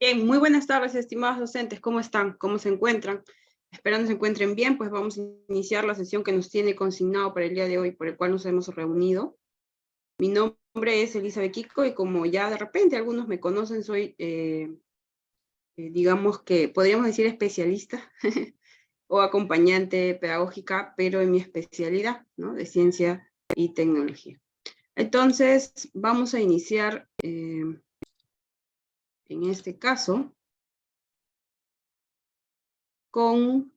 Bien, muy buenas tardes, estimados docentes. ¿Cómo están? ¿Cómo se encuentran? Esperando se encuentren bien, pues vamos a iniciar la sesión que nos tiene consignado para el día de hoy, por el cual nos hemos reunido. Mi nombre es Elizabeth Kiko y como ya de repente algunos me conocen, soy, digamos que podríamos decir especialista o acompañante pedagógica, pero en mi especialidad, ¿no? De ciencia y tecnología. Entonces, vamos a iniciar, en este caso, con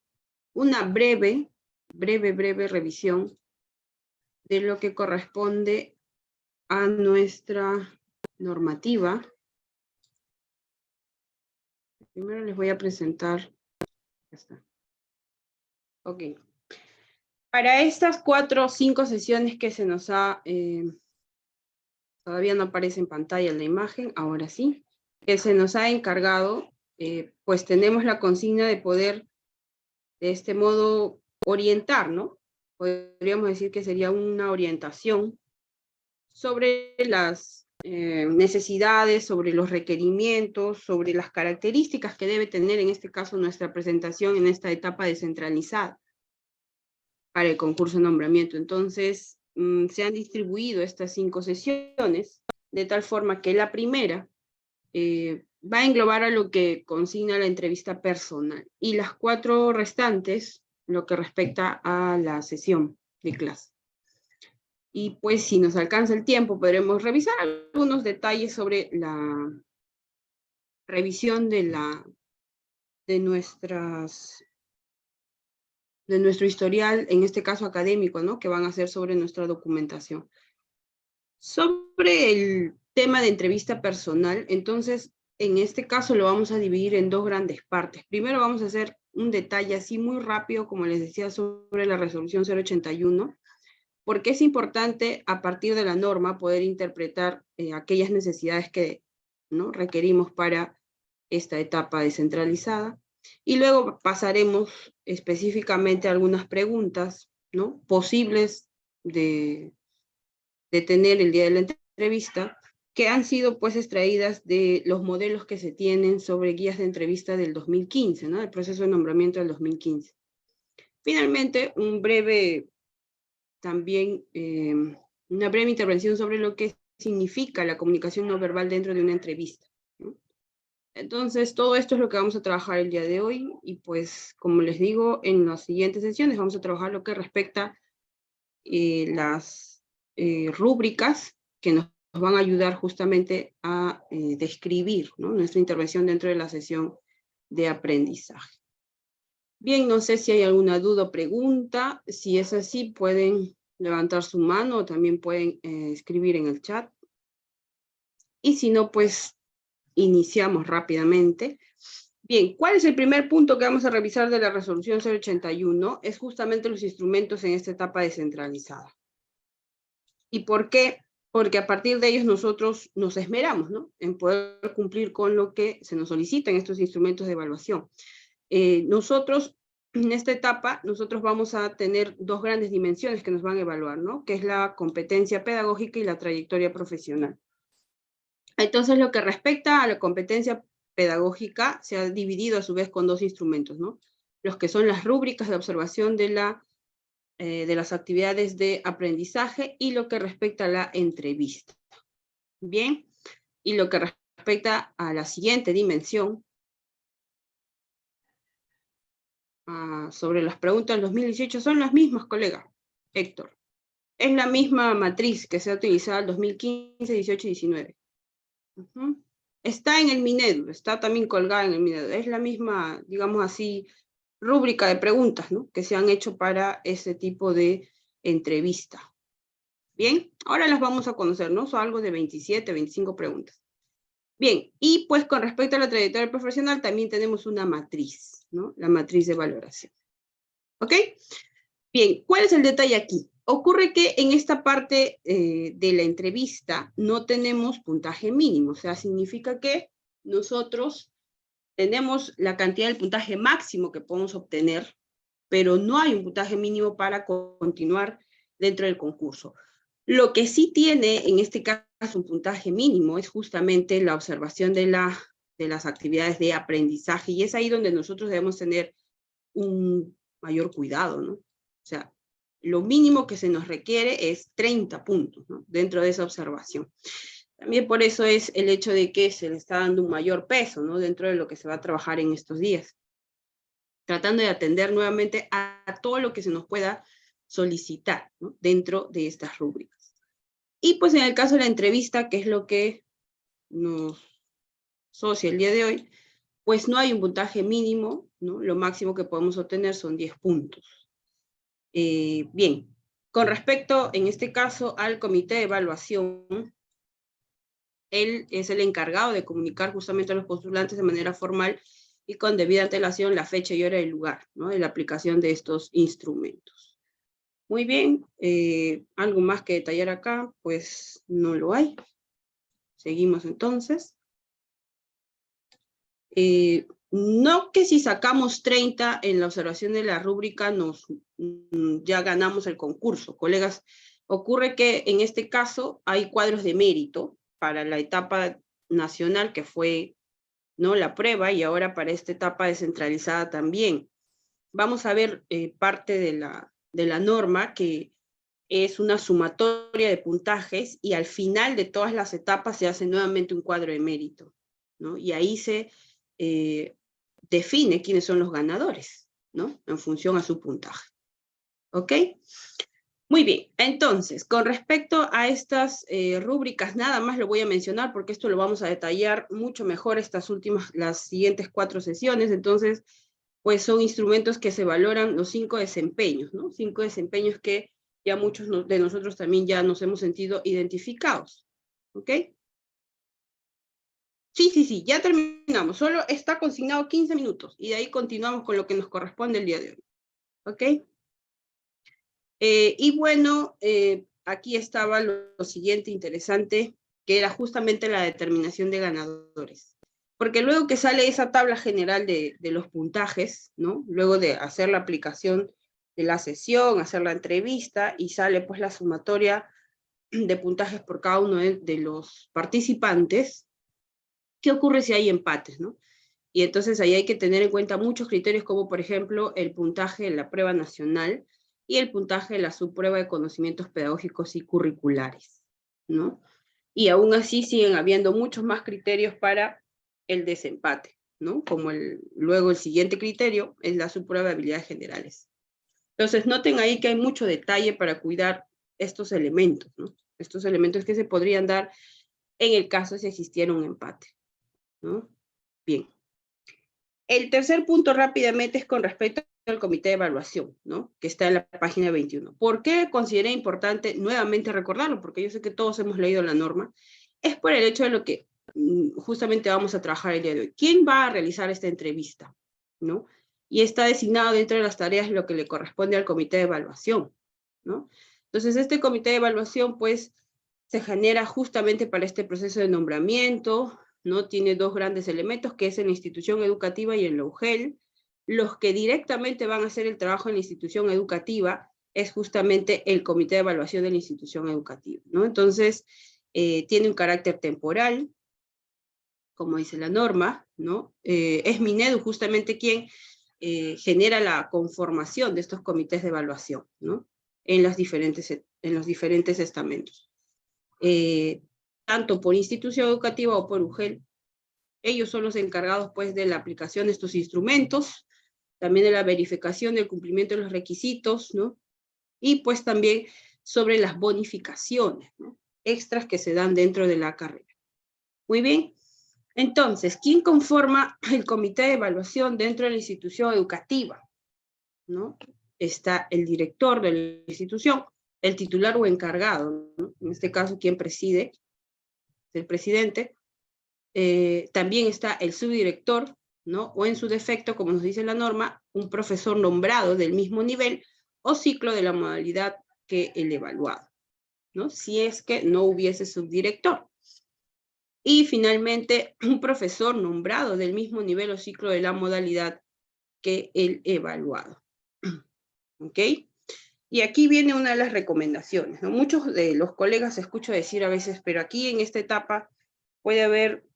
una breve revisión de lo que corresponde a nuestra normativa. Primero les voy a presentar. Ya está. Ok. Para estas 4 o 5 sesiones que se nos ha... todavía no aparece en pantalla la imagen, ahora sí, que se nos ha encargado, pues tenemos la consigna de poder, de este modo, orientar, ¿no? Podríamos decir que sería una orientación sobre las necesidades, sobre los requerimientos, sobre las características que debe tener en este caso nuestra presentación en esta etapa descentralizada para el concurso de nombramiento. Entonces, se han distribuido estas 5 sesiones de tal forma que la primera va a englobar a lo que consigna la entrevista personal y las 4 restantes lo que respecta a la sesión de clase. Y pues si nos alcanza el tiempo podremos revisar algunos detalles sobre la revisión de nuestro historial, en este caso académico, ¿no? Que van a ser sobre nuestra documentación. Sobre el tema de entrevista personal, entonces, en este caso lo vamos a dividir en 2 grandes partes. Primero vamos a hacer un detalle así muy rápido, como les decía, sobre la resolución 081, porque es importante a partir de la norma poder interpretar aquellas necesidades que, ¿no?, requerimos para esta etapa descentralizada. Y luego pasaremos específicamente a algunas preguntas, ¿no?, posibles de tener el día de la entrevista, que han sido pues extraídas de los modelos que se tienen sobre guías de entrevista del 2015, ¿no?, el proceso de nombramiento del 2015. Finalmente, también una breve intervención sobre lo que significa la comunicación no verbal dentro de una entrevista, ¿no? Entonces, todo esto es lo que vamos a trabajar el día de hoy, y pues, como les digo, en las siguientes sesiones vamos a trabajar lo que respecta las rúbricas que nos van a ayudar justamente a describir, ¿no?, nuestra intervención dentro de la sesión de aprendizaje. Bien, no sé si hay alguna duda o pregunta. Si es así, pueden levantar su mano o también pueden escribir en el chat. Y si no, pues iniciamos rápidamente. Bien, ¿cuál es el primer punto que vamos a revisar de la resolución 081? Es justamente los instrumentos en esta etapa descentralizada. ¿Y por qué? Porque a partir de ellos nosotros nos esmeramos, ¿no?, en poder cumplir con lo que se nos solicita en estos instrumentos de evaluación. Nosotros, en esta etapa, nosotros vamos a tener 2 grandes dimensiones que nos van a evaluar, ¿no?, que es la competencia pedagógica y la trayectoria profesional. Entonces, lo que respecta a la competencia pedagógica, se ha dividido a su vez con 2 instrumentos, ¿no?, los que son las rúbricas de observación de las actividades de aprendizaje y lo que respecta a la entrevista. Bien, y lo que respecta a la siguiente dimensión, sobre las preguntas del 2018, son las mismas, colega Héctor. Es la misma matriz que se ha utilizado en 2015, 18 y 19. Está en el Minedu, está también colgada en el Minedu. Es la misma, digamos así, rúbrica de preguntas, ¿no?, que se han hecho para ese tipo de entrevista. Bien, ahora las vamos a conocer, ¿no? Son algo de 27, 25 preguntas. Bien, y pues con respecto a la trayectoria profesional también tenemos una matriz, ¿no?, la matriz de valoración. ¿Ok? Bien, ¿cuál es el detalle aquí? Ocurre que en esta parte de la entrevista no tenemos puntaje mínimo, o sea, significa que nosotros tenemos la cantidad del puntaje máximo que podemos obtener, pero no hay un puntaje mínimo para continuar dentro del concurso. Lo que sí tiene, en este caso, un puntaje mínimo es justamente la observación de la de las actividades de aprendizaje, y es ahí donde nosotros debemos tener un mayor cuidado, ¿no? O sea, lo mínimo que se nos requiere es 30 puntos, ¿no? Dentro de esa observación. También por eso es el hecho de que se le está dando un mayor peso, ¿no? Dentro de lo que se va a trabajar en estos días. Tratando de atender nuevamente a todo lo que se nos pueda solicitar, ¿no? Dentro de estas rúbricas. Y pues en el caso de la entrevista, que es lo que nos asocia el día de hoy, pues no hay un puntaje mínimo, ¿no? Lo máximo que podemos obtener son 10 puntos. Bien, con respecto, en este caso, al comité de evaluación, él es el encargado de comunicar justamente a los postulantes de manera formal y con debida antelación la fecha y hora y lugar, ¿no? De la aplicación de estos instrumentos. Muy bien, algo más que detallar acá, pues no lo hay. Seguimos entonces. No que si sacamos 30 en la observación de la rúbrica ya ganamos el concurso. Colegas, ocurre que en este caso hay cuadros de mérito para la etapa nacional que fue, ¿no?, la prueba, y ahora para esta etapa descentralizada también. Vamos a ver parte de la norma, que es una sumatoria de puntajes, y al final de todas las etapas se hace nuevamente un cuadro de mérito, ¿no? Y ahí se define quiénes son los ganadores, ¿no? En función a su puntaje. ¿Ok? Muy bien, entonces, con respecto a estas rúbricas, nada más lo voy a mencionar porque esto lo vamos a detallar mucho mejor las siguientes 4 sesiones. Entonces, pues son instrumentos que se valoran los 5 desempeños, ¿no? 5 desempeños que ya muchos de nosotros también ya nos hemos sentido identificados. ¿Ok? Sí, ya terminamos. Solo está consignado 15 minutos y de ahí continuamos con lo que nos corresponde el día de hoy. ¿Ok? Y bueno, aquí estaba lo siguiente interesante, que era justamente la determinación de ganadores. Porque luego que sale esa tabla general de los puntajes, ¿no? Luego de hacer la aplicación de la sesión, hacer la entrevista, y sale pues la sumatoria de puntajes por cada uno de los participantes. ¿Qué ocurre si hay empates, no? Y entonces ahí hay que tener en cuenta muchos criterios, como por ejemplo el puntaje de la prueba nacional y el puntaje de la subprueba de conocimientos pedagógicos y curriculares, ¿no? Y aún así siguen habiendo muchos más criterios para el desempate, ¿no? Como luego el siguiente criterio es la subprueba de habilidades generales. Entonces noten ahí que hay mucho detalle para cuidar estos elementos, ¿no? Estos elementos que se podrían dar en el caso si existiera un empate, ¿no? Bien. El tercer punto rápidamente es con respecto al comité de evaluación, ¿no? Que está en la página 21. ¿Por qué consideré importante nuevamente recordarlo? Porque yo sé que todos hemos leído la norma. Es por el hecho de lo que justamente vamos a trabajar el día de hoy. ¿Quién va a realizar esta entrevista? ¿No? Y está designado dentro de las tareas lo que le corresponde al comité de evaluación, ¿no? Entonces, este comité de evaluación, pues, se genera justamente para este proceso de nombramiento, ¿no? Tiene 2 grandes elementos, que es en la institución educativa y en la UGEL. Los que directamente van a hacer el trabajo en la institución educativa es justamente el comité de evaluación de la institución educativa, ¿no? Entonces, tiene un carácter temporal, como dice la norma, ¿no? Es Minedu justamente quien genera la conformación de estos comités de evaluación, ¿no? En los diferentes estamentos. Tanto por institución educativa o por UGEL. Ellos son los encargados, pues, de la aplicación de estos instrumentos, también de la verificación del cumplimiento de los requisitos, ¿no? Y, pues, también sobre las bonificaciones, ¿no?, extras que se dan dentro de la carrera. Muy bien. Entonces, ¿quién conforma el comité de evaluación dentro de la institución educativa? ¿No? Está el director de la institución, el titular o encargado, ¿no? En este caso, quien preside, el presidente. También está el subdirector, ¿no? O en su defecto, como nos dice la norma, un profesor nombrado del mismo nivel o ciclo de la modalidad que el evaluado, ¿no? Si es que no hubiese subdirector. Y finalmente, un profesor nombrado del mismo nivel o ciclo de la modalidad que el evaluado. ¿Ok? Y aquí viene una de las recomendaciones, ¿no? Muchos de los colegas escucho decir a veces, pero aquí en esta etapa puede haber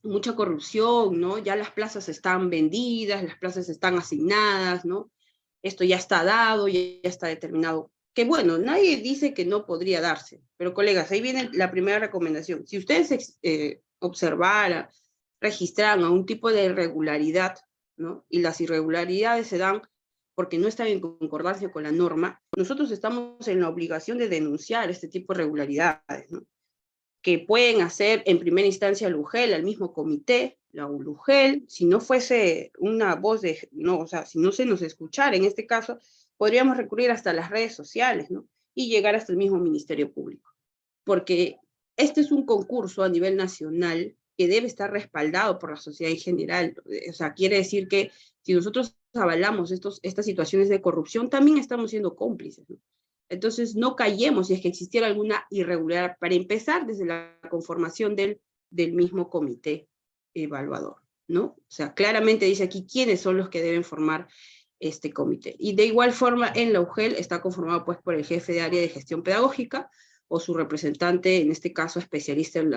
mucha corrupción, ¿no? Ya las plazas están vendidas, las plazas están asignadas, ¿no? Esto ya está dado, ya está determinado. Que bueno, nadie dice que no podría darse, pero colegas, ahí viene la primera recomendación. Si ustedes observaran, registraran algún tipo de irregularidad, ¿no? Y las irregularidades se dan porque no están en concordancia con la norma, nosotros estamos en la obligación de denunciar este tipo de irregularidades, ¿no? Que pueden hacer en primera instancia al UGEL, al mismo comité, la UGEL, si no fuese una voz de, no, o sea, si no se nos escuchara en este caso, podríamos recurrir hasta las redes sociales, ¿no? Y llegar hasta el mismo Ministerio Público. Porque este es un concurso a nivel nacional que debe estar respaldado por la sociedad en general. O sea, quiere decir que si nosotros avalamos estas situaciones de corrupción, también estamos siendo cómplices, ¿no? Entonces, no callemos si es que existiera alguna irregularidad, para empezar desde la conformación del mismo comité evaluador, ¿no? O sea, claramente dice aquí quiénes son los que deben formar este comité. Y de igual forma, en la UGEL está conformado pues por el jefe de área de gestión pedagógica o su representante, en este caso especialista en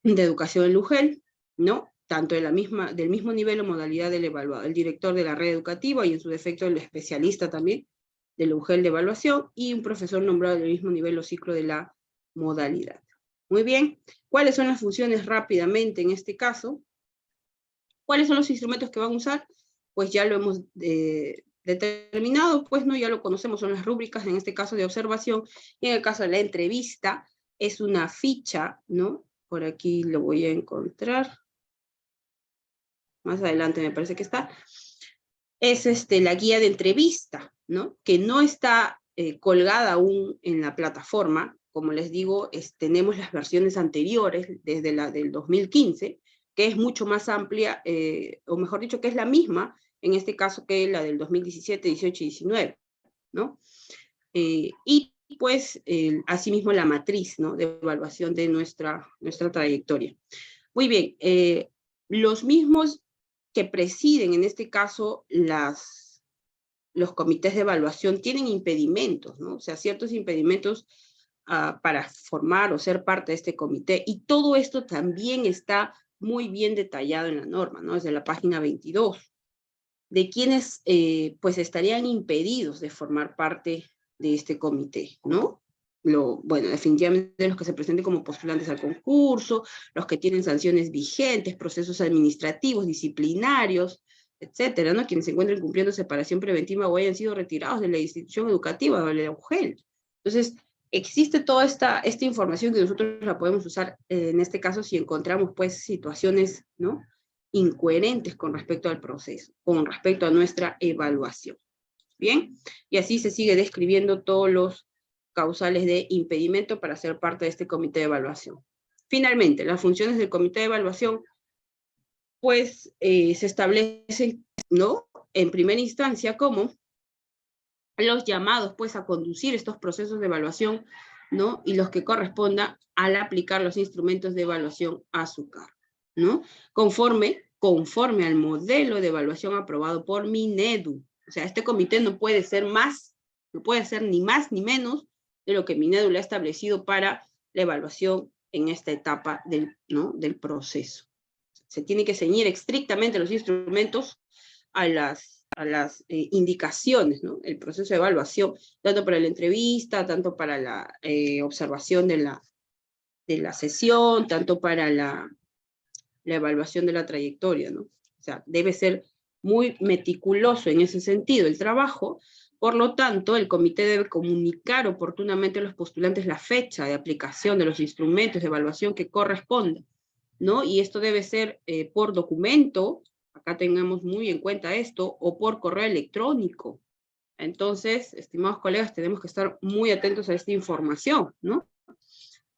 de educación en la UGEL, ¿no? Tanto de del mismo nivel o modalidad del evaluado, el director de la red educativa y en su defecto el especialista también del UGEL de evaluación y un profesor nombrado del mismo nivel o ciclo de la modalidad. Muy bien, ¿cuáles son las funciones rápidamente en este caso? ¿Cuáles son los instrumentos que van a usar? Pues ya lo hemos determinado, pues no, ya lo conocemos, son las rúbricas, en este caso de observación, y en el caso de la entrevista, es una ficha, ¿no? Por aquí lo voy a encontrar. Más adelante me parece que está. Es la guía de entrevista, ¿no? Que no está colgada aún en la plataforma. Como les digo, tenemos las versiones anteriores, desde la del 2015, que es mucho más amplia, o mejor dicho, que es la misma, en este caso, que la del 2017, 18 y 19, ¿no? Y pues, asimismo, la matriz, ¿no? De evaluación de nuestra trayectoria. Muy bien, los mismos que presiden, en este caso, los comités de evaluación tienen impedimentos, ¿no? O sea, ciertos impedimentos para formar o ser parte de este comité, y todo esto también está muy bien detallado en la norma, ¿no? Desde la página 22, de quienes pues estarían impedidos de formar parte de este comité, ¿no? Bueno, definitivamente los que se presenten como postulantes al concurso, los que tienen sanciones vigentes, procesos administrativos, disciplinarios, etcétera, ¿no? Quienes se encuentren cumpliendo separación preventiva o hayan sido retirados de la institución educativa o de la UGEL. Entonces, existe toda esta información que nosotros la podemos usar en este caso si encontramos pues situaciones, ¿no? Incoherentes con respecto al proceso, con respecto a nuestra evaluación. Bien, y así se sigue describiendo todos los causales de impedimento para ser parte de este comité de evaluación. Finalmente, las funciones del comité de evaluación, pues se establecen, ¿no? En primera instancia como los llamados, pues, a conducir estos procesos de evaluación, ¿no? Y los que corresponda al aplicar los instrumentos de evaluación a su cargo, ¿no? Conforme al modelo de evaluación aprobado por Minedu. O sea, este comité no puede ser más, no puede ser ni más ni menos de lo que Minedu le ha establecido para la evaluación en esta etapa del proceso. Se tiene que ceñir estrictamente los instrumentos a las indicaciones, ¿no? El proceso de evaluación, tanto para la entrevista, tanto para la observación de la sesión, tanto para la evaluación de la trayectoria, ¿no? O sea, debe ser muy meticuloso en ese sentido el trabajo. Por lo tanto, el comité debe comunicar oportunamente a los postulantes la fecha de aplicación de los instrumentos de evaluación que corresponda, ¿no? Y esto debe ser por documento, acá tengamos muy en cuenta esto, o por correo electrónico. Entonces, estimados colegas, tenemos que estar muy atentos a esta información, ¿no?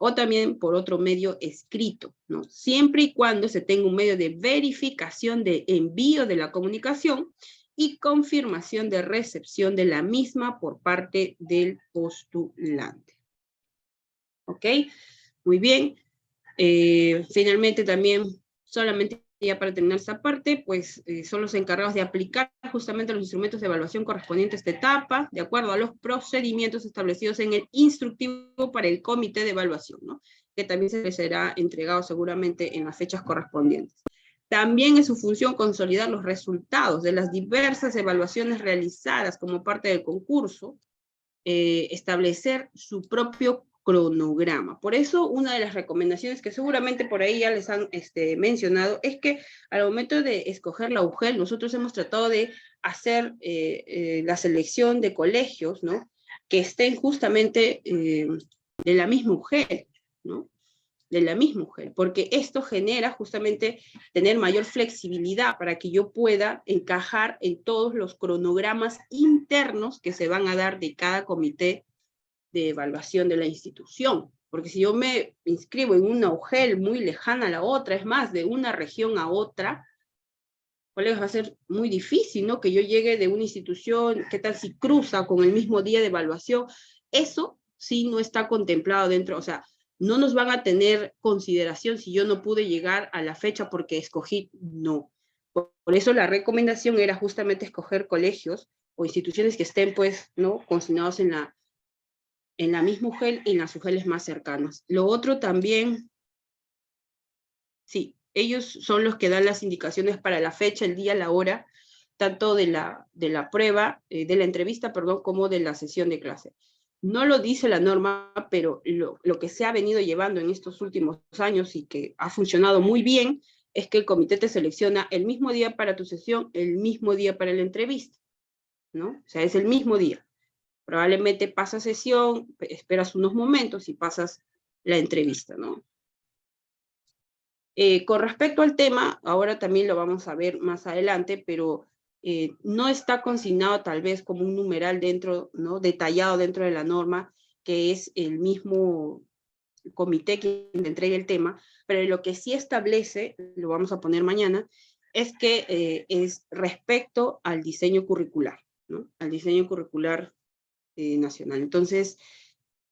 O también por otro medio escrito, ¿no? Siempre y cuando se tenga un medio de verificación de envío de la comunicación y confirmación de recepción de la misma por parte del postulante. ¿Ok? Muy bien. Finalmente también solamente ya para terminar esta parte, pues son los encargados de aplicar justamente los instrumentos de evaluación correspondientes a esta etapa, de acuerdo a los procedimientos establecidos en el instructivo para el comité de evaluación, ¿no? Que también se les será entregado seguramente en las fechas correspondientes. También es su función consolidar los resultados de las diversas evaluaciones realizadas como parte del concurso, establecer su propio cronograma. Por eso, una de las recomendaciones que seguramente por ahí ya les han mencionado es que al momento de escoger la UGEL, nosotros hemos tratado de hacer la selección de colegios, ¿no? Que estén justamente de la misma UGEL, ¿no? De la misma mujer, porque esto genera justamente tener mayor flexibilidad para que yo pueda encajar en todos los cronogramas internos que se van a dar de cada comité de evaluación de la institución. Porque si yo me inscribo en una UGEL muy lejana a la otra, es más, de una región a otra, colegas, va a ser muy difícil, ¿no? Que yo llegue de una institución, ¿qué tal si cruza con el mismo día de evaluación? Eso sí no está contemplado dentro, o sea, no nos van a tener consideración si yo no pude llegar a la fecha porque escogí, no. Por eso la recomendación era justamente escoger colegios o instituciones que estén, pues, ¿no? Consignados en la misma UGEL y en las UGELes más cercanas. Lo otro también, sí, ellos son los que dan las indicaciones para la fecha, el día, la hora, tanto de la prueba, de la entrevista, perdón, como de la sesión de clase. No lo dice la norma, pero lo que se ha venido llevando en estos últimos años y que ha funcionado muy bien es que el comité te selecciona el mismo día para tu sesión, el mismo día para la entrevista, ¿no? O sea, es el mismo día. Probablemente pasas sesión, esperas unos momentos y pasas la entrevista, ¿no? Con respecto al tema, ahora también lo vamos a ver más adelante, pero no está consignado tal vez como un numeral dentro, ¿no? Detallado dentro de la norma, que es el mismo comité quien entregue el tema, pero lo que sí establece, lo vamos a poner mañana, es que es respecto al diseño curricular, ¿no? Al diseño curricular nacional. Entonces,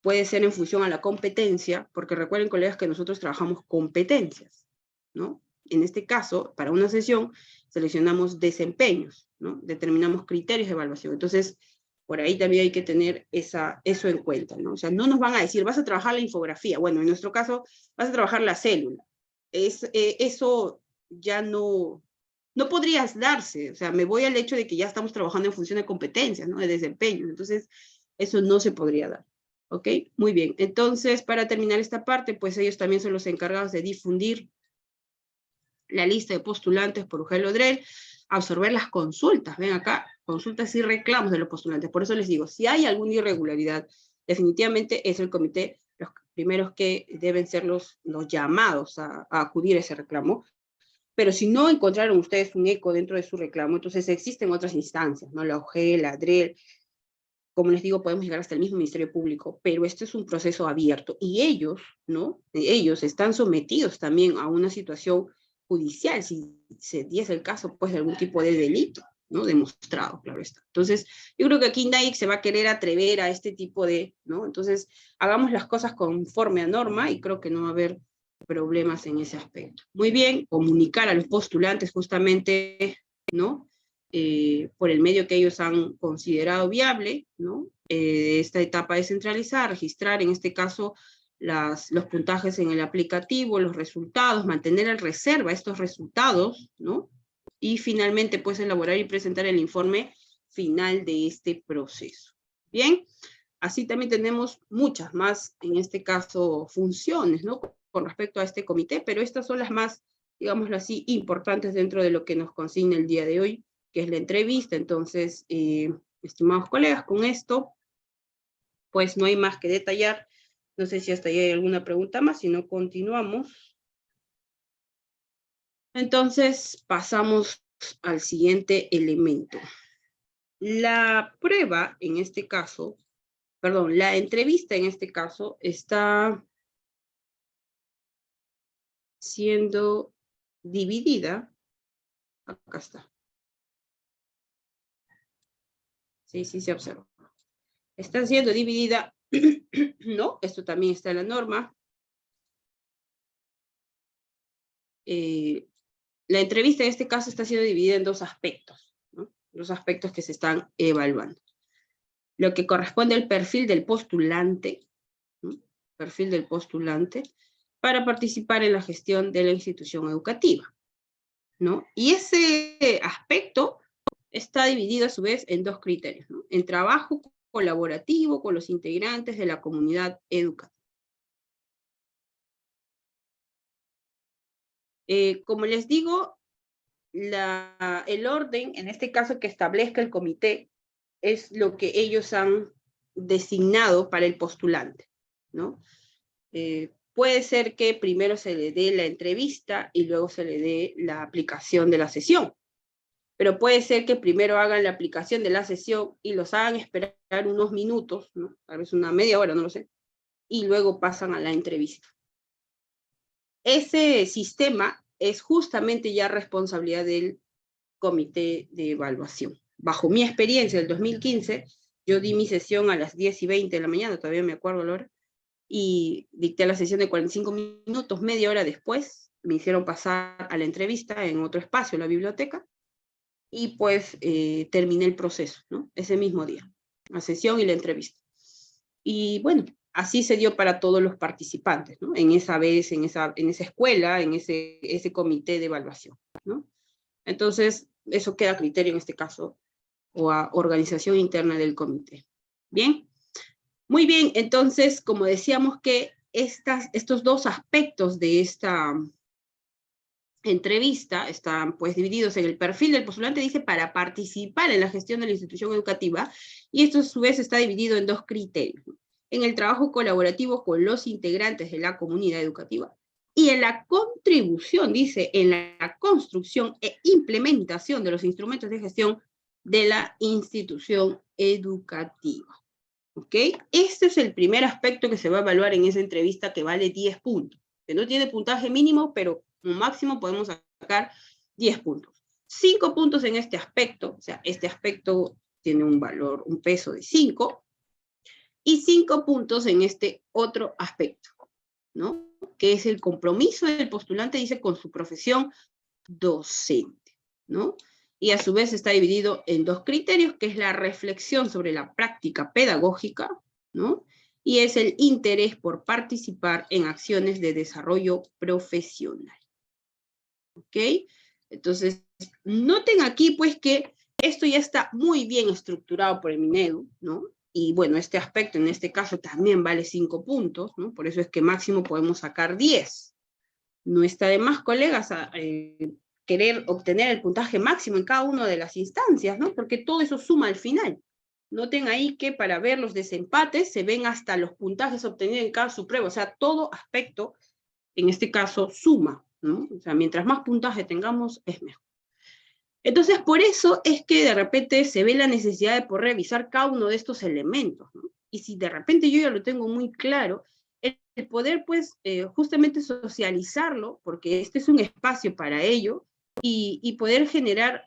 puede ser en función a la competencia, porque recuerden, colegas, que nosotros trabajamos competencias, ¿no? En este caso, para una sesión, seleccionamos desempeños, ¿no? Determinamos criterios de evaluación. Entonces, por ahí también hay que tener eso en cuenta, ¿no? O sea, no nos van a decir, vas a trabajar la infografía. Bueno, en nuestro caso, vas a trabajar la célula. Eso ya no podrías darse. O sea, me voy al hecho de que ya estamos trabajando en función de competencias, ¿no? De desempeño. Entonces, eso no se podría dar. ¿Ok? Muy bien. Entonces, para terminar esta parte, pues ellos también son los encargados de difundir la lista de postulantes por UGEL Odrel, absorber las consultas, ven acá, consultas y reclamos de los postulantes. Por eso les digo, si hay alguna irregularidad, definitivamente es el comité los primeros que deben ser los llamados a acudir a ese reclamo. Pero si no encontraron ustedes un eco dentro de su reclamo, entonces existen otras instancias, ¿no? La OGEL, la ADREL, como les digo, podemos llegar hasta el mismo Ministerio Público, pero este es un proceso abierto y ellos, ¿no? Ellos están sometidos también a una situación judicial, si se diese el caso, pues, de algún tipo de delito, ¿no? Demostrado, claro está. Entonces, yo creo que aquí nadie se va a querer atrever a este tipo de, ¿no? Entonces, hagamos las cosas conforme a norma y creo que no va a haber problemas en ese aspecto. Muy bien, comunicar a los postulantes justamente, ¿no? Por el medio que ellos han considerado viable, ¿no? Esta etapa descentralizada, registrar en este caso los puntajes en el aplicativo, los resultados, mantener en reserva estos resultados, ¿no? Y finalmente, pues, elaborar y presentar el informe final de este proceso. Bien, así también tenemos muchas más, en este caso, funciones, ¿no? Con respecto a este comité, pero estas son las más, digámoslo así, importantes dentro de lo que nos consigna el día de hoy, que es la entrevista. Entonces, estimados colegas, con esto, pues no hay más que detallar. No sé si hasta ahí hay alguna pregunta más, si no continuamos. Entonces, pasamos al siguiente elemento. La prueba, en este caso, perdón, la entrevista en este caso está siendo dividida. Acá está. Sí, sí se observa. Está siendo dividida, ¿no? Esto también está en la norma. la entrevista en este caso está siendo dividida en dos aspectos, ¿no? Los aspectos que se están evaluando. Lo que corresponde al perfil del postulante, ¿no? Perfil del postulante, para participar en la gestión de la institución educativa, ¿no? Y ese aspecto está dividido a su vez en dos criterios, ¿no? En trabajo colaborativo con los integrantes de la comunidad educativa. Como les digo, el orden, en este caso que establezca el comité, es lo que ellos han designado para el postulante, ¿no? Puede ser que primero se le dé la entrevista y luego se le dé la aplicación de la sesión, pero puede ser que primero hagan la aplicación de la sesión y los hagan esperar unos minutos, ¿no? Tal vez una media hora, no lo sé, y luego pasan a la entrevista. Ese sistema es justamente ya responsabilidad del comité de evaluación. Bajo mi experiencia del 2015, yo di mi sesión a las 10:20 de la mañana, todavía me acuerdo la hora, y dicté la sesión de 45 minutos, media hora después, me hicieron pasar a la entrevista en otro espacio, la biblioteca, y pues terminé el proceso, ¿no? Ese mismo día, la sesión y la entrevista. Y bueno, así se dio para todos los participantes, ¿no? En esa vez, en esa escuela, en ese comité de evaluación, ¿no? Entonces, eso queda a criterio en este caso, o a organización interna del comité. ¿Bien? Muy bien, entonces, como decíamos que estos dos aspectos de esta entrevista están pues divididos en el perfil del postulante, dice, para participar en la gestión de la institución educativa, y esto a su vez está dividido en dos criterios, ¿no? En el trabajo colaborativo con los integrantes de la comunidad educativa, y en la contribución, dice, en la construcción e implementación de los instrumentos de gestión de la institución educativa. ¿Ok? Este es el primer aspecto que se va a evaluar en esa entrevista, que vale 10 puntos, que no tiene puntaje mínimo, pero como máximo podemos sacar 10 puntos. 5 puntos en este aspecto, o sea, este aspecto tiene un valor, un peso de 5, y 5 puntos en este otro aspecto, ¿no? Que es el compromiso del postulante, dice, con su profesión docente, ¿no? Y a su vez está dividido en dos criterios, que es la reflexión sobre la práctica pedagógica, ¿no? Y es el interés por participar en acciones de desarrollo profesional. ¿Ok? Entonces, noten aquí pues que esto ya está muy bien estructurado por el Minedu, ¿no? Y bueno, este aspecto en este caso también vale 5 puntos, ¿no? Por eso es que máximo podemos sacar 10. No está de más, colegas, querer obtener el puntaje máximo en cada una de las instancias, ¿no? Porque todo eso suma al final. Noten ahí que para ver los desempates se ven hasta los puntajes obtenidos en cada subprueba, o sea, todo aspecto, en este caso, suma, ¿no? O sea, mientras más puntaje tengamos, es mejor. Entonces, por eso es que de repente se ve la necesidad de poder revisar cada uno de estos elementos, ¿no? Y si de repente yo ya lo tengo muy claro, el poder, pues, justamente socializarlo, porque este es un espacio para ello, y poder generar,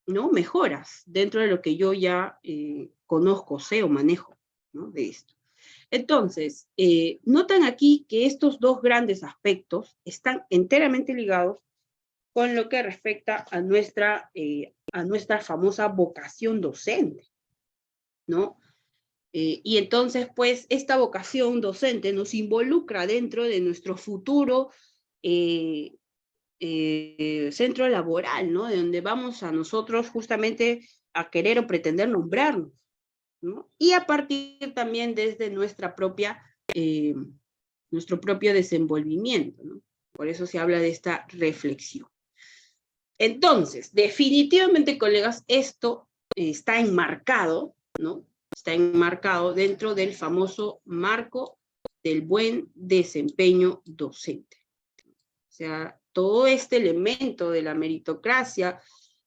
¿no? Mejoras dentro de lo que yo ya conozco, sé o manejo, ¿no? De esto. Entonces, notan aquí que estos dos grandes aspectos están enteramente ligados con lo que respecta a nuestra famosa vocación docente, ¿no? Y entonces, pues, esta vocación docente nos involucra dentro de nuestro futuro centro laboral, ¿no? De donde vamos a nosotros justamente a querer o pretender nombrarnos, ¿no? Y a partir también desde nuestro propio desenvolvimiento, ¿no? Por eso se habla de esta reflexión. Entonces, definitivamente, colegas, esto está enmarcado, ¿no? Está enmarcado dentro del famoso marco del buen desempeño docente. O sea, todo este elemento de la meritocracia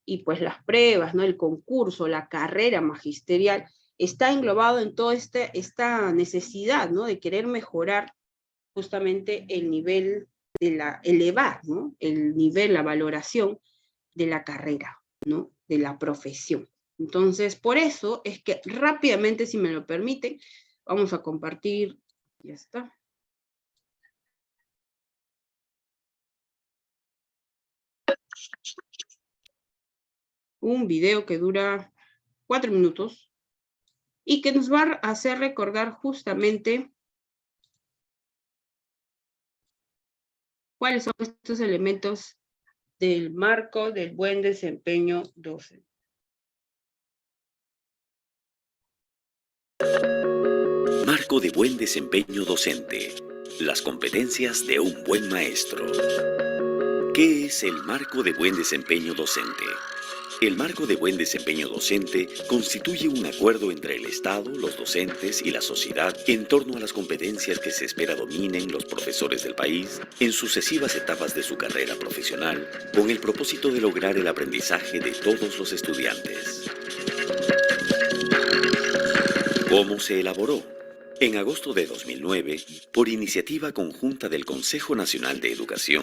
y pues las pruebas, ¿no? El concurso, la carrera magisterial, está englobado en toda esta necesidad, ¿no? De querer mejorar justamente el nivel elevar, ¿no? El nivel, la valoración de la carrera, ¿no? De la profesión. Entonces, por eso es que rápidamente, si me lo permiten, vamos a compartir, ya está. Un video que dura 4 minutos y que nos va a hacer recordar justamente cuáles son estos elementos del marco del buen desempeño docente. Marco de buen desempeño docente. Las competencias de un buen maestro. ¿Qué es el marco de buen desempeño docente? El marco de buen desempeño docente constituye un acuerdo entre el Estado, los docentes y la sociedad en torno a las competencias que se espera dominen los profesores del país en sucesivas etapas de su carrera profesional, con el propósito de lograr el aprendizaje de todos los estudiantes. ¿Cómo se elaboró? En agosto de 2009, por iniciativa conjunta del Consejo Nacional de Educación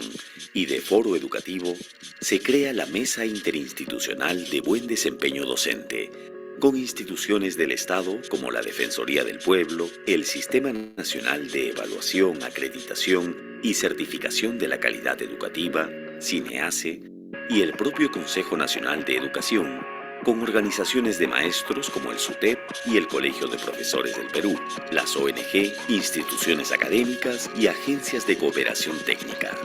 y de Foro Educativo, se crea la Mesa Interinstitucional de Buen Desempeño Docente, con instituciones del Estado como la Defensoría del Pueblo, el Sistema Nacional de Evaluación, Acreditación y Certificación de la Calidad Educativa, CINEACE, y el propio Consejo Nacional de Educación, con organizaciones de maestros como el SUTEP y el Colegio de Profesores del Perú, las ONG, instituciones académicas y agencias de cooperación técnica.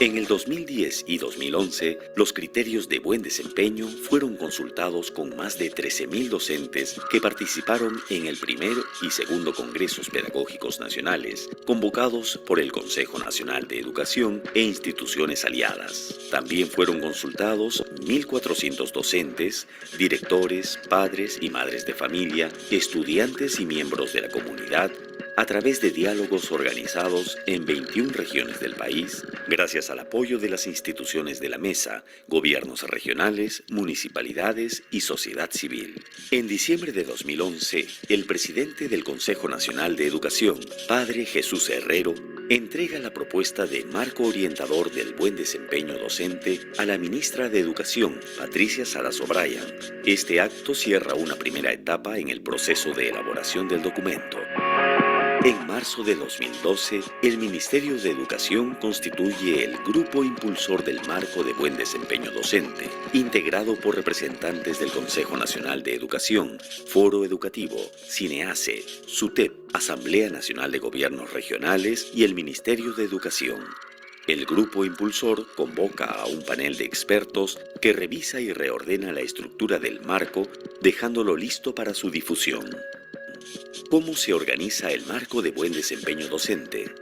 En el 2010 y 2011, los criterios de buen desempeño fueron consultados con más de 13.000 docentes que participaron en el primer y segundo Congresos Pedagógicos Nacionales, convocados por el Consejo Nacional de Educación e instituciones aliadas. También fueron consultados 1.400 docentes, directores, padres y madres de familia, estudiantes y miembros de la comunidad, a través de diálogos organizados en 21 regiones del país, gracias al apoyo de las instituciones de la mesa, gobiernos regionales, municipalidades y sociedad civil. En diciembre de 2011, el presidente del Consejo Nacional de Educación, Padre Jesús Herrero, entrega la propuesta de marco orientador del buen desempeño docente a la ministra de Educación, Patricia Saraz O'Brien. Este acto cierra una primera etapa en el proceso de elaboración del documento. En marzo de 2012, el Ministerio de Educación constituye el Grupo Impulsor del Marco de Buen Desempeño Docente, integrado por representantes del Consejo Nacional de Educación, Foro Educativo, CINEACE, SUTEP, Asamblea Nacional de Gobiernos Regionales y el Ministerio de Educación. El Grupo Impulsor convoca a un panel de expertos que revisa y reordena la estructura del marco, dejándolo listo para su difusión. ¿Cómo se organiza el marco de buen desempeño docente?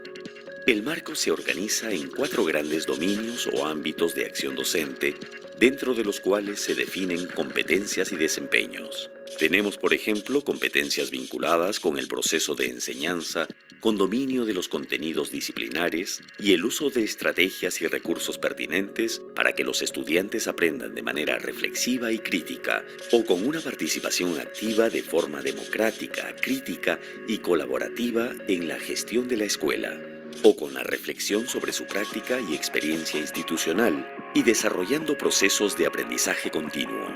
El marco se organiza en 4 grandes dominios o ámbitos de acción docente, dentro de los cuales se definen competencias y desempeños. Tenemos, por ejemplo, competencias vinculadas con el proceso de enseñanza, con dominio de los contenidos disciplinares y el uso de estrategias y recursos pertinentes para que los estudiantes aprendan de manera reflexiva y crítica, o con una participación activa de forma democrática, crítica y colaborativa en la gestión de la escuela, o con la reflexión sobre su práctica y experiencia institucional, y desarrollando procesos de aprendizaje continuo.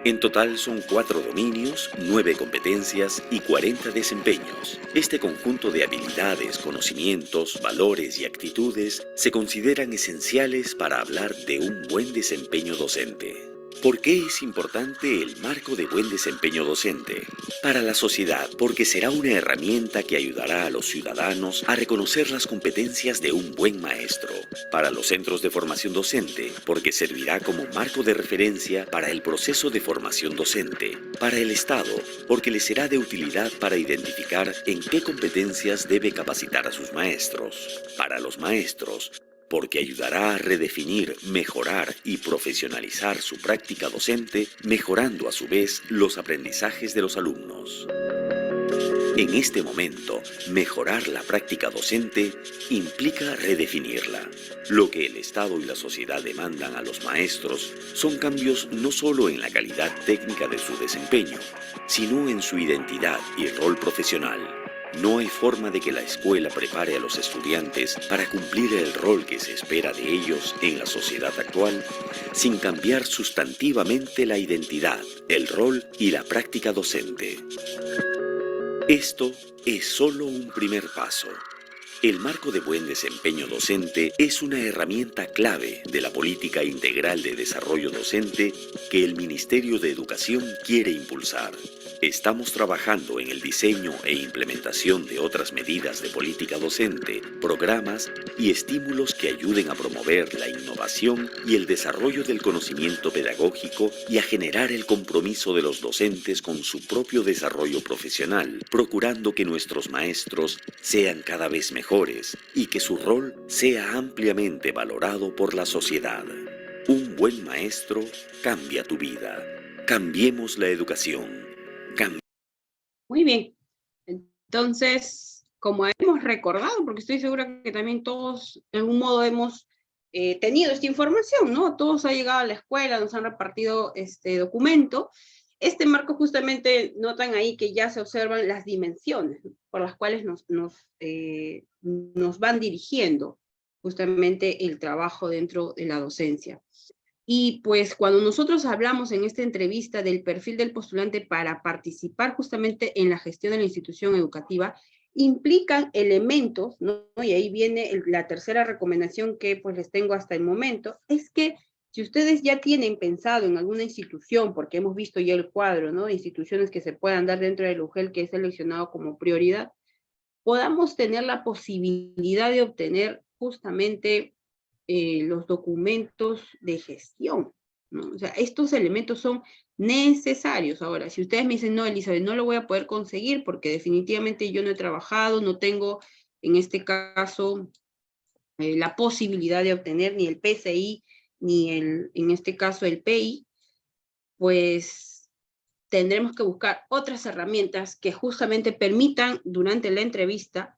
En total son 4 dominios, 9 competencias y 40 desempeños. Este conjunto de habilidades, conocimientos, valores y actitudes se consideran esenciales para hablar de un buen desempeño docente. ¿Por qué es importante el marco de buen desempeño docente? Para la sociedad, porque será una herramienta que ayudará a los ciudadanos a reconocer las competencias de un buen maestro. Para los centros de formación docente, porque servirá como marco de referencia para el proceso de formación docente. Para el Estado, porque le será de utilidad para identificar en qué competencias debe capacitar a sus maestros. Para los maestros, porque ayudará a redefinir, mejorar y profesionalizar su práctica docente, mejorando a su vez los aprendizajes de los alumnos. En este momento, mejorar la práctica docente implica redefinirla. Lo que el Estado y la sociedad demandan a los maestros son cambios no solo en la calidad técnica de su desempeño, sino en su identidad y rol profesional. No hay forma de que la escuela prepare a los estudiantes para cumplir el rol que se espera de ellos en la sociedad actual sin cambiar sustantivamente la identidad, el rol y la práctica docente. Esto es solo un primer paso. El marco de buen desempeño docente es una herramienta clave de la política integral de desarrollo docente que el Ministerio de Educación quiere impulsar. Estamos trabajando en el diseño e implementación de otras medidas de política docente, programas y estímulos que ayuden a promover la innovación y el desarrollo del conocimiento pedagógico y a generar el compromiso de los docentes con su propio desarrollo profesional, procurando que nuestros maestros sean cada vez mejores y que su rol sea ampliamente valorado por la sociedad. Un buen maestro cambia tu vida. Cambiemos la educación. Muy bien. Entonces, como hemos recordado, porque estoy segura que también todos de algún modo hemos tenido esta información, ¿no? Todos han llegado a la escuela, nos han repartido este documento. Este marco justamente notan ahí que ya se observan las dimensiones, ¿no?, por las cuales nos van dirigiendo justamente el trabajo dentro de la docencia. Y pues cuando nosotros hablamos en esta entrevista del perfil del postulante para participar justamente en la gestión de la institución educativa, implican elementos, ¿no? Y ahí viene la tercera recomendación que pues les tengo hasta el momento, es que si ustedes ya tienen pensado en alguna institución, porque hemos visto ya el cuadro, ¿no?, de instituciones que se puedan dar dentro del UGEL que es seleccionado como prioridad, podamos tener la posibilidad de obtener justamente los documentos de gestión, ¿no? O sea, estos elementos son necesarios. Ahora, si ustedes me dicen, no, Elizabeth, no lo voy a poder conseguir porque definitivamente yo no he trabajado, no tengo, en este caso, la posibilidad de obtener ni el PCI, ni en este caso, el PI, pues tendremos que buscar otras herramientas que justamente permitan, durante la entrevista,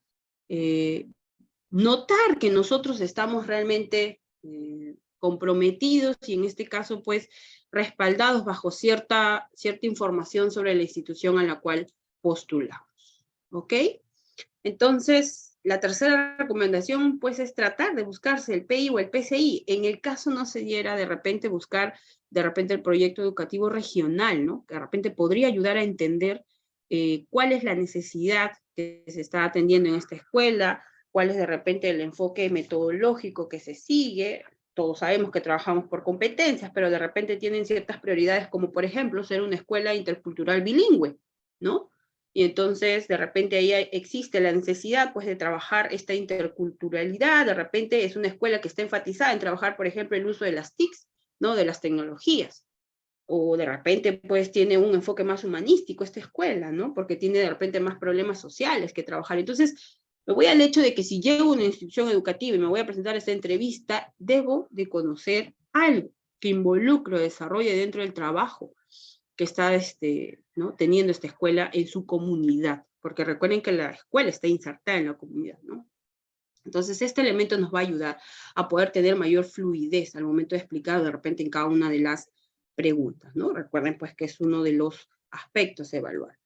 notar que nosotros estamos realmente comprometidos y en este caso, pues, respaldados bajo cierta información sobre la institución a la cual postulamos. ¿Ok? Entonces, la tercera recomendación, pues, es tratar de buscarse el PI o el PCI. En el caso no se diera de repente buscar, el proyecto educativo regional, ¿no? Que de repente podría ayudar a entender cuál es la necesidad que se está atendiendo en esta escuela, cuál es de repente el enfoque metodológico que se sigue. Todos sabemos que trabajamos por competencias, pero de repente tienen ciertas prioridades, como por ejemplo ser una escuela intercultural bilingüe, ¿no? Y entonces de repente ahí existe la necesidad pues de trabajar esta interculturalidad. De repente es una escuela que está enfatizada en trabajar, por ejemplo, el uso de las TICs, ¿no?, de las tecnologías. O de repente pues tiene un enfoque más humanístico esta escuela, ¿no?, porque tiene de repente más problemas sociales que trabajar. Entonces, me voy al hecho de que si llego a una institución educativa y me voy a presentar a esta entrevista, debo de conocer algo que involucre o desarrolle dentro del trabajo que está ¿no?, teniendo esta escuela en su comunidad, porque recuerden que la escuela está insertada en la comunidad, ¿no? Entonces, este elemento nos va a ayudar a poder tener mayor fluidez al momento de explicar de repente en cada una de las preguntas, ¿no? Recuerden pues que es uno de los aspectos a evaluar.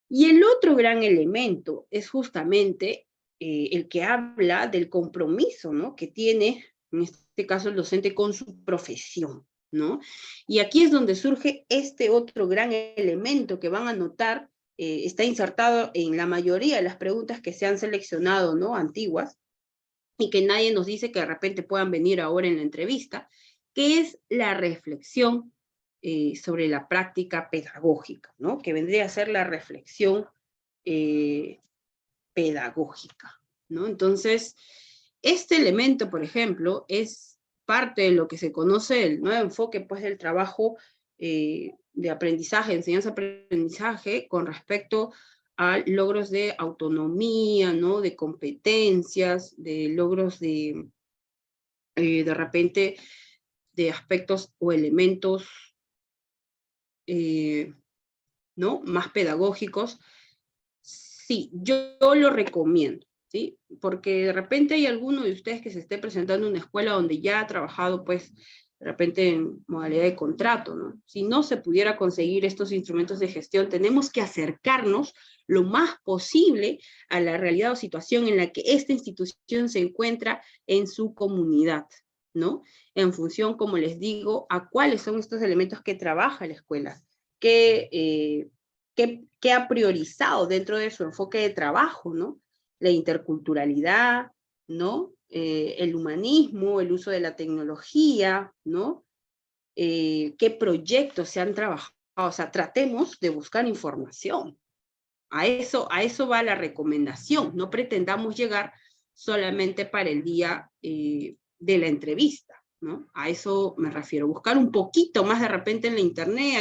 Y el otro gran elemento es justamente el que habla del compromiso, ¿no?, que tiene, en este caso, el docente con su profesión, ¿no? Y aquí es donde surge este otro gran elemento que van a notar, está insertado en la mayoría de las preguntas que se han seleccionado, ¿no?, antiguas, y que nadie nos dice que de repente puedan venir ahora en la entrevista, que es la reflexión sobre la práctica pedagógica, ¿no?, que vendría a ser la reflexión pedagógica, ¿no? Entonces, este elemento, por ejemplo, es parte de lo que se conoce el nuevo enfoque, pues, del trabajo de aprendizaje, enseñanza-aprendizaje, con respecto a logros de autonomía, ¿no?, de competencias, de logros de repente, de aspectos o elementos, ¿no?, más pedagógicos. Sí, yo lo recomiendo, ¿sí? Porque de repente hay alguno de ustedes que se esté presentando en una escuela donde ya ha trabajado, pues, de repente en modalidad de contrato, ¿no? Si no se pudiera conseguir estos instrumentos de gestión, tenemos que acercarnos lo más posible a la realidad o situación en la que esta institución se encuentra en su comunidad, ¿no? En función, como les digo, a cuáles son estos elementos que trabaja la escuela, que ¿qué ha priorizado dentro de su enfoque de trabajo, ¿no? la interculturalidad, ¿no? El humanismo, el uso de la tecnología, ¿no? Qué proyectos se han trabajado, o sea, tratemos de buscar información. A eso va la recomendación, no pretendamos llegar solamente para el día de la entrevista, ¿no? A eso me refiero, buscar un poquito más de repente en la internet,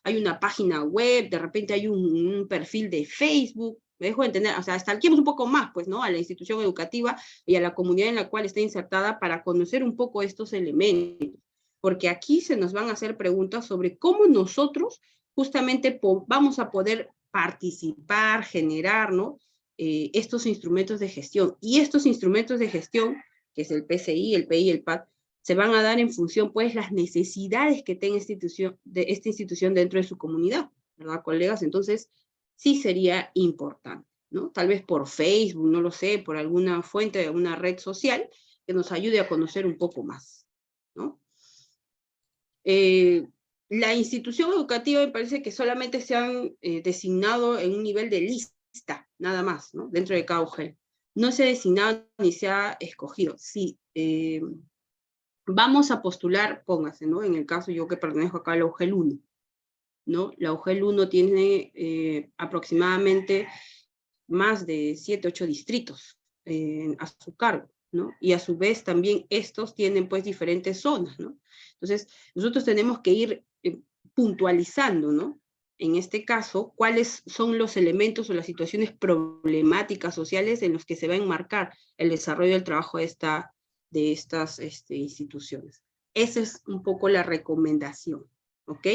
hay una página web, de repente hay un perfil de Facebook, me dejo entender, o sea, stalkeemos un poco más, pues, ¿no? A la institución educativa y a la comunidad en la cual está insertada para conocer un poco estos elementos, porque aquí se nos van a hacer preguntas sobre cómo nosotros justamente vamos a poder participar, generar, ¿no? Estos instrumentos de gestión. Y estos instrumentos de gestión, que es el PCI, el PI y el PAD, se van a dar en función, pues, las necesidades que tenga esta institución dentro de su comunidad, ¿verdad, colegas? Entonces, sí sería importante, ¿no? Tal vez por Facebook, no lo sé, por alguna fuente de alguna red social que nos ayude a conocer un poco más, ¿no? La institución educativa me parece que solamente se han designado en un nivel de lista, nada más, ¿no? Dentro de cada UGEL. No se ha designado ni se ha escogido. Sí, vamos a postular, póngase, ¿no? En el caso yo que pertenezco acá a la UGEL 1, ¿no? La UGEL 1 tiene aproximadamente más de 7, 8 distritos a su cargo, ¿no? Y a su vez también estos tienen pues diferentes zonas, ¿no? Entonces, nosotros tenemos que ir puntualizando, ¿no? En este caso, cuáles son los elementos o las situaciones problemáticas sociales en los que se va a enmarcar el desarrollo del trabajo de estas instituciones. Esa es un poco la recomendación, ¿ok?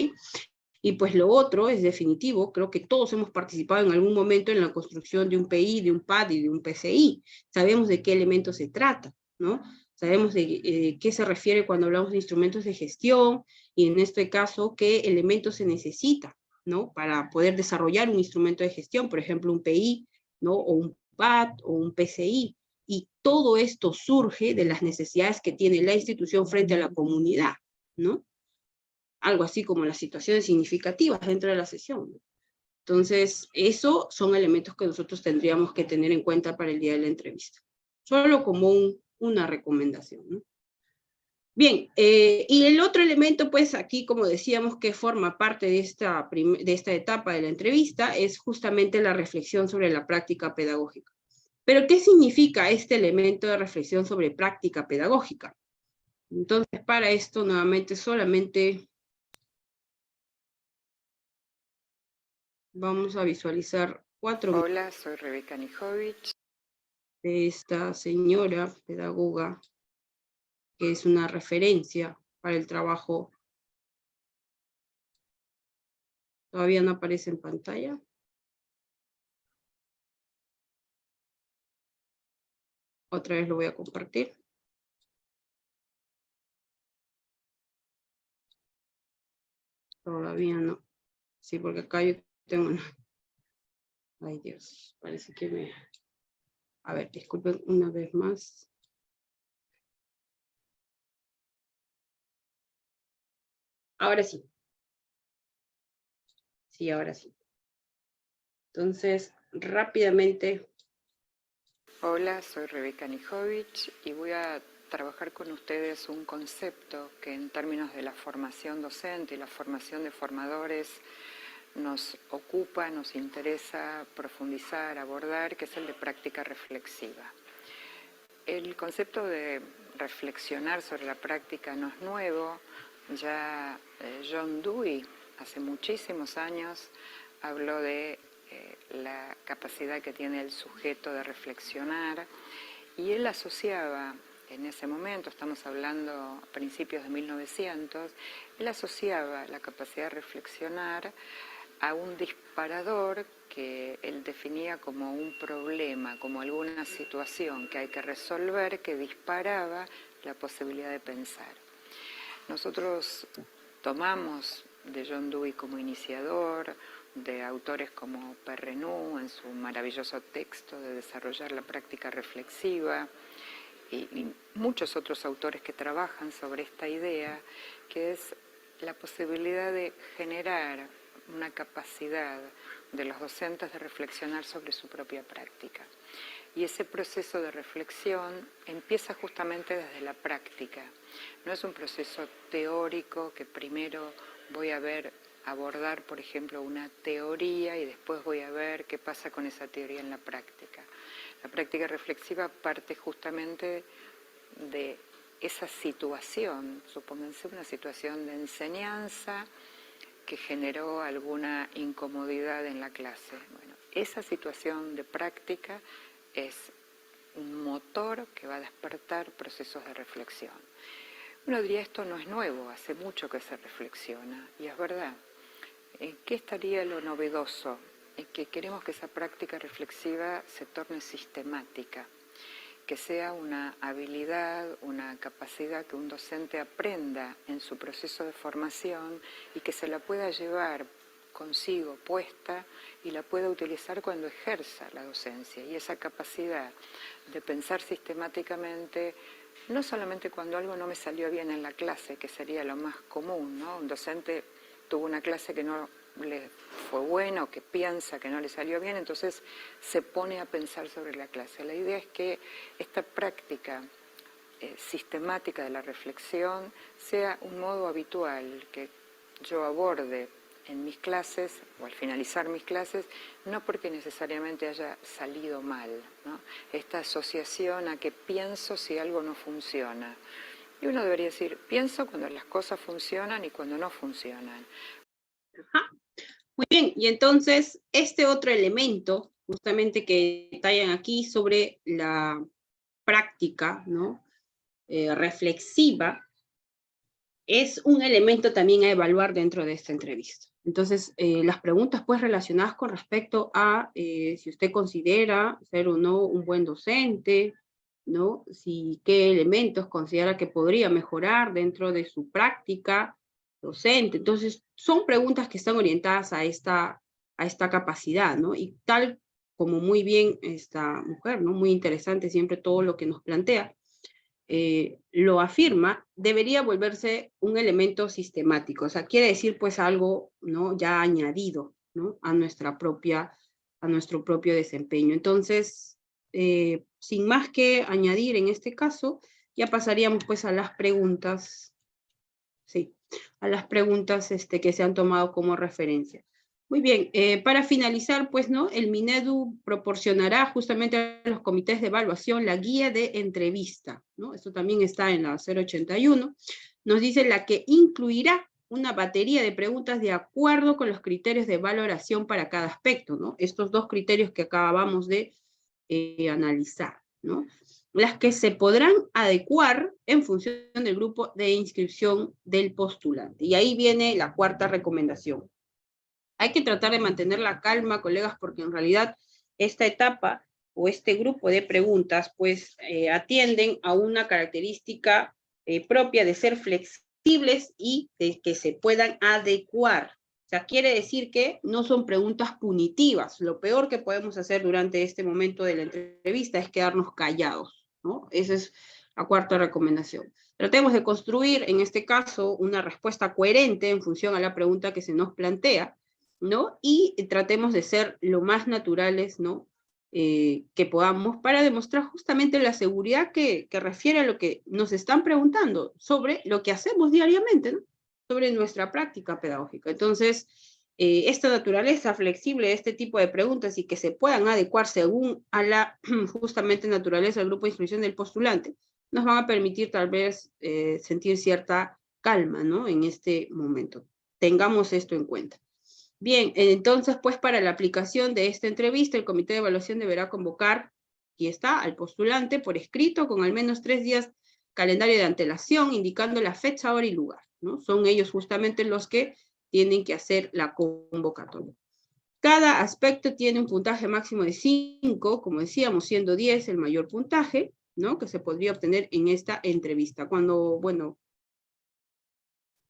Y pues lo otro es definitivo, creo que todos hemos participado en algún momento en la construcción de un PI, de un PAD y de un PCI. Sabemos de qué elementos se trata, ¿no? Sabemos de qué se refiere cuando hablamos de instrumentos de gestión y en este caso qué elementos se necesita, ¿no? Para poder desarrollar un instrumento de gestión, por ejemplo, un PI, ¿no? O un PAD o un PCI. Y todo esto surge de las necesidades que tiene la institución frente a la comunidad, ¿no? Algo así como las situaciones significativas dentro de la sesión. Entonces, esos son elementos que nosotros tendríamos que tener en cuenta para el día de la entrevista. Solo como una recomendación, ¿no? Bien, y el otro elemento, pues aquí, como decíamos, que forma parte de esta etapa de la entrevista, es justamente la reflexión sobre la práctica pedagógica. Pero, ¿qué significa este elemento de reflexión sobre práctica pedagógica? Entonces, para esto, nuevamente, solamente vamos a visualizar 4 minutos. Hola, soy Rebeca Nijovic. De esta señora pedagoga, que es una referencia para el trabajo. Todavía no aparece en pantalla. Otra vez lo voy a compartir. Todavía no. Sí, porque acá yo tengo una... Ay, Dios, parece que me... A ver, disculpen una vez más. Ahora sí. Sí, ahora sí. Entonces, rápidamente... Hola, soy Rebeca Nijovic y voy a trabajar con ustedes un concepto que en términos de la formación docente y la formación de formadores nos ocupa, nos interesa profundizar, abordar, que es el de práctica reflexiva. El concepto de reflexionar sobre la práctica no es nuevo. Ya John Dewey, hace muchísimos años, habló de la capacidad que tiene el sujeto de reflexionar, y él asociaba, en ese momento, estamos hablando a principios de 1900, él asociaba la capacidad de reflexionar a un disparador que él definía como un problema, como alguna situación que hay que resolver, que disparaba la posibilidad de pensar. Nosotros tomamos de John Dewey como iniciador, de autores como Perrenou en su maravilloso texto de desarrollar la práctica reflexiva, y muchos otros autores que trabajan sobre esta idea, que es la posibilidad de generar una capacidad de los docentes de reflexionar sobre su propia práctica. Y ese proceso de reflexión empieza justamente desde la práctica. No es un proceso teórico que primero voy a abordar, por ejemplo, una teoría y después voy a ver qué pasa con esa teoría en la práctica. La práctica reflexiva parte justamente de esa situación, supónganse una situación de enseñanza que generó alguna incomodidad en la clase. Bueno, esa situación de práctica es un motor que va a despertar procesos de reflexión. Uno diría, esto no es nuevo, hace mucho que se reflexiona, y es verdad. ¿En qué estaría lo novedoso? En que queremos que esa práctica reflexiva se torne sistemática, que sea una habilidad, una capacidad que un docente aprenda en su proceso de formación y que se la pueda llevar consigo puesta y la pueda utilizar cuando ejerza la docencia. Y esa capacidad de pensar sistemáticamente, no solamente cuando algo no me salió bien en la clase, que sería lo más común, ¿no? Un docente tuvo una clase que no le fue buena o que piensa que no le salió bien, entonces se pone a pensar sobre la clase. La idea es que esta práctica sistemática de la reflexión sea un modo habitual que yo aborde en mis clases o al finalizar mis clases, no porque necesariamente haya salido mal, ¿no? Esta asociación a que pienso si algo no funciona. Y uno debería decir, pienso cuando las cosas funcionan y cuando no funcionan. Ajá. Muy bien, y entonces este otro elemento, justamente que detallan aquí sobre la práctica, ¿no? Reflexiva, es un elemento también a evaluar dentro de esta entrevista. Entonces, las preguntas pues relacionadas con respecto a si usted considera ser o no un buen docente, ¿no? Si qué elementos considera que podría mejorar dentro de su práctica docente. Entonces, son preguntas que están orientadas a esta capacidad, ¿no? Y tal como muy bien esta mujer, ¿no? Muy interesante siempre todo lo que nos plantea, lo afirma, debería volverse un elemento sistemático. O sea, quiere decir pues algo, ¿no? Ya añadido, ¿no? A nuestro propio desempeño. Entonces, sin más que añadir en este caso, ya pasaríamos pues a las preguntas, sí, a las preguntas que se han tomado como referencia. Muy bien, para finalizar, pues, ¿no? El Minedu proporcionará justamente a los comités de evaluación la guía de entrevista, ¿no? Esto también está en la 081. Nos dice la que incluirá una batería de preguntas de acuerdo con los criterios de valoración para cada aspecto, ¿no? Estos dos criterios que acabamos de analizar, ¿no? Las que se podrán adecuar en función del grupo de inscripción del postulante. Y ahí viene la cuarta recomendación. Hay que tratar de mantener la calma, colegas, porque en realidad esta etapa o este grupo de preguntas, pues, atienden a una característica propia de ser flexibles y de que se puedan adecuar. O sea, quiere decir que no son preguntas punitivas. Lo peor que podemos hacer durante este momento de la entrevista es quedarnos callados, ¿no? Esa es la cuarta recomendación. Tratemos de construir, en este caso, una respuesta coherente en función a la pregunta que se nos plantea, ¿no? Y tratemos de ser lo más naturales, ¿no? Que podamos para demostrar justamente la seguridad que refiere a lo que nos están preguntando sobre lo que hacemos diariamente, ¿no? Sobre nuestra práctica pedagógica. Entonces, esta naturaleza flexible de este tipo de preguntas y que se puedan adecuar según a la justamente naturaleza del grupo de inscripción del postulante, nos van a permitir tal vez sentir cierta calma, ¿no? En este momento. Tengamos esto en cuenta. Bien, entonces, pues para la aplicación de esta entrevista, el comité de evaluación deberá convocar, y está, al postulante por escrito con al menos 3 días calendario de antelación, indicando la fecha, hora y lugar, ¿no? Son ellos justamente los que tienen que hacer la convocatoria. Cada aspecto tiene un puntaje máximo de 5, como decíamos, siendo 10 el mayor puntaje, ¿no? Que se podría obtener en esta entrevista. Cuando, bueno,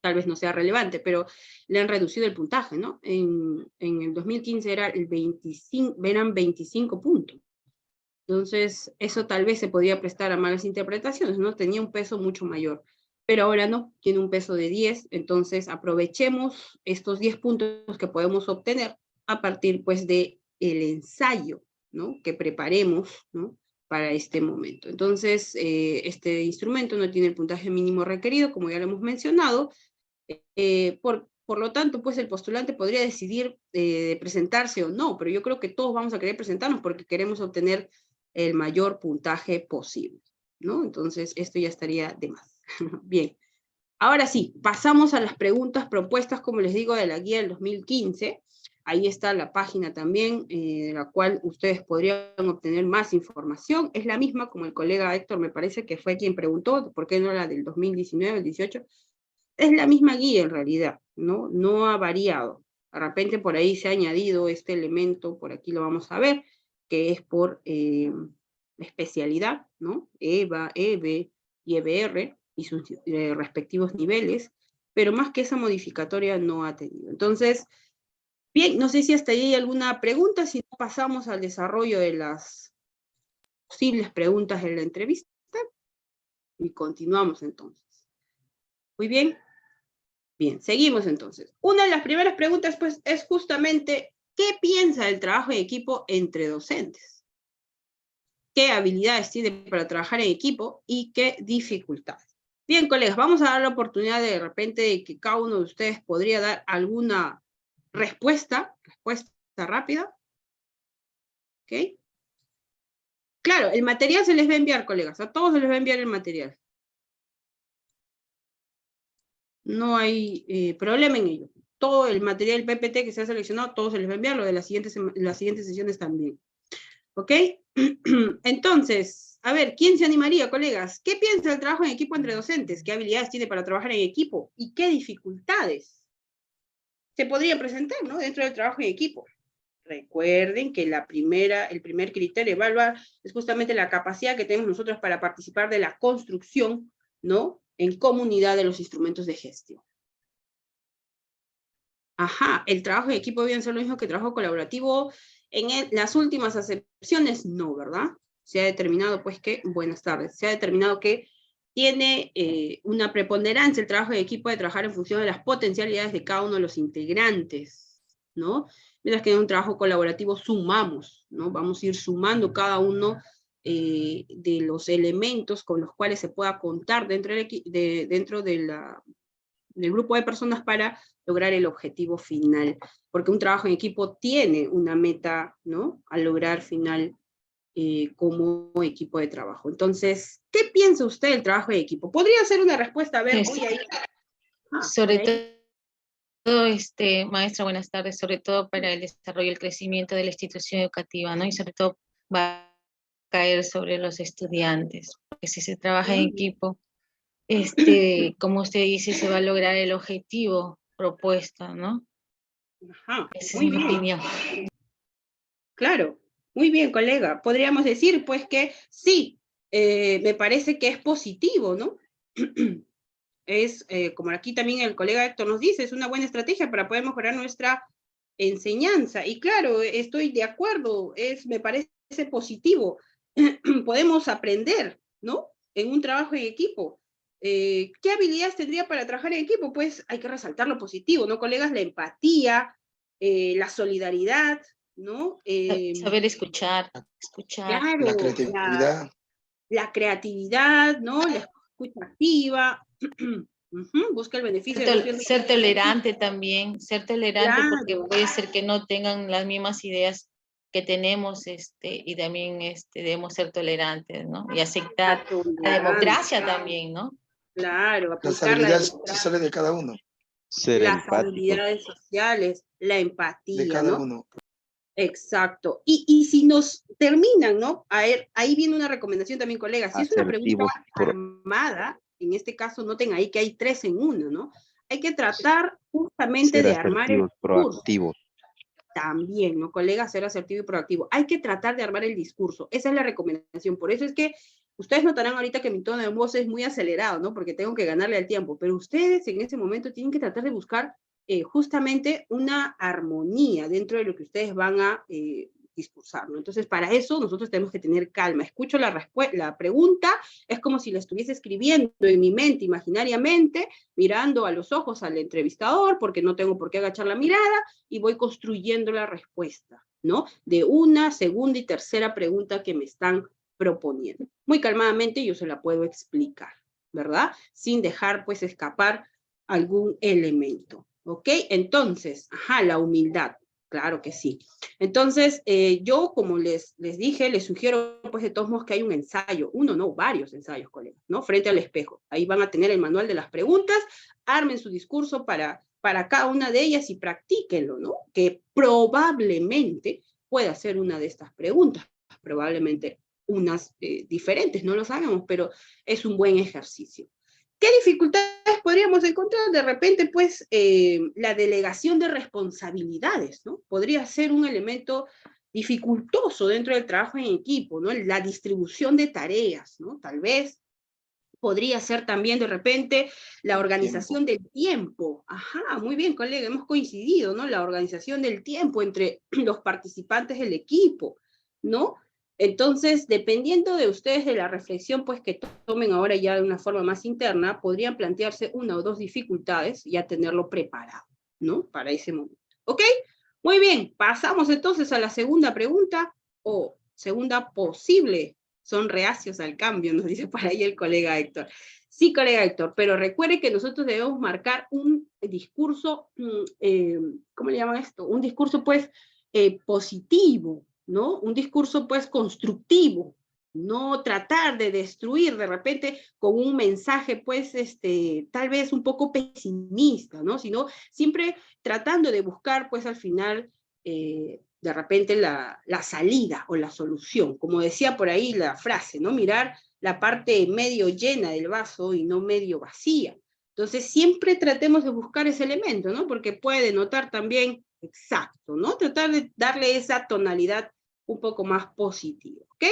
tal vez no sea relevante, pero le han reducido el puntaje, ¿no? En el 2015 eran 25 puntos. Entonces, eso tal vez se podía prestar a malas interpretaciones, ¿no? Tenía un peso mucho mayor, pero ahora no, tiene un peso de 10, entonces aprovechemos estos 10 puntos que podemos obtener a partir, pues, del ensayo, ¿no?, que preparemos, ¿no?, para este momento. Entonces, este instrumento no tiene el puntaje mínimo requerido, como ya lo hemos mencionado. Por lo tanto, pues el postulante podría decidir presentarse o no, pero yo creo que todos vamos a querer presentarnos porque queremos obtener el mayor puntaje posible, ¿no? Entonces, esto ya estaría de más. Bien. Ahora sí, pasamos a las preguntas propuestas, como les digo, de la guía del 2015. Ahí está la página también, de la cual ustedes podrían obtener más información. Es la misma como el colega Héctor, me parece que fue quien preguntó, ¿por qué no la del 2019, el 18? Es la misma guía en realidad, ¿no? No ha variado. De repente por ahí se ha añadido este elemento, por aquí lo vamos a ver, que es por especialidad, ¿no? EVA, EBE y EBR, y sus respectivos niveles, pero más que esa modificatoria no ha tenido. Entonces, bien, no sé si hasta ahí hay alguna pregunta, si no pasamos al desarrollo de las posibles preguntas en la entrevista, y continuamos entonces. Muy bien. Bien, seguimos entonces. Una de las primeras preguntas, pues, es justamente, ¿qué piensa del trabajo en equipo entre docentes? ¿Qué habilidades tiene para trabajar en equipo y qué dificultades? Bien, colegas, vamos a dar la oportunidad de repente de que cada uno de ustedes podría dar alguna respuesta rápida. ¿Ok? Claro, el material se les va a enviar, colegas, a todos se les va a enviar el material. No hay problema en ello. Todo el material PPT que se ha seleccionado, todo se les va a enviar, lo de las siguientes sesiones también. ¿Ok? Entonces, a ver, ¿quién se animaría, colegas? ¿Qué piensa del trabajo en equipo entre docentes? ¿Qué habilidades tiene para trabajar en equipo? ¿Y qué dificultades se podrían presentar, ¿no?, dentro del trabajo en equipo? Recuerden que el primer criterio evaluar es justamente la capacidad que tenemos nosotros para participar de la construcción, ¿no?, en comunidad de los instrumentos de gestión. Ajá, el trabajo en equipo debe ser lo mismo que trabajo colaborativo. En las últimas acepciones, no, ¿verdad? Se ha determinado, pues, que, buenas tardes, se ha determinado que tiene una preponderancia el trabajo en equipo de trabajar en función de las potencialidades de cada uno de los integrantes, ¿no? Mientras que en un trabajo colaborativo sumamos, ¿no? Vamos a ir sumando cada uno de los elementos con los cuales se pueda contar dentro del grupo de personas para lograr el objetivo final, porque un trabajo en equipo tiene una meta, ¿no?, a lograr final como equipo de trabajo. Entonces, ¿qué piensa usted del trabajo en equipo? Podría ser una respuesta, a ver, Sí. voy ahí. Sobre todo, maestra, buenas tardes, sobre todo para el desarrollo y el crecimiento de la institución educativa, ¿no? Y sobre todo va a caer sobre los estudiantes, porque si se trabaja en equipo, como usted dice, se va a lograr el objetivo propuesto, ¿no? Ajá, Esa muy es mi bien. opinión. Claro, muy bien, colega. Podríamos decir, pues, que sí, me parece que es positivo, ¿no? Es, como aquí también el colega Héctor nos dice, es una buena estrategia para poder mejorar nuestra enseñanza. Y claro, estoy de acuerdo, me parece positivo. Podemos aprender, ¿no?, en un trabajo en equipo. ¿Qué habilidades tendría para trabajar en equipo? Pues hay que resaltar lo positivo, ¿no, colegas? La empatía, la solidaridad, ¿no? Saber escuchar. Claro, La creatividad. la creatividad, ¿no? La escucha activa, busca el beneficio. Ser tolerante también, Claro. porque puede ser que no tengan las mismas ideas que tenemos, y también debemos ser tolerantes, ¿no? Y aceptar la democracia también, ¿no? Claro, Las aplicar la habilidades democracia, sociales de cada uno. Ser las empático. habilidades sociales, la empatía, De cada ¿no? uno. Exacto. Y si nos terminan, ¿no? Ahí viene una recomendación también, colegas. Si es una pregunta Asertivos, armada, en este caso noten ahí que hay 3 en 1, ¿no? Hay que tratar justamente ser de armar el asertivos, discurso. proactivos. También, ¿no, colega? Ser asertivo y proactivo. Hay que tratar de armar el discurso. Esa es la recomendación. Por eso es que ustedes notarán ahorita que mi tono de voz es muy acelerado, ¿no? Porque tengo que ganarle al tiempo. Pero ustedes en ese momento tienen que tratar de buscar justamente una armonía dentro de lo que ustedes van a discursar, ¿no? Entonces, para eso nosotros tenemos que tener calma. Escucho la pregunta, es como si la estuviese escribiendo en mi mente imaginariamente, mirando a los ojos al entrevistador, porque no tengo por qué agachar la mirada, y voy construyendo la respuesta, ¿no? De una, segunda y tercera pregunta que me están proponiendo. Muy calmadamente yo se la puedo explicar, ¿verdad? Sin dejar, pues, escapar algún elemento, ¿ok? Entonces, la humildad, claro que sí. Entonces, yo, como les dije, les sugiero, pues, de todos modos, que hay un ensayo, uno no, varios ensayos, colegas, ¿no? Frente al espejo. Ahí van a tener el manual de las preguntas, armen su discurso para cada una de ellas y practíquenlo, ¿no? Que probablemente pueda ser una de estas preguntas, probablemente unas diferentes, no lo sabemos, pero es un buen ejercicio. ¿Qué dificultades podríamos encontrar? De repente, pues, la delegación de responsabilidades, ¿no? Podría ser un elemento dificultoso dentro del trabajo en equipo, ¿no? La distribución de tareas, ¿no? Tal vez podría ser también de repente la organización del tiempo. Muy bien, colega, hemos coincidido, ¿no? La organización del tiempo entre los participantes del equipo, ¿no? Entonces, dependiendo de ustedes de la reflexión, pues que tomen ahora ya de una forma más interna, podrían plantearse una o dos dificultades y ya tenerlo preparado, ¿no? Para ese momento. ¿Ok? Muy bien, pasamos entonces a la segunda pregunta o segunda posible. Son reacios al cambio, nos dice por ahí el colega Héctor. Sí, colega Héctor, pero recuerde que nosotros debemos marcar un discurso, ¿cómo le llaman esto? Un discurso, pues, positivo, ¿no? Un discurso, pues, constructivo, no tratar de destruir de repente con un mensaje, pues, tal vez un poco pesimista, ¿no? Sino siempre tratando de buscar, pues, al final, de repente la salida o la solución, como decía por ahí la frase, ¿no? Mirar la parte medio llena del vaso y no medio vacía. Entonces siempre tratemos de buscar ese elemento, ¿no? Porque puede denotar también, exacto, ¿no? Tratar de darle esa tonalidad un poco más positiva, ¿ok?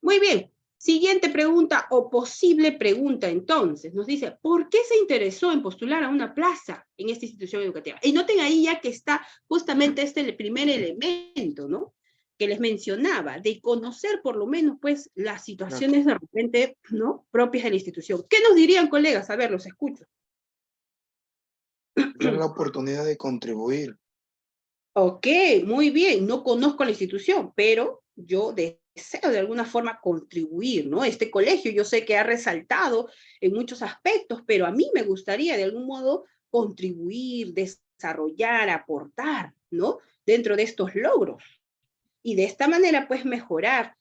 Muy bien. Siguiente pregunta o posible pregunta entonces, nos dice, ¿por qué se interesó en postular a una plaza en esta institución educativa? Y noten ahí ya que está justamente el primer elemento, ¿no? Que les mencionaba, de conocer por lo menos, pues, las situaciones de repente, ¿no? Propias de la institución. ¿Qué nos dirían, colegas? A ver, los escucho. Dar la oportunidad de contribuir. Ok, muy bien, no conozco la institución, pero yo deseo de alguna forma contribuir, ¿no? Este colegio yo sé que ha resaltado en muchos aspectos, pero a mí me gustaría de algún modo contribuir, desarrollar, aportar, ¿no? Dentro de estos logros. Y de esta manera, pues, mejorar,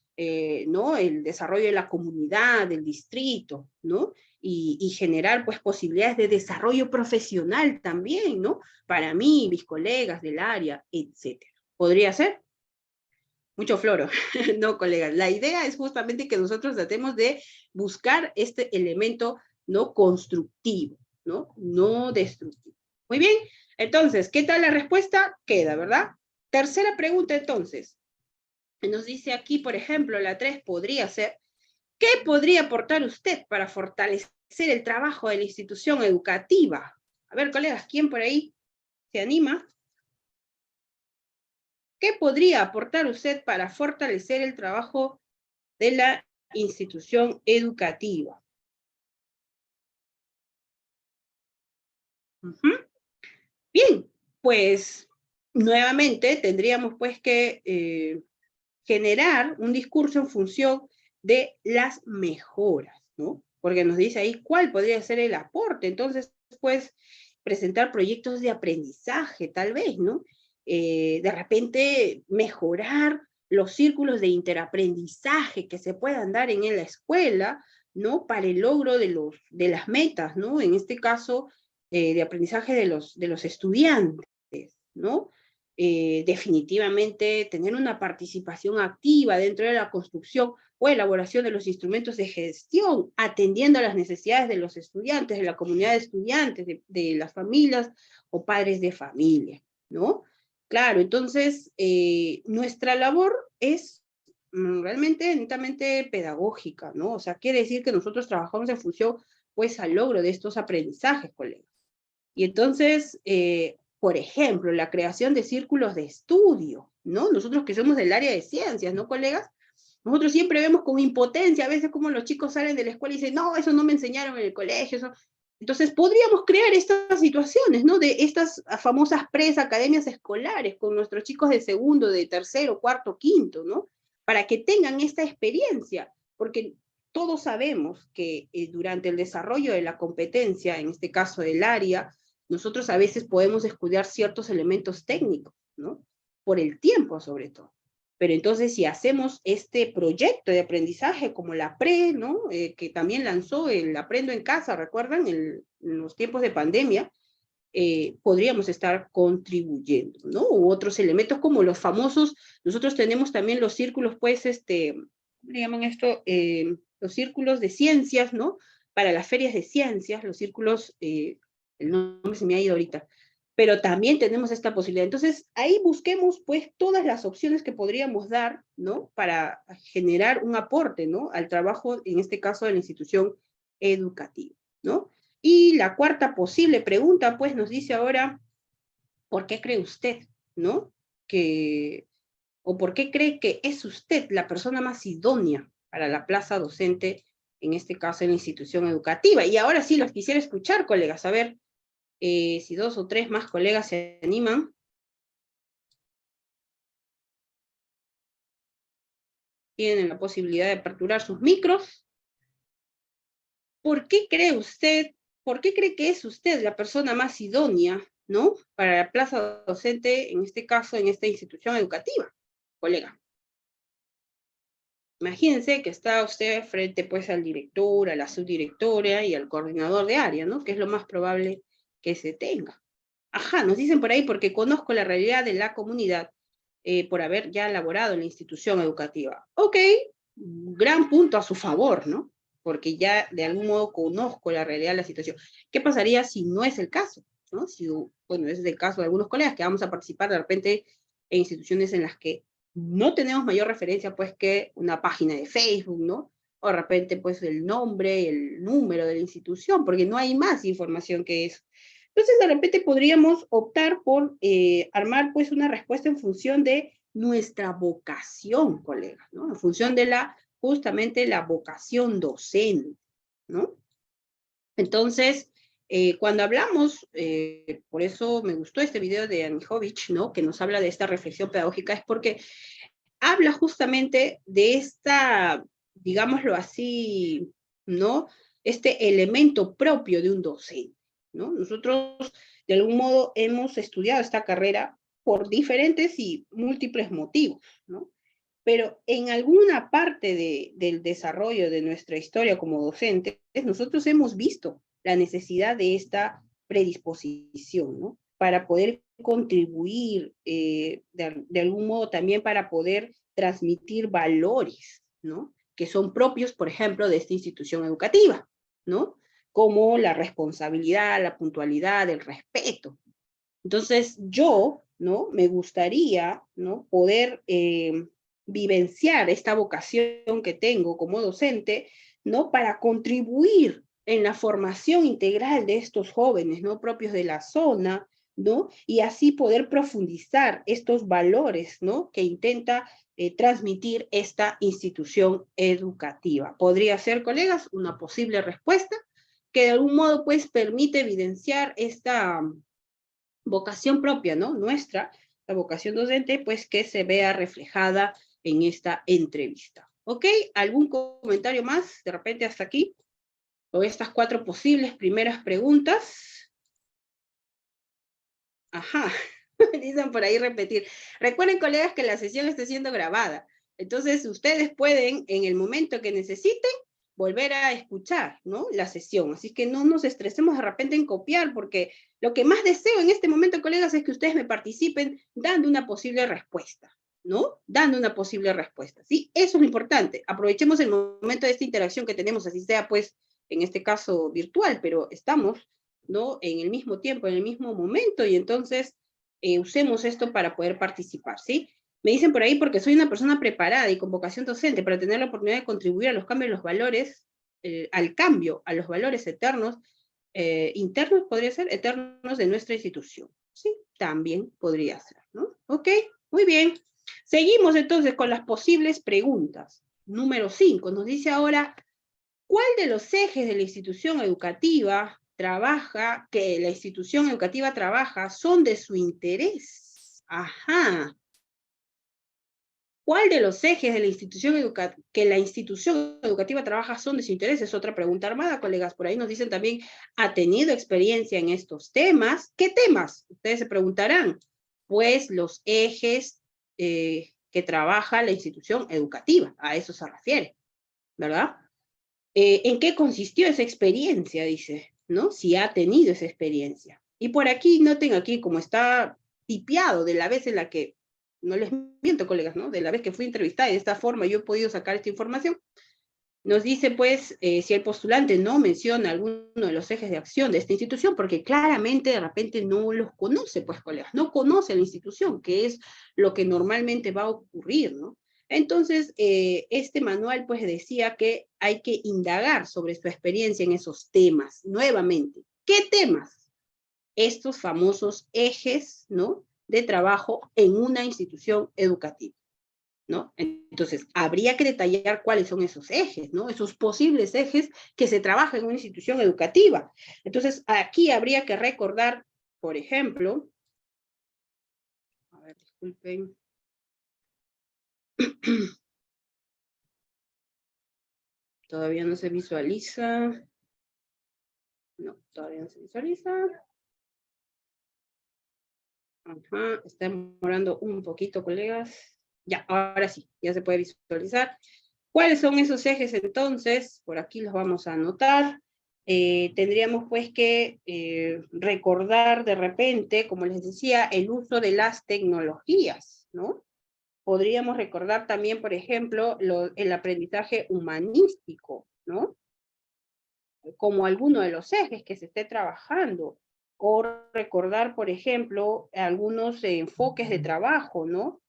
¿no? El desarrollo de la comunidad, del distrito, ¿no? Y generar, pues, posibilidades de desarrollo profesional también, ¿no? Para mí, mis colegas del área, etcétera. ¿Podría ser? Mucho floro. No, colegas. La idea es justamente que nosotros tratemos de buscar este elemento, ¿no? Constructivo, ¿no? No destructivo. Muy bien. Entonces, ¿qué tal la respuesta? Queda, ¿verdad? Tercera pregunta, entonces. Nos dice aquí, por ejemplo, la 3 podría ser, ¿qué podría aportar usted para fortalecer el trabajo de la institución educativa? A ver, colegas, ¿quién por ahí se anima? ¿Qué podría aportar usted para fortalecer el trabajo de la institución educativa? Bien, pues nuevamente tendríamos pues que generar un discurso en función de las mejoras, ¿no? Porque nos dice ahí cuál podría ser el aporte. Entonces, pues, presentar proyectos de aprendizaje, tal vez, ¿no? De repente, mejorar los círculos de interaprendizaje que se puedan dar en la escuela, ¿no? Para el logro de las metas, ¿no? En este caso, de aprendizaje de los estudiantes, ¿no? Definitivamente tener una participación activa dentro de la construcción o elaboración de los instrumentos de gestión, atendiendo a las necesidades de los estudiantes, de la comunidad de estudiantes, de las familias o padres de familia, ¿no? Claro, entonces, nuestra labor es realmente netamente pedagógica, ¿no? O sea, quiere decir que nosotros trabajamos en función, pues, al logro de estos aprendizajes, colegas. Y entonces, por ejemplo, la creación de círculos de estudio, ¿no? Nosotros que somos del área de ciencias, ¿no, colegas? Nosotros siempre vemos con impotencia a veces como los chicos salen de la escuela y dicen, no, eso no me enseñaron en el colegio, eso. Entonces, podríamos crear estas situaciones, ¿no? De estas famosas preacademias escolares con nuestros chicos de segundo, de tercero, cuarto, quinto, ¿no? Para que tengan esta experiencia, porque todos sabemos que durante el desarrollo de la competencia, en este caso del área, nosotros a veces podemos descuidar ciertos elementos técnicos, ¿no? Por el tiempo, sobre todo. Pero entonces, si hacemos este proyecto de aprendizaje como la PRE, ¿no? Que también lanzó el Aprendo en Casa, ¿recuerdan? En los tiempos de pandemia, podríamos estar contribuyendo, ¿no? U otros elementos como los famosos, nosotros tenemos también los círculos, pues, ¿cómo le llaman esto? Los círculos de ciencias, ¿no? Para las ferias de ciencias, los círculos, el nombre se me ha ido ahorita, pero también tenemos esta posibilidad. Entonces, ahí busquemos, pues, todas las opciones que podríamos dar, ¿no? Para generar un aporte, ¿no? Al trabajo, en este caso, de la institución educativa, ¿no? Y la cuarta posible pregunta, pues, nos dice ahora, ¿por qué cree usted, ¿no? O por qué cree que es usted la persona más idónea para la plaza docente, en este caso, en la institución educativa? Y ahora sí, los quisiera escuchar, colegas, a ver, si 2 o 3 más colegas se animan. Tienen la posibilidad de aperturar sus micros. ¿Por qué cree usted, por qué cree que es usted la persona más idónea, ¿no? Para la plaza docente, en este caso, en esta institución educativa, colega? Imagínense que está usted frente, pues, al director, a la subdirectora y al coordinador de área, ¿no? Que es lo más probable que se tenga. Ajá, nos dicen por ahí, porque conozco la realidad de la comunidad por haber ya elaborado en la institución educativa. Ok, gran punto a su favor, ¿no? Porque ya de algún modo conozco la realidad de la situación. ¿Qué pasaría si no es el caso? ¿No? Si, bueno, es el caso de algunos colegas que vamos a participar de repente en instituciones en las que no tenemos mayor referencia, pues, que una página de Facebook, ¿no? O de repente, pues, el nombre, el número de la institución, porque no hay más información que eso. Entonces, de repente podríamos optar por armar, pues, una respuesta en función de nuestra vocación, colegas, ¿no? En función de justamente la vocación docente, ¿no? Entonces, cuando hablamos, por eso me gustó este video de Anijovic, ¿no? Que nos habla de esta reflexión pedagógica, es porque habla justamente de esta, digámoslo así, ¿no? Este elemento propio de un docente, ¿no? Nosotros, de algún modo, hemos estudiado esta carrera por diferentes y múltiples motivos, ¿no? Pero en alguna parte del desarrollo de nuestra historia como docentes, nosotros hemos visto la necesidad de esta predisposición, ¿no? Para poder contribuir de algún modo también para poder transmitir valores, ¿no? Que son propios, por ejemplo, de esta institución educativa, ¿no? Como la responsabilidad, la puntualidad, el respeto. Entonces, yo, ¿no? Me gustaría, ¿no? Poder vivenciar esta vocación que tengo como docente, ¿no? Para contribuir en la formación integral de estos jóvenes, ¿no? Propios de la zona, ¿no? Y así poder profundizar estos valores, ¿no? Que intenta transmitir esta institución educativa. Podría ser, colegas, una posible respuesta que de algún modo, pues, permite evidenciar esta vocación propia, ¿no? Nuestra, la vocación docente, pues, que se vea reflejada en esta entrevista. ¿Ok? ¿Algún comentario más? De repente hasta aquí. O estas 4 posibles primeras preguntas. Ajá. Dicen por ahí repetir. Recuerden, colegas, que la sesión está siendo grabada. Entonces, ustedes pueden, en el momento que necesiten, volver a escuchar, ¿no? La sesión. Así que no nos estresemos de repente en copiar, porque lo que más deseo en este momento, colegas, es que ustedes me participen dando una posible respuesta, ¿no? Dando una posible respuesta, ¿sí? Eso es lo importante. Aprovechemos el momento de esta interacción que tenemos, así sea, pues, en este caso virtual, pero estamos, ¿no? En el mismo tiempo, en el mismo momento, y entonces usemos esto para poder participar, ¿sí? Me dicen por ahí, porque soy una persona preparada y con vocación docente para tener la oportunidad de contribuir a los cambios de los valores, al cambio, a los valores eternos, internos, podría ser, eternos de nuestra institución. Sí, también podría ser, ¿no? Ok, muy bien. Seguimos entonces con las posibles preguntas. Número 5, nos dice ahora, ¿cuál de los ejes de la institución educativa trabaja, que la institución educativa trabaja, son de su interés. Ajá. ¿Cuál de los ejes de la institución que la institución educativa trabaja son de su interés? Es otra pregunta armada, colegas. Por ahí nos dicen también, ¿ha tenido experiencia en estos temas? ¿Qué temas? Ustedes se preguntarán. Pues los ejes que trabaja la institución educativa, a eso se refiere, ¿verdad? ¿En qué consistió esa experiencia? Dice, ¿no? Si ha tenido esa experiencia. Y por aquí, noten aquí, como está tipiado de la vez en la que, no les miento, colegas, ¿no? De la vez que fui entrevistada y de esta forma yo he podido sacar esta información, nos dice, pues, si el postulante no menciona alguno de los ejes de acción de esta institución, porque claramente de repente no los conoce, pues, colegas, no conoce la institución, que es lo que normalmente va a ocurrir, ¿no? Entonces, este manual, pues, decía que hay que indagar sobre su experiencia en esos temas, nuevamente. ¿Qué temas? Estos famosos ejes, ¿no?, de trabajo en una institución educativa, ¿no? Entonces, habría que detallar cuáles son esos ejes, ¿no? Esos posibles ejes que se trabajan en una institución educativa. Entonces, aquí habría que recordar, por ejemplo, a ver, disculpen. Todavía no se visualiza. No, todavía no se visualiza. Ajá, está demorando un poquito, colegas. Ya, ahora sí, ya se puede visualizar. ¿Cuáles son esos ejes entonces? Por aquí los vamos a anotar. Tendríamos pues que recordar de repente, como les decía, el uso de las tecnologías, ¿no? Podríamos recordar también, por ejemplo, el aprendizaje humanístico, ¿no? Como alguno de los ejes que se esté trabajando. O recordar, por ejemplo, algunos enfoques de trabajo, ¿no?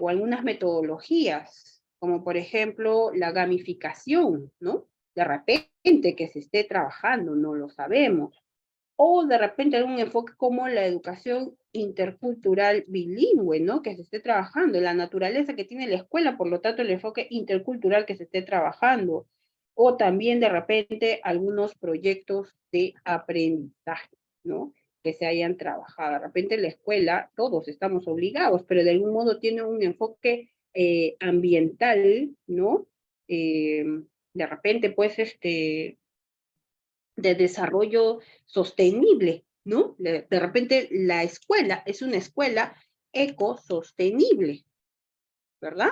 O algunas metodologías, como por ejemplo la gamificación, ¿no? De repente que se esté trabajando, no lo sabemos. O de repente algún enfoque como la educación intercultural bilingüe, ¿no? Que se esté trabajando, la naturaleza que tiene la escuela, por lo tanto el enfoque intercultural que se esté trabajando. O también de repente algunos proyectos de aprendizaje, ¿no?, que se hayan trabajado. De repente la escuela, todos estamos obligados, pero de algún modo tiene un enfoque ambiental, ¿no? De repente, pues, de desarrollo sostenible, ¿no? De repente la escuela es una escuela ecosostenible, ¿verdad?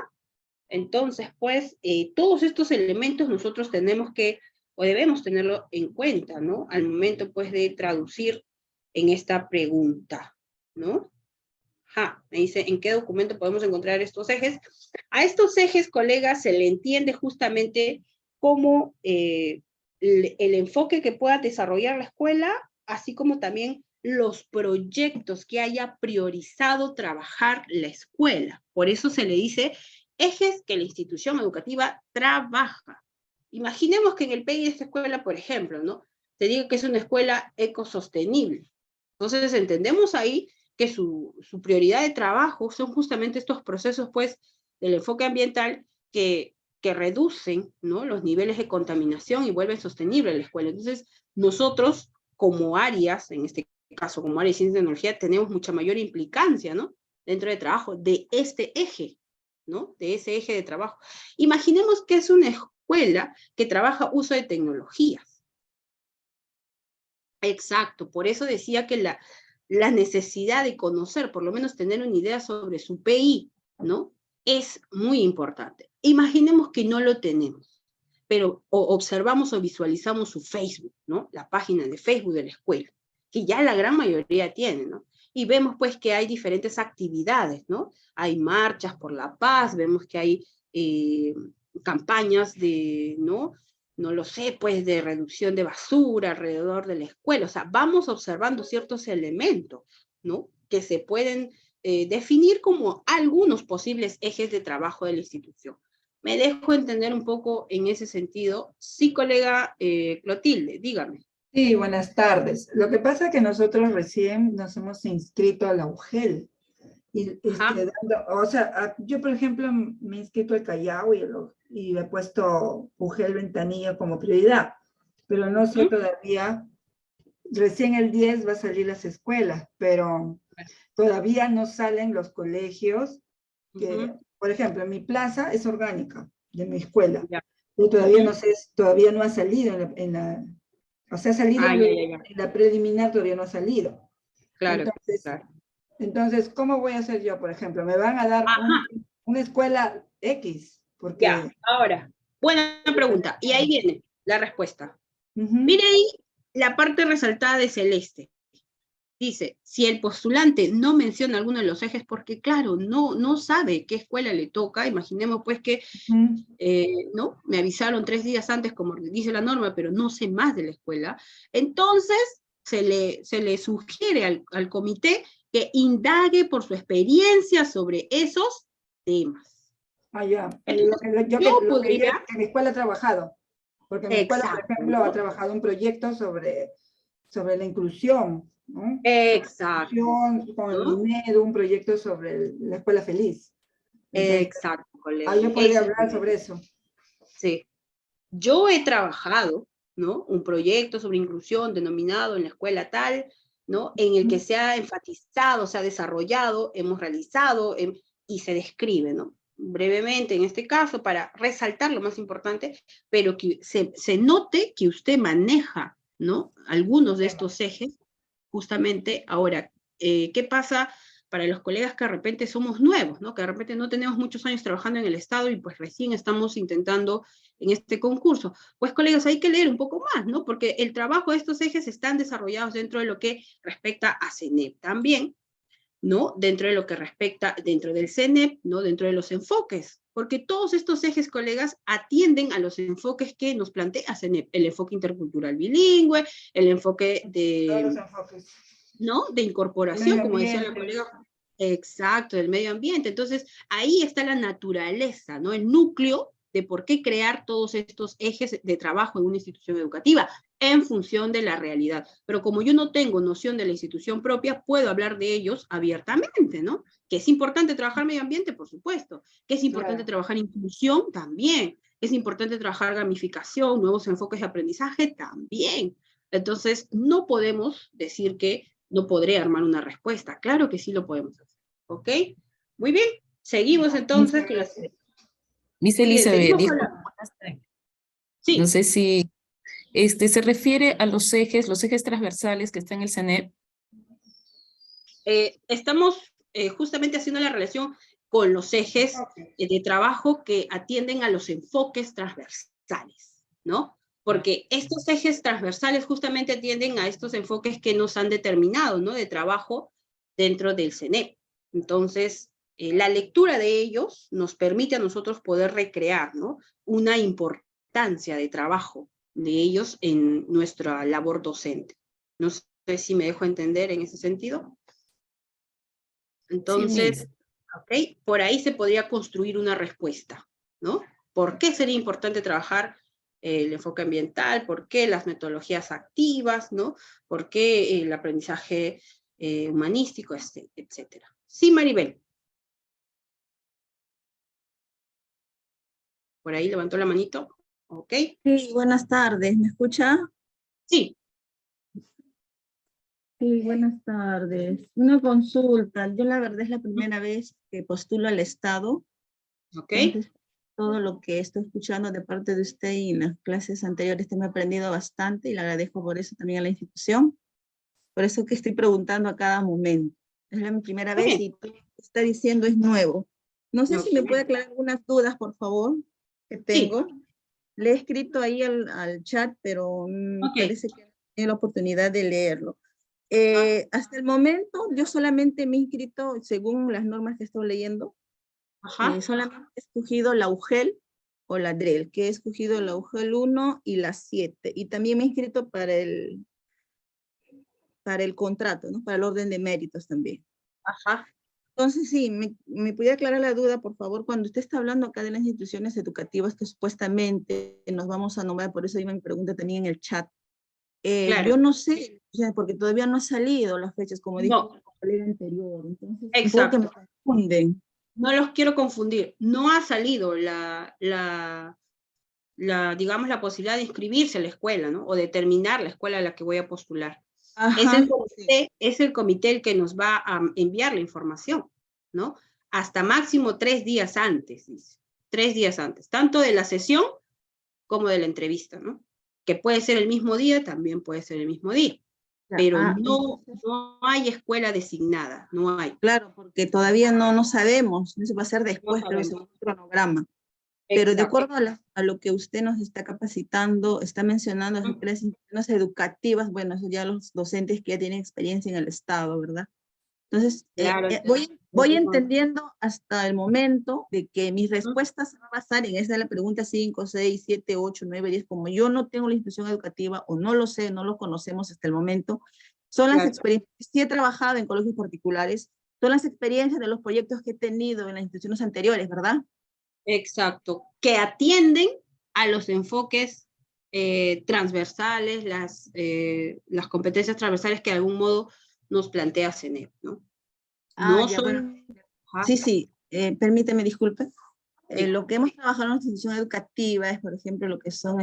Entonces, pues, todos estos elementos nosotros tenemos que, o debemos tenerlo en cuenta, ¿no? Al momento, pues, de traducir en esta pregunta, ¿no? Me dice, ¿en qué documento podemos encontrar estos ejes? A estos ejes, colegas, se le entiende justamente como el enfoque que pueda desarrollar la escuela, así como también los proyectos que haya priorizado trabajar la escuela. Por eso se le dice ejes que la institución educativa trabaja. Imaginemos que en el PEI de esta escuela, por ejemplo, ¿no?, te digo que es una escuela ecosostenible. Entonces entendemos ahí que su prioridad de trabajo son justamente estos procesos, pues, del enfoque ambiental que reducen, ¿no?, los niveles de contaminación y vuelven sostenible la escuela. Entonces, nosotros, como áreas, en este caso, como área de ciencia y tecnología, tenemos mucha mayor implicancia, ¿no?, dentro del trabajo de este eje, ¿no?, de ese eje de trabajo. Imaginemos que es una escuela que trabaja uso de tecnologías. Exacto, por eso decía que la necesidad de conocer, por lo menos tener una idea sobre su PI, ¿no?, es muy importante. Imaginemos que no lo tenemos, pero observamos o visualizamos su Facebook, ¿no?, la página de Facebook de la escuela, que ya la gran mayoría tiene, ¿no? Y vemos pues que hay diferentes actividades, ¿no? Hay marchas por la paz, vemos que hay campañas de, ¿no?, no lo sé, pues, de reducción de basura alrededor de la escuela. O sea, vamos observando ciertos elementos, ¿no?, que se pueden definir como algunos posibles ejes de trabajo de la institución. ¿Me dejo entender un poco en ese sentido? Sí, colega Clotilde, dígame. Sí, buenas tardes. Lo que pasa es que nosotros recién nos hemos inscrito a la UGEL. Y o sea, yo, por ejemplo, me he inscrito al Callao y he puesto UGEL Ventanilla como prioridad, pero no sé todavía recién el 10 va a salir las escuelas, pero todavía no salen los colegios que, por ejemplo, mi plaza es orgánica de mi escuela, Ya. pero todavía no sé, todavía no ha salido o sea, ha salido Ah, en la preliminar, todavía no ha salido. Claro, Entonces, claro. entonces, ¿cómo voy a hacer yo, por ejemplo? Me van a dar Ajá. una escuela X, porque... Ya, ahora, buena pregunta. Y ahí viene la respuesta. Ujú. Mire ahí la parte resaltada de celeste. Dice, si el postulante no menciona alguno de los ejes, porque claro, no sabe qué escuela le toca, imaginemos pues que, Ujú. ¿no? Me avisaron 3 días antes, como dice la norma, pero no sé más de la escuela, entonces se le sugiere al comité que indague por su experiencia sobre esos temas. Ah, ya. Entonces, Lo yo que podría... en mi escuela ha trabajado, porque mi escuela, por Exacto, ejemplo, ha ¿no? trabajado un proyecto sobre la inclusión, ¿no? Exacto, Inclusión con el ¿no? Minedu, un proyecto sobre la escuela feliz. Entonces, Exacto, colega. ahí yo podría Ese es hablar sobre eso. sí. Yo he trabajado, ¿no? Un proyecto sobre inclusión denominado en la escuela tal, ¿no? En el que se ha enfatizado, se ha desarrollado, hemos realizado y se describe, ¿no? Brevemente en este caso para resaltar lo más importante, pero que se note que usted maneja, ¿no? Algunos de estos ejes, justamente ahora, ¿qué pasa para los colegas que de repente somos nuevos, ¿no? Que de repente no tenemos muchos años trabajando en el Estado y pues recién estamos intentando en este concurso? Pues colegas, hay que leer un poco más, ¿no? Porque el trabajo de estos ejes están desarrollados dentro de lo que respecta a CENEP también, ¿no? Dentro de lo que respecta, dentro del CENEP, ¿no? Dentro de los enfoques, porque todos estos ejes, colegas, atienden a los enfoques que nos plantea CENEP, el enfoque intercultural bilingüe, el enfoque Todos los de, enfoques. ¿no? De incorporación, Medio como decía la ambiente. colega, exacto, del medio ambiente. Entonces, ahí está la naturaleza, ¿no? El núcleo de por qué crear todos estos ejes de trabajo en una institución educativa, en función de la realidad. Pero como yo no tengo noción de la institución propia, puedo hablar de ellos abiertamente, ¿no? Que es importante trabajar medio ambiente, por supuesto. Que es importante trabajar inclusión, también. Es importante trabajar gamificación, nuevos enfoques de aprendizaje, también. Entonces, no podemos decir que no podré armar una respuesta. Claro que sí lo podemos hacer. ¿Ok? Muy bien. Seguimos entonces. Miss Muy bien, Elizabeth seguimos dijo, con la... no Sí, sé si se refiere a los ejes transversales que están en el CENEP. estamos justamente haciendo la relación con los ejes de trabajo que atienden a los enfoques transversales, ¿no? Porque estos ejes transversales justamente atienden a estos enfoques que nos han determinado, ¿no? De trabajo dentro del CENEP. Entonces, la lectura de ellos nos permite a nosotros poder recrear, ¿no? Una importancia de trabajo de ellos en nuestra labor docente. No sé si me dejo entender en ese sentido. Sí, Miss. Entonces, ¿ok? Por ahí se podría construir una respuesta, ¿no? ¿Por qué sería importante trabajar el enfoque ambiental? ¿Por qué las metodologías activas, ¿no? ¿Por qué el aprendizaje humanístico, etcétera? Sí, Maribel. Por ahí levantó la manito. ¿Ok? Sí, buenas tardes, ¿me escucha? Sí. Sí, buenas tardes. Una consulta. Yo la verdad es la primera vez que postulo al Estado. ¿Ok? Entonces, todo lo que estoy escuchando de parte de usted y en las clases anteriores me he aprendido bastante y le agradezco por eso también a la institución. Por eso que estoy preguntando a cada momento. Es mi primera Muy vez bien. y todo lo que está diciendo es nuevo. No sé si me Ok. puede aclarar algunas dudas, por favor, que Sí. tengo. Le he escrito ahí al chat, pero Ok. parece que no tiene la oportunidad de leerlo. Hasta el momento, yo solamente me he inscrito, según las normas que estoy leyendo, Ajá. solamente he escogido la UGEL o la DREL, que he escogido la UGEL 1 y la 7. Y también me he inscrito para el contrato, ¿no? Para el orden de méritos también. Ajá. Entonces, sí, me puede aclarar la duda, por favor, cuando usted está hablando acá de las instituciones educativas que supuestamente nos vamos a nombrar, por eso iba mi pregunta también en el chat. Claro. Yo no sé, o sea, porque todavía no ha salido las fechas, como dijo el colega anterior, entonces un poco que me confunden. No los quiero confundir. No ha salido digamos, la posibilidad de inscribirse a la escuela, ¿no? O de terminar la escuela a la que voy a postular. Ajá, es el comité el que nos va a enviar la información, ¿no? Hasta máximo 3 días antes, dice. 3 días antes, tanto de la sesión como de la entrevista, ¿no? Que puede ser el mismo día, también puede ser el mismo día. Pero no hay escuela designada, no hay. claro, porque todavía no sabemos, eso va a ser después, No creo, sabemos. según el cronograma. Pero de Exacto. acuerdo a lo que usted nos está capacitando, está mencionando las escuelas instituciones educativas, bueno, eso ya los docentes que ya tienen experiencia en el Estado, ¿verdad? Entonces, Claro, voy entendiendo hasta el momento de que mis respuestas se van a basar en esa de la pregunta 5, 6, 7, 8, 9, 10, como yo no tengo la institución educativa o no lo sé, no lo conocemos hasta el momento, son las experiencias, sí he trabajado en colegios particulares, son las experiencias de los proyectos que he tenido en las instituciones anteriores, ¿verdad? Exacto, que atienden a los enfoques transversales, las competencias transversales que de algún modo nos plantea CENEP, ¿no? Ah, No ya, bueno. son... Ajá, Sí, permíteme, disculpe. sí. Lo que hemos trabajado en la institución educativa es, por ejemplo, lo que son,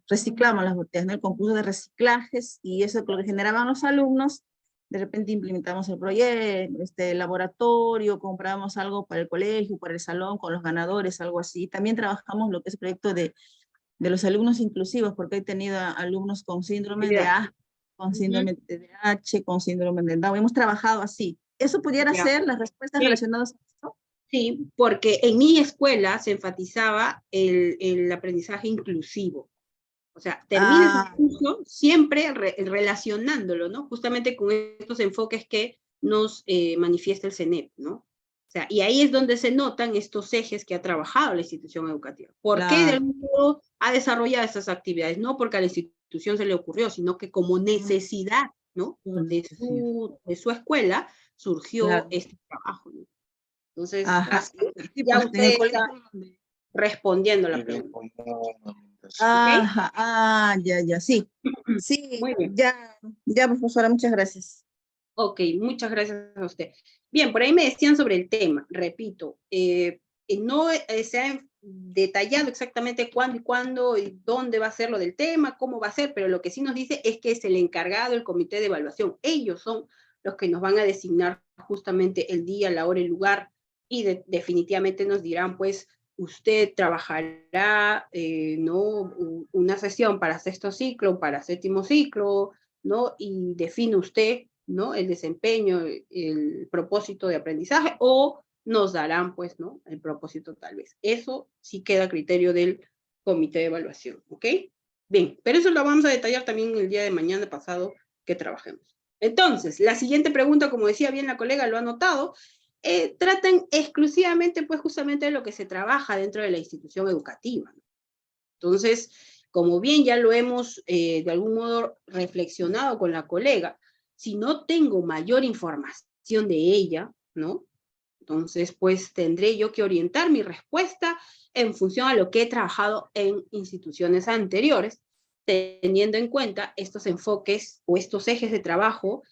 reciclamos las botellas, ¿no? El concurso de reciclajes, y eso es lo que generaban los alumnos. De repente implementamos el proyecto, laboratorio, compramos algo para el colegio, para el salón, con los ganadores, algo así. También trabajamos lo que es el proyecto de los alumnos inclusivos, porque he tenido alumnos con síndrome de A, con síndrome de TDAH, con síndrome de Down. Hemos trabajado así. ¿Eso pudiera ser las respuestas relacionadas a esto? Sí, porque en mi escuela se enfatizaba el aprendizaje inclusivo. O sea, termina el curso siempre relacionándolo, ¿no? Justamente con estos enfoques que nos manifiesta el CENEP, ¿no? O sea, y ahí es donde se notan estos ejes que ha trabajado la institución educativa. ¿Por qué de algún modo ha desarrollado estas actividades? No porque a la institución se le ocurrió, sino que como necesidad, ¿no? De su escuela surgió este trabajo, ¿no? Entonces, así, Sí, ya pues, en el usted está colegio. respondiendo la pregunta. Ajá, ya, sí. Sí, Muy bien. ya, profesora, muchas gracias. Ok, muchas gracias a usted. Bien, por ahí me decían sobre el tema, repito, no se ha detallado exactamente cuándo y dónde va a ser lo del tema, cómo va a ser, pero lo que sí nos dice es que es el encargado del comité de evaluación. Ellos son los que nos van a designar justamente el día, la hora, el lugar, y definitivamente nos dirán, pues, usted trabajará, ¿no? Una sesión para sexto ciclo, para séptimo ciclo, ¿no? Y define usted, ¿no? El desempeño, el propósito de aprendizaje, o nos darán, pues, ¿no? El propósito tal vez. Eso sí queda a criterio del comité de evaluación, ¿ok? Bien, pero eso lo vamos a detallar también el día de mañana pasado que trabajemos. Entonces, la siguiente pregunta, como decía bien la colega, lo ha notado, tratan exclusivamente, pues, justamente de lo que se trabaja dentro de la institución educativa. Entonces, como bien ya lo hemos de algún modo reflexionado con la colega, si no tengo mayor información de ella, ¿no? Entonces, pues tendré yo que orientar mi respuesta en función a lo que he trabajado en instituciones anteriores, teniendo en cuenta estos enfoques o estos ejes de trabajo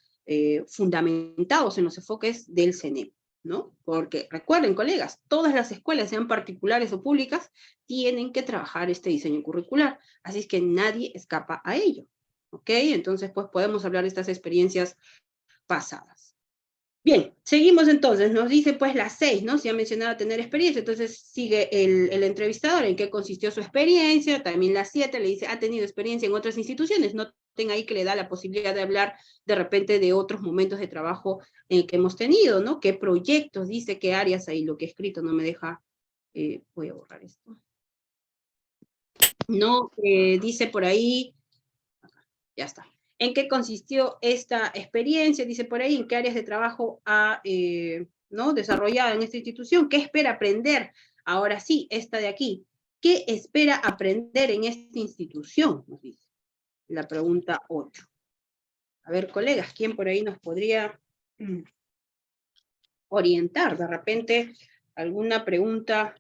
fundamentados en los enfoques del CENEP, ¿no? Porque recuerden, colegas, todas las escuelas, sean particulares o públicas, tienen que trabajar este diseño curricular, así es que nadie escapa a ello, ¿ok? Entonces, pues podemos hablar de estas experiencias pasadas. Bien, seguimos entonces, nos dice pues las 6, ¿no? Se ha mencionado tener experiencia, entonces sigue el entrevistador en qué consistió su experiencia, también las 7 le dice, ha tenido experiencia en otras instituciones, noten ahí que le da la posibilidad de hablar de repente de otros momentos de trabajo que hemos tenido, ¿no? ¿Qué proyectos, dice, qué áreas ahí? Lo que he escrito no me deja, voy a borrar esto. No, dice por ahí, ya está. ¿En qué consistió esta experiencia? Dice por ahí, ¿en qué áreas de trabajo ha ¿no? desarrollado en esta institución? ¿Qué espera aprender? Ahora sí, esta de aquí. ¿Qué espera aprender en esta institución? Nos dice la pregunta 8. A ver, colegas, ¿quién por ahí nos podría orientar? De repente, alguna pregunta,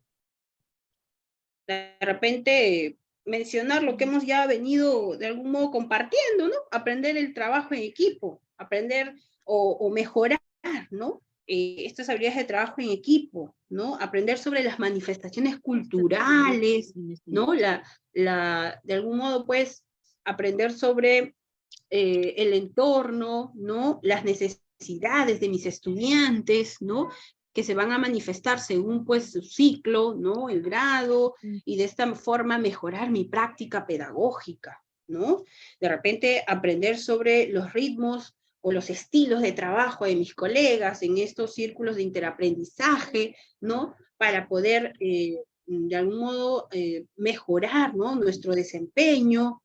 de repente mencionar lo que hemos ya venido de algún modo compartiendo, ¿no? Aprender el trabajo en equipo, aprender o mejorar, ¿no? Estas habilidades de trabajo en equipo, ¿no? Aprender sobre las manifestaciones culturales, ¿no? De algún modo, pues, aprender sobre el entorno, ¿no? Las necesidades de mis estudiantes, ¿no? Que se van a manifestar según pues su ciclo, ¿no? El grado, y de esta forma mejorar mi práctica pedagógica, ¿no? De repente aprender sobre los ritmos o los estilos de trabajo de mis colegas en estos círculos de interaprendizaje, ¿no? Para poder, de algún modo, mejorar, ¿no? Nuestro desempeño.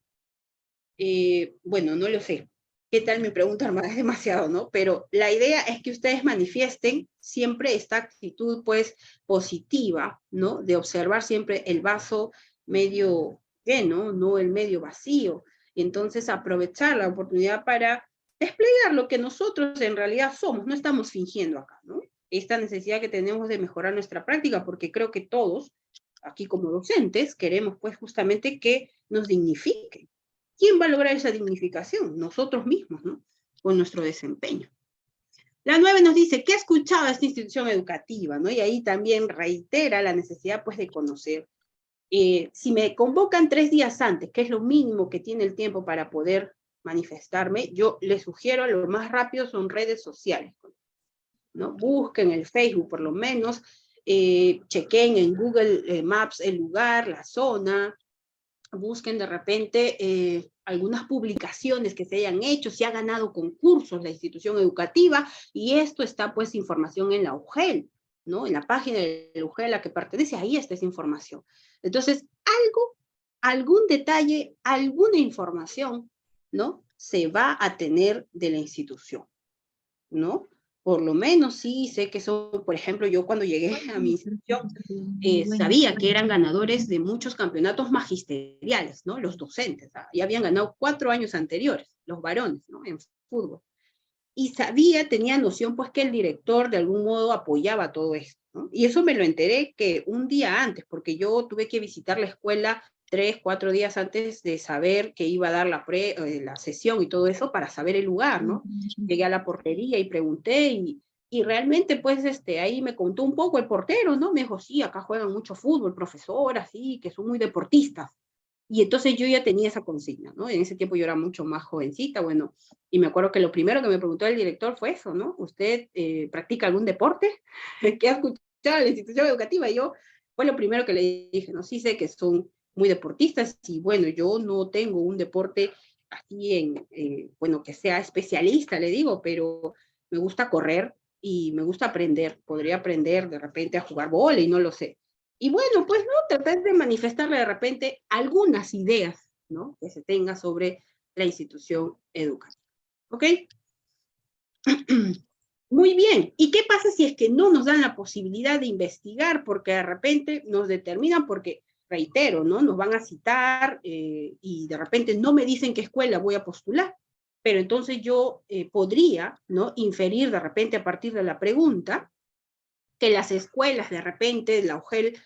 Bueno, no lo sé. ¿Qué tal mi pregunta, hermana? Es demasiado, ¿no? Pero la idea es que ustedes manifiesten siempre esta actitud, pues, positiva, ¿no? De observar siempre el vaso medio lleno, no el medio vacío. Y entonces aprovechar la oportunidad para desplegar lo que nosotros en realidad somos. No estamos fingiendo acá, ¿no? Esta necesidad que tenemos de mejorar nuestra práctica, porque creo que todos, aquí como docentes, queremos, pues, justamente que nos dignifiquen. ¿Quién va a lograr esa dignificación? Nosotros mismos, ¿no? Con nuestro desempeño. La 9 nos dice, ¿qué ha escuchado esta institución educativa? ¿No? Y ahí también reitera la necesidad, pues, de conocer. Si me convocan 3 días antes, que es lo mínimo que tiene el tiempo para poder manifestarme, yo les sugiero lo más rápido son redes sociales, ¿no? Busquen el Facebook por lo menos, chequen en Google Maps el lugar, la zona, busquen de repente algunas publicaciones que se hayan hecho, si ha ganado concursos la institución educativa, y esto está pues información en la UGEL, ¿no? En la página de la UGEL a la que pertenece, ahí está esa información. Entonces, algún detalle, alguna información, ¿no? Se va a tener de la institución, ¿no? Por lo menos sí sé que son, por ejemplo, yo cuando llegué a mi institución, sabía que eran ganadores de muchos campeonatos magisteriales, ¿no? Los docentes, y habían ganado 4 años anteriores, los varones, ¿no? En fútbol. Y tenía noción, pues, que el director de algún modo apoyaba todo esto, ¿no? Y eso me lo enteré que un día antes, porque yo tuve que visitar la escuela 3, 4 días antes de saber que iba a dar la sesión y todo eso para saber el lugar, ¿no? Llegué a la portería y pregunté y realmente, pues, ahí me contó un poco el portero, ¿no? Me dijo, sí, acá juegan mucho fútbol, profesoras, sí, que son muy deportistas. Y entonces yo ya tenía esa consigna, ¿no? En ese tiempo yo era mucho más jovencita, bueno, y me acuerdo que lo primero que me preguntó el director fue eso, ¿no? ¿Usted practica algún deporte? ¿Qué ha escuchado en la institución educativa? Y yo, fue lo primero que le dije, ¿no? Sí sé que son muy deportistas, y bueno, yo no tengo un deporte así bueno, que sea especialista, le digo, pero me gusta correr y me gusta aprender, podría aprender de repente a jugar vóley, no lo sé. Y bueno, pues, ¿no? Tratar de manifestarle de repente algunas ideas, ¿no? Que se tenga sobre la institución educativa. ¿Ok? Muy bien. ¿Y qué pasa si es que no nos dan la posibilidad de investigar? Porque de repente nos determinan, porque, reitero, ¿no? Nos van a citar y de repente no me dicen qué escuela voy a postular. Pero entonces yo podría, ¿no? Inferir de repente a partir de la pregunta que las escuelas de repente, la UGEL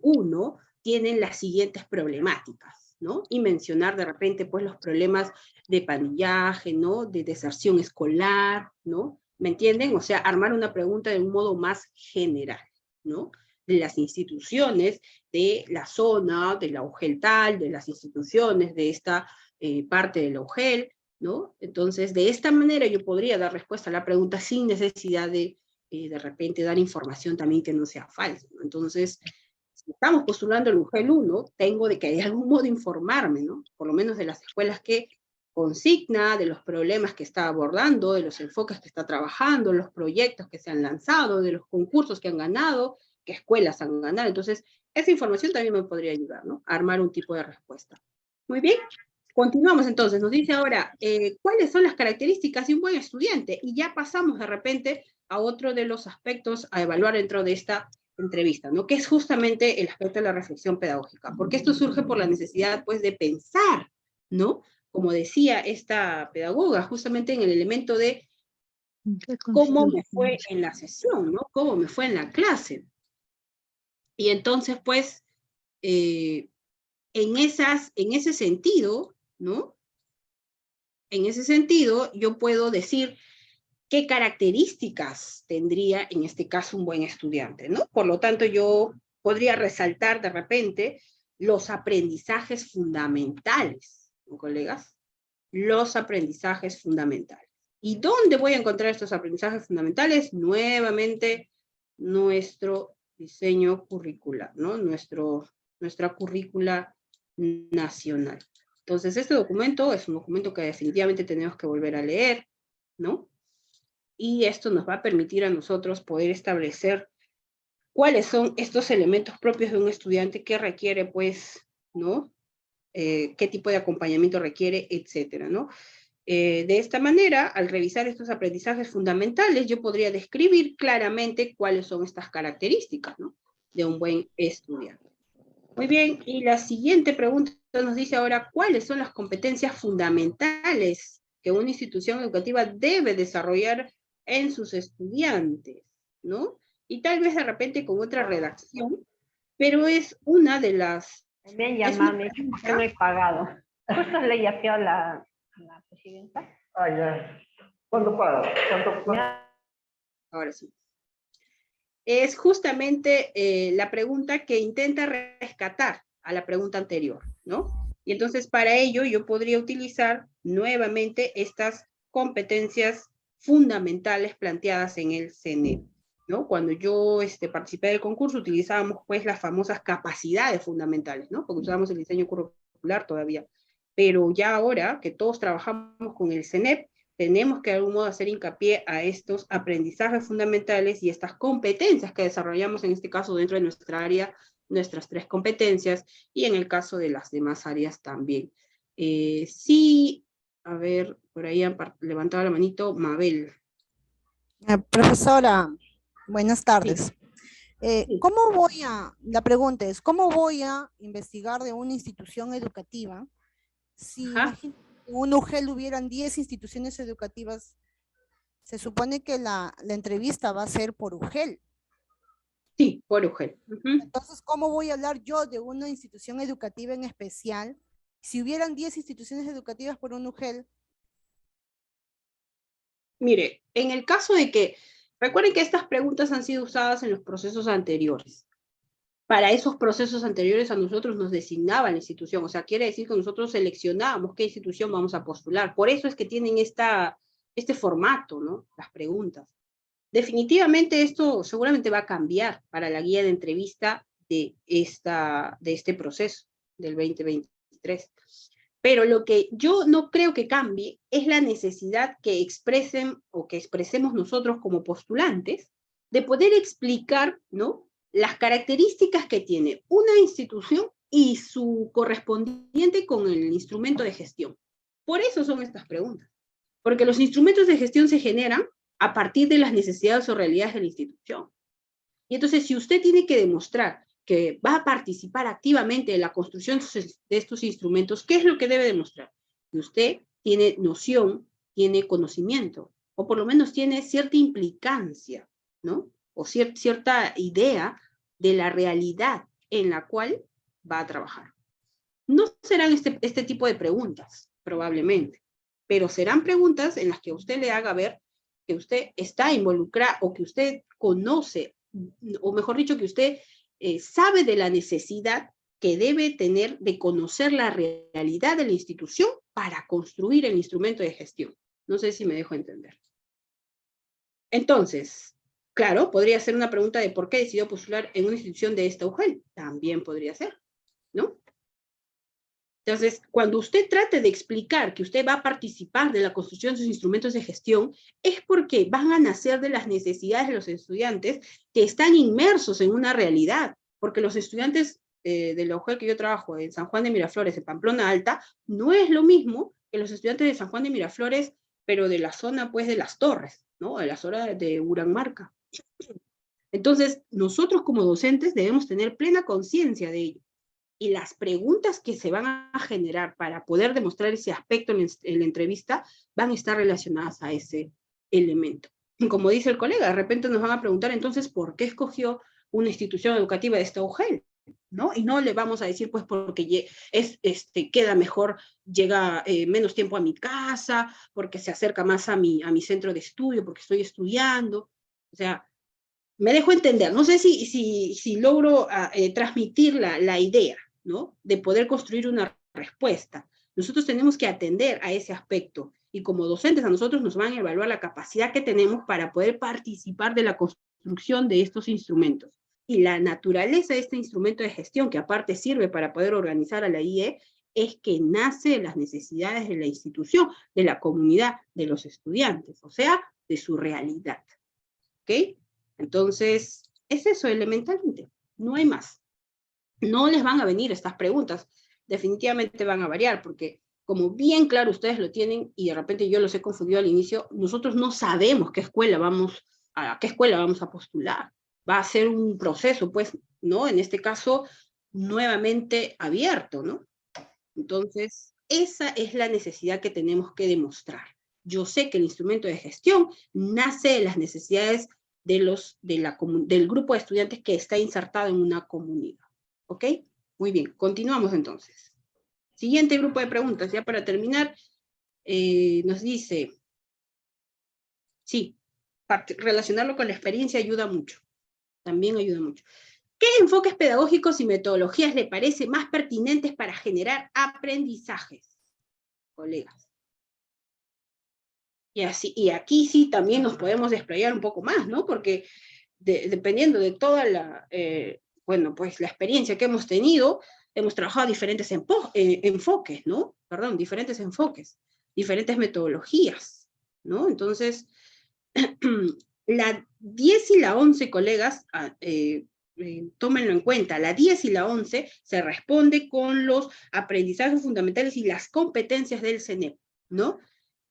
1, tienen las siguientes problemáticas, ¿no? Y mencionar de repente, pues, los problemas de pandillaje, ¿no? De deserción escolar, ¿no? ¿Me entienden? O sea, armar una pregunta de un modo más general, ¿no? De las instituciones, de la zona, de la UGEL tal, de las instituciones de esta parte de la UGEL, ¿no? Entonces, de esta manera yo podría dar respuesta a la pregunta sin necesidad de repente dar información también que no sea falsa, ¿no? Entonces, si estamos postulando el UGEL 1, tengo de que de algún modo informarme, ¿no? Por lo menos de las escuelas que consigna, de los problemas que está abordando, de los enfoques que está trabajando, los proyectos que se han lanzado, de los concursos que han ganado, qué escuelas han ganado. Entonces, esa información también me podría ayudar, ¿no? A armar un tipo de respuesta. Muy bien. Continuamos entonces. Nos dice ahora, ¿cuáles son las características de un buen estudiante? Y ya pasamos de repente a otro de los aspectos a evaluar dentro de esta entrevista, ¿no? Que es justamente el aspecto de la reflexión pedagógica, porque esto surge por la necesidad, pues, de pensar, ¿no? Como decía esta pedagoga, justamente en el elemento de cómo me fue en la sesión, ¿no? Cómo me fue en la clase. Y entonces, pues, en ese sentido, ¿no? En ese sentido, yo puedo decir qué características tendría en este caso un buen estudiante, ¿no? Por lo tanto, yo podría resaltar de repente los aprendizajes fundamentales, ¿no, colegas? los aprendizajes fundamentales. ¿Y dónde voy a encontrar estos aprendizajes fundamentales? Nuevamente, nuestro diseño curricular, ¿no? Nuestra currícula nacional. Entonces, este documento es un documento que definitivamente tenemos que volver a leer, ¿no? Y esto nos va a permitir a nosotros poder establecer cuáles son estos elementos propios de un estudiante que requiere, pues, ¿no? Qué tipo de acompañamiento requiere, etcétera, ¿no? De esta manera, al revisar estos aprendizajes fundamentales, yo podría describir claramente cuáles son estas características, ¿no? De un buen estudiante. Muy bien, y la siguiente pregunta nos dice ahora, ¿cuáles son las competencias fundamentales que una institución educativa debe desarrollar en sus estudiantes, ¿no? Y tal vez de repente con otra redacción, pero es una de las... Me llaman, porque no he pagado. Justo le llamé a la presidenta. Ah, ya. ¿Cuándo paga? ¿Cuánto paga? Ahora sí. Es justamente la pregunta que intenta rescatar a la pregunta anterior, ¿no? Y entonces para ello yo podría utilizar nuevamente estas competencias fundamentales planteadas en el CNEP, ¿no? Cuando yo participé del concurso utilizábamos pues las famosas capacidades fundamentales, ¿no? Porque usábamos el diseño curricular todavía. Pero ya ahora que todos trabajamos con el CNEP, tenemos que de algún modo hacer hincapié a estos aprendizajes fundamentales y estas competencias que desarrollamos en este caso dentro de nuestra área, nuestras 3 competencias, y en el caso de las demás áreas también. Sí, a ver, por ahí han levantado la manito Mabel. Profesora, buenas tardes. Sí. La pregunta es, ¿cómo voy a investigar de una institución educativa si imagínate, en un UGEL hubieran 10 instituciones educativas? Se supone que la entrevista va a ser por UGEL. Sí, por UGEL. Entonces, ¿cómo voy a hablar yo de una institución educativa en especial si hubieran 10 instituciones educativas por un UGEL? Mire, en el caso de que, recuerden que estas preguntas han sido usadas en los procesos anteriores. Para esos procesos anteriores a nosotros nos designaba la institución, o sea, quiere decir que nosotros seleccionábamos qué institución vamos a postular. Por eso es que tienen este formato, ¿no? Las preguntas. Definitivamente esto seguramente va a cambiar para la guía de entrevista de este proceso del 2023. Pero lo que yo no creo que cambie es la necesidad que expresen o que expresemos nosotros como postulantes de poder explicar, ¿no?, las características que tiene una institución y su correspondiente con el instrumento de gestión. Por eso son estas preguntas. Porque los instrumentos de gestión se generan a partir de las necesidades o realidades de la institución. Y entonces, si usted tiene que demostrar que va a participar activamente en la construcción de estos instrumentos, ¿qué es lo que debe demostrar? Que usted tiene noción, tiene conocimiento, o por lo menos tiene cierta implicancia, ¿no? O cierta idea de la realidad en la cual va a trabajar. No serán este tipo de preguntas, probablemente, pero serán preguntas en las que usted le haga ver que usted está involucrado o que usted conoce, o mejor dicho, que usted sabe de la necesidad que debe tener de conocer la realidad de la institución para construir el instrumento de gestión. No sé si me dejo entender. Entonces, claro, podría ser una pregunta de por qué decidió postular en una institución de esta UGEL. También podría ser, ¿no? Entonces, cuando usted trate de explicar que usted va a participar de la construcción de sus instrumentos de gestión, es porque van a nacer de las necesidades de los estudiantes que están inmersos en una realidad. Porque los estudiantes de la UGEL que yo trabajo en San Juan de Miraflores, en Pamplona Alta, no es lo mismo que los estudiantes de San Juan de Miraflores, pero de la zona, pues, de Las Torres, ¿no? De la zona de Uranmarca. Entonces, nosotros como docentes debemos tener plena conciencia de ello. Y las preguntas que se van a generar para poder demostrar ese aspecto en la entrevista van a estar relacionadas a ese elemento. Y como dice el colega, de repente nos van a preguntar entonces por qué escogió una institución educativa de esta UGEL, ¿no? Y no le vamos a decir pues porque queda mejor, llega menos tiempo a mi casa, porque se acerca más a mi centro de estudio, porque estoy estudiando. O sea, me dejo entender, no sé si logro transmitir la idea, ¿no? De poder construir una respuesta. Nosotros tenemos que atender a ese aspecto. Y como docentes a nosotros nos van a evaluar la capacidad que tenemos para poder participar de la construcción de estos instrumentos. Y la naturaleza de este instrumento de gestión, que aparte sirve para poder organizar a la IE, es que nace de las necesidades de la institución, de la comunidad, de los estudiantes, o sea, de su realidad. ¿Ok? Entonces, es eso elementalmente, no hay más. No les van a venir estas preguntas, definitivamente van a variar, porque como bien claro ustedes lo tienen, y de repente yo los he confundido al inicio, nosotros no sabemos a qué escuela vamos a postular. Va a ser un proceso, pues, ¿no? En este caso, nuevamente abierto, ¿no? Entonces, esa es la necesidad que tenemos que demostrar. Yo sé que el instrumento de gestión nace de las necesidades del grupo de estudiantes que está insertado en una comunidad. ¿Ok? Muy bien, continuamos entonces. Siguiente grupo de preguntas, ya para terminar, nos dice, sí, relacionarlo con la experiencia ayuda mucho, también ayuda mucho. ¿Qué enfoques pedagógicos y metodologías le parece más pertinentes para generar aprendizajes, colegas? Y aquí sí también nos podemos desplayar un poco más, ¿no? Porque dependiendo de toda la, pues la experiencia que hemos tenido, hemos trabajado diferentes enfoques, ¿no? Perdón, diferentes enfoques, diferentes metodologías, ¿no? Entonces, la 10 y la 11, colegas, tómenlo en cuenta, la 10 y la 11 se responde con los aprendizajes fundamentales y las competencias del CENEP, ¿no?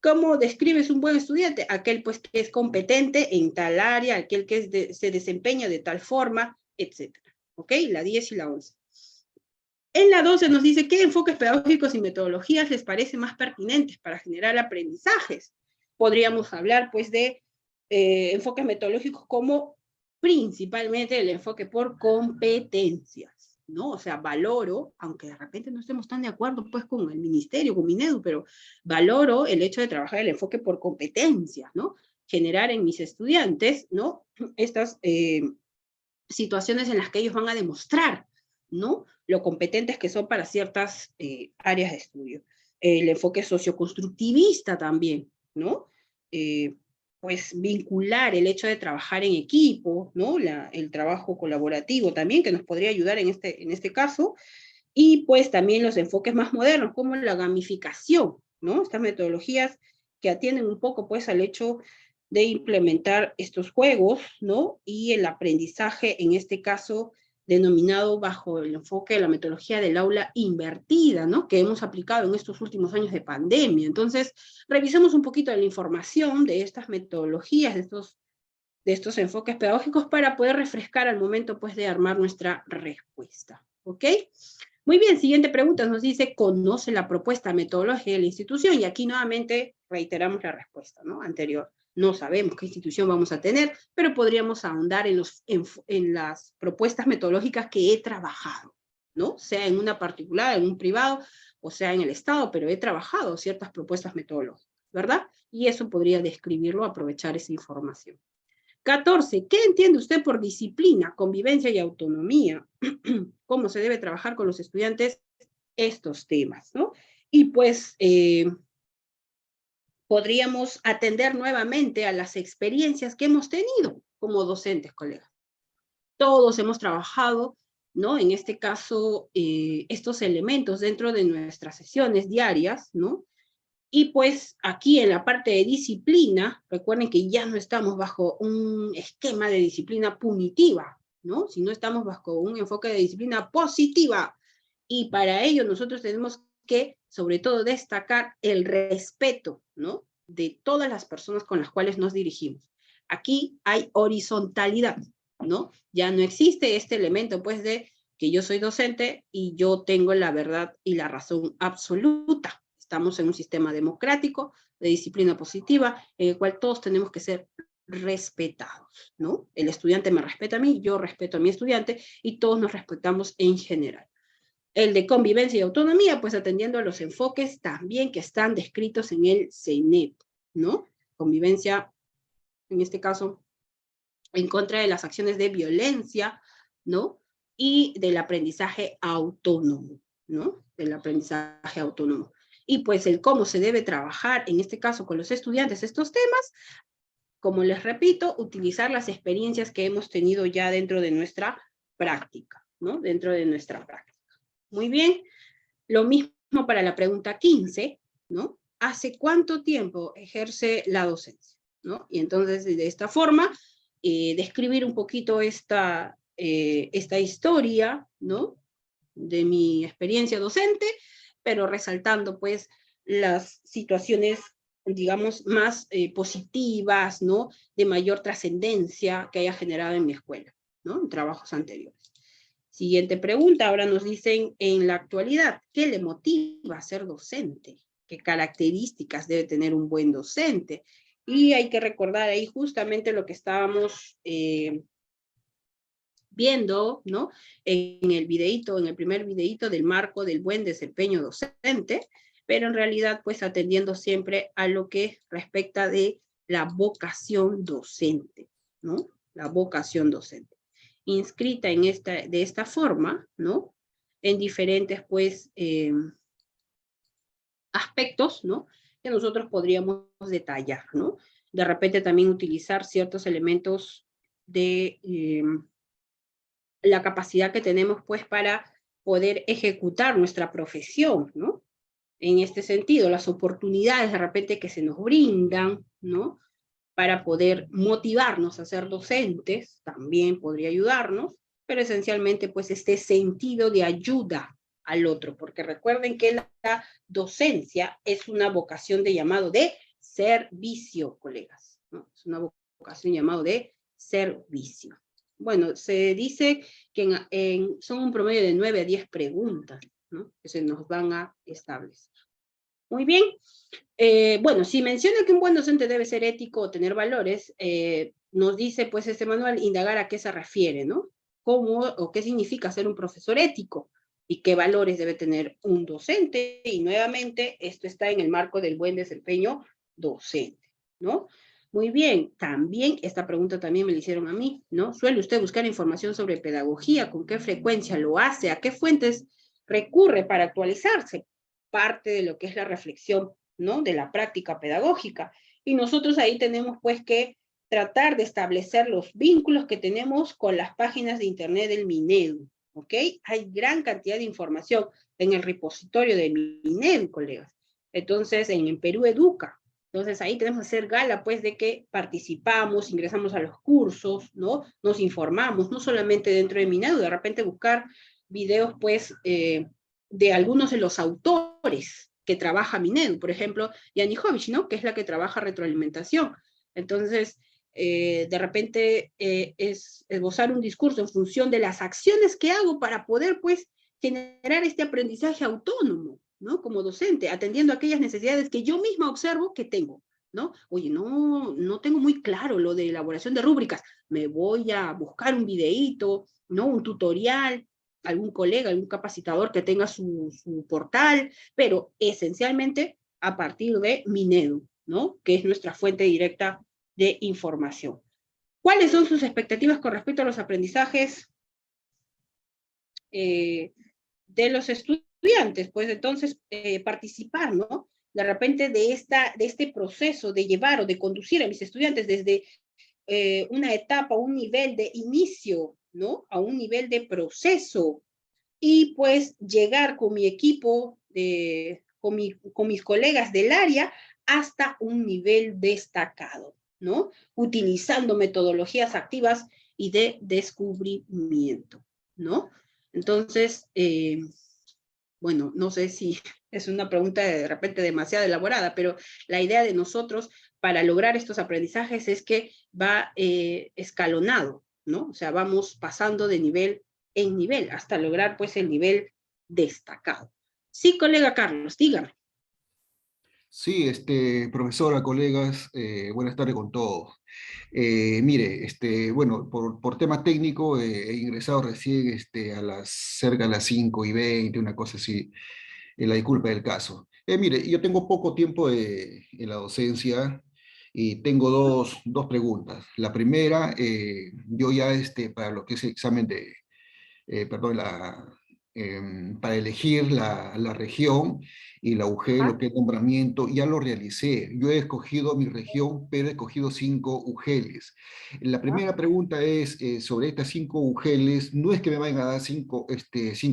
¿Cómo describes un buen estudiante? Aquel pues que es competente en tal área, aquel que se desempeña de tal forma, etc. ¿Ok? La 10 y la 11. En la 12 nos dice, ¿qué enfoques pedagógicos y metodologías les parece más pertinentes para generar aprendizajes? Podríamos hablar pues de enfoques metodológicos como principalmente el enfoque por competencias, ¿no? O sea, valoro, aunque de repente no estemos tan de acuerdo pues con el ministerio, con Minedu, pero valoro el hecho de trabajar el enfoque por competencias, ¿no? Generar en mis estudiantes, ¿no? Estas situaciones en las que ellos van a demostrar, ¿no? Lo competentes que son para ciertas áreas de estudio. El enfoque socioconstructivista también, ¿no? Pues vincular el hecho de trabajar en equipo, ¿no? El trabajo colaborativo también, que nos podría ayudar en este caso, y pues también los enfoques más modernos, como la gamificación, ¿no? Estas metodologías que atienden un poco pues al hecho de implementar estos juegos, ¿no? Y el aprendizaje, en este caso, denominado bajo el enfoque de la metodología del aula invertida, ¿no? Que hemos aplicado en estos últimos años de pandemia. Entonces, revisemos un poquito de la información de estas metodologías, de estos enfoques pedagógicos para poder refrescar al momento, pues, de armar nuestra respuesta, ¿ok? Muy bien, siguiente pregunta nos dice, ¿conoce la propuesta metodológica de la institución? Y aquí nuevamente reiteramos la respuesta, ¿no? Anterior. No sabemos qué institución vamos a tener, pero podríamos ahondar en las propuestas metodológicas que he trabajado, ¿no? Sea en una particular, en un privado, o sea en el Estado, pero he trabajado ciertas propuestas metodológicas, ¿verdad? Y eso podría describirlo, aprovechar esa información. 14. ¿Qué entiende usted por disciplina, convivencia y autonomía? ¿Cómo se debe trabajar con los estudiantes estos temas, ¿no? Y pues podríamos atender nuevamente a las experiencias que hemos tenido como docentes, colegas. Todos hemos trabajado, ¿no? En este caso, estos elementos dentro de nuestras sesiones diarias, ¿no? Y pues aquí en la parte de disciplina, recuerden que ya no estamos bajo un esquema de disciplina punitiva, ¿no? Sino estamos bajo un enfoque de disciplina positiva. Y para ello nosotros tenemos que, sobre todo, destacar el respeto, ¿no? De todas las personas con las cuales nos dirigimos. Aquí hay horizontalidad, ¿no? Ya no existe este elemento, pues, de que yo soy docente y yo tengo la verdad y la razón absoluta. Estamos en un sistema democrático, de disciplina positiva, en el cual todos tenemos que ser respetados, ¿no? El estudiante me respeta a mí, yo respeto a mi estudiante, y todos nos respetamos en general. El de convivencia y autonomía, pues atendiendo a los enfoques también que están descritos en el CENEP, ¿no? Convivencia, en este caso, en contra de las acciones de violencia, ¿no? Y del aprendizaje autónomo, ¿no? Del aprendizaje autónomo. Y pues el cómo se debe trabajar, en este caso con los estudiantes, estos temas, como les repito, utilizar las experiencias que hemos tenido ya dentro de nuestra práctica, ¿no? Dentro de nuestra práctica. Muy bien. Lo mismo para la pregunta 15, ¿no? ¿Hace cuánto tiempo ejerce la docencia? ¿No? Y entonces, de esta forma, describir un poquito esta historia, ¿no? De mi experiencia docente, pero resaltando, pues, las situaciones, digamos, más positivas, ¿no? De mayor trascendencia que haya generado en mi escuela, ¿no? En trabajos anteriores. Siguiente pregunta, ahora nos dicen, en la actualidad, ¿qué le motiva a ser docente? ¿Qué características debe tener un buen docente? Y hay que recordar ahí justamente lo que estábamos viendo, ¿no? En el videíto, en el primer videíto del marco del buen desempeño docente, pero en realidad, pues, atendiendo siempre a lo que respecta de la vocación docente, ¿no? La vocación docente. Inscrita en de esta forma, ¿no? En diferentes, pues, aspectos, ¿no? Que nosotros podríamos detallar, ¿no? De repente también utilizar ciertos elementos de la capacidad que tenemos, pues, para poder ejecutar nuestra profesión, ¿no? En este sentido, las oportunidades de repente que se nos brindan, ¿no? Para poder motivarnos a ser docentes, también podría ayudarnos, pero esencialmente, pues, este sentido de ayuda al otro, porque recuerden que la docencia es una vocación de llamado de servicio, colegas, ¿no? Es una vocación llamado de servicio. Bueno, se dice que son un promedio de 9 a 10 preguntas, ¿no? Que se nos van a establecer. Muy bien. Bueno, si menciona que un buen docente debe ser ético o tener valores, nos dice, pues, este manual, indagar a qué se refiere, ¿no? ¿Cómo o qué significa ser un profesor ético? ¿Y qué valores debe tener un docente? Y nuevamente, esto está en el marco del buen desempeño docente, ¿no? Muy bien, también, esta pregunta también me la hicieron a mí, ¿no? ¿Suele usted buscar información sobre pedagogía? ¿Con qué frecuencia lo hace? ¿A qué fuentes recurre para actualizarse? Parte de lo que es la reflexión, ¿no? De la práctica pedagógica. Y nosotros ahí tenemos, pues, que tratar de establecer los vínculos que tenemos con las páginas de internet del Minedu, ¿ok? Hay gran cantidad de información en el repositorio de Minedu, colegas. Entonces, en Perú Educa. Entonces, ahí tenemos que hacer gala, pues, de que participamos, ingresamos a los cursos, ¿no? Nos informamos, no solamente dentro de Minedu, de repente buscar videos, pues, de algunos de los autores que trabaja Minedu, por ejemplo, Janijovic, ¿no? Que es la que trabaja retroalimentación. Entonces, de repente es esbozar un discurso en función de las acciones que hago para poder, pues, generar este aprendizaje autónomo, ¿no? Como docente, atendiendo a aquellas necesidades que yo misma observo que tengo, ¿no? Oye, no tengo muy claro lo de elaboración de rúbricas, me voy a buscar un videíto, ¿no? Un tutorial, algún colega, algún capacitador que tenga su portal, pero esencialmente a partir de Minedu, ¿no? Que es nuestra fuente directa de información. ¿Cuáles son sus expectativas con respecto a los aprendizajes de los estudiantes? Pues entonces participar, ¿no? De repente de este proceso de llevar o de conducir a mis estudiantes desde una etapa, un nivel de inicio, ¿no? A un nivel de proceso, y pues llegar con mi equipo, con mis colegas del área, hasta un nivel destacado, ¿no? Utilizando metodologías activas y de descubrimiento, ¿no? Entonces, bueno, no sé si es una pregunta de repente demasiado elaborada, pero la idea de nosotros para lograr estos aprendizajes es que va escalonado, ¿no? O sea, vamos pasando de nivel en nivel hasta lograr, pues, el nivel destacado. Sí, colega Carlos, dígame. Sí, profesora, colegas, buenas tardes con todos. Mire, bueno, por tema técnico he ingresado recién cerca de las 5:20, una cosa así, la disculpa del caso. Mire, yo tengo poco tiempo en la docencia y tengo dos preguntas. La primera, yo ya para lo que es el examen perdón, para elegir la región y la UGEL, lo que es nombramiento, ya lo realicé. Yo he escogido mi región, pero he escogido 5 UGELs. La primera pregunta es sobre estas 5 UGELs. No es que me vayan a dar 5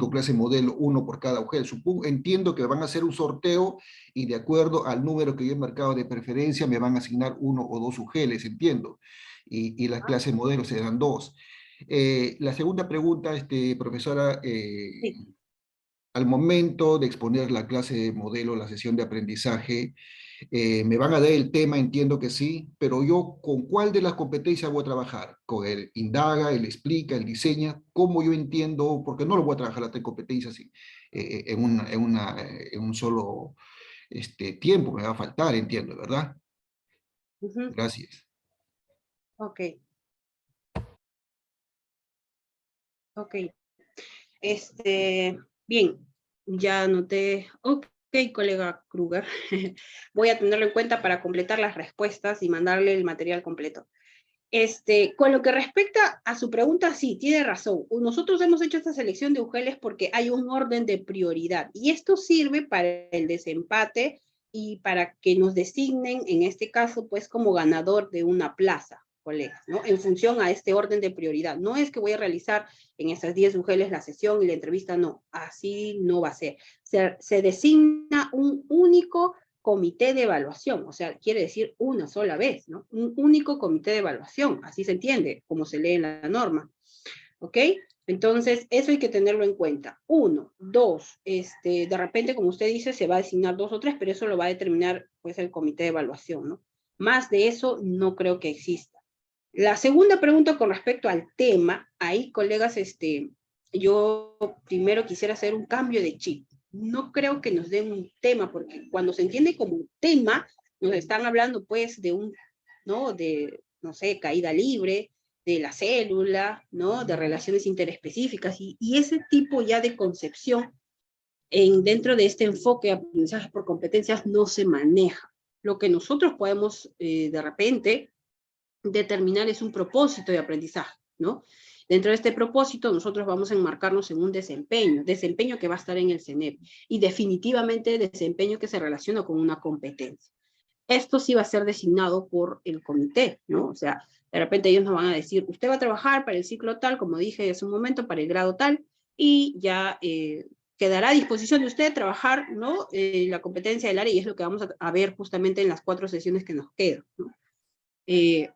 clases modelo, uno por cada UGEL. Entiendo que van a hacer un sorteo y de acuerdo al número que yo he marcado de preferencia me van a asignar 1 o 2 UGELs, entiendo. Y las clases modelo se dan 2. La segunda pregunta, profesora, al momento de exponer la clase de modelo, la sesión de aprendizaje, me van a dar el tema, entiendo que sí, pero yo, ¿con cuál de las competencias voy a trabajar? ¿Con el indaga, el explica, el diseña? ¿Cómo yo entiendo? Porque no lo voy a trabajar las 3 competencias en un solo tiempo, me va a faltar, entiendo, ¿verdad? Gracias. Ok. Ok. Bien, ya anoté. Ok, colega Kruger. Voy a tenerlo en cuenta para completar las respuestas y mandarle el material completo. Con lo que respecta a su pregunta, sí, tiene razón. Nosotros hemos hecho esta selección de UGELs porque hay un orden de prioridad. Y esto sirve para el desempate y para que nos designen, en este caso, pues, como ganador de una plaza, colegas, ¿no? En función a este orden de prioridad. No es que voy a realizar en esas 10 UGELs la sesión y la entrevista, no. Así no va a ser. Se designa un único comité de evaluación, o sea, quiere decir una sola vez, ¿no? Un único comité de evaluación, así se entiende, como se lee en la norma, ¿ok? Entonces, eso hay que tenerlo en cuenta. 1, 2, de repente, como usted dice, se va a designar 2 o 3, pero eso lo va a determinar, pues, el comité de evaluación, ¿no? Más de eso, no creo que exista. La segunda pregunta con respecto al tema, ahí, colegas, yo primero quisiera hacer un cambio de chip. No creo que nos den un tema, porque cuando se entiende como un tema, nos están hablando, pues, de ¿no? No sé, caída libre, de la célula, ¿no? De relaciones interespecíficas, y ese tipo ya de concepción dentro de este enfoque de aprendizaje por competencias no se maneja. Lo que nosotros podemos, de repente, determinar es un propósito de aprendizaje, ¿no? Dentro de este propósito, nosotros vamos a enmarcarnos en un desempeño que va a estar en el CENEP, y definitivamente desempeño que se relaciona con una competencia. Esto sí va a ser designado por el comité, ¿no? O sea, de repente ellos nos van a decir, usted va a trabajar para el ciclo tal, como dije hace un momento, para el grado tal, y ya quedará a disposición de usted trabajar, ¿no? La competencia del área, y es lo que vamos a ver justamente en las 4 sesiones que nos quedan, ¿no?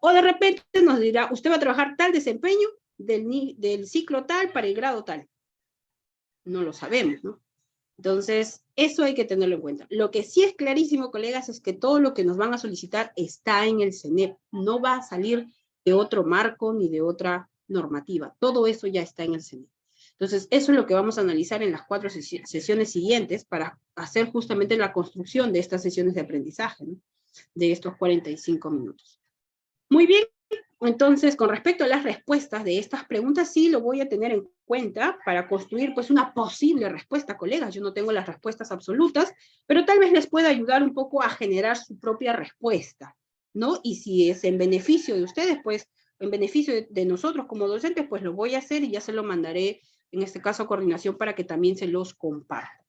O de repente nos dirá, usted va a trabajar tal desempeño del ciclo tal para el grado tal. No lo sabemos, ¿no? Entonces, eso hay que tenerlo en cuenta. Lo que sí es clarísimo, colegas, es que todo lo que nos van a solicitar está en el CENEP. No va a salir de otro marco ni de otra normativa. Todo eso ya está en el CENEP. Entonces, eso es lo que vamos a analizar en las 4 sesiones siguientes para hacer justamente la construcción de estas sesiones de aprendizaje, ¿no? De estos 45 minutos. Muy bien, entonces, con respecto a las respuestas de estas preguntas, sí lo voy a tener en cuenta para construir, pues, una posible respuesta, colegas. Yo no tengo las respuestas absolutas, pero tal vez les pueda ayudar un poco a generar su propia respuesta, ¿no? Y si es en beneficio de ustedes, pues, en beneficio de nosotros como docentes, pues lo voy a hacer y ya se lo mandaré, en este caso, a coordinación para que también se los comparta.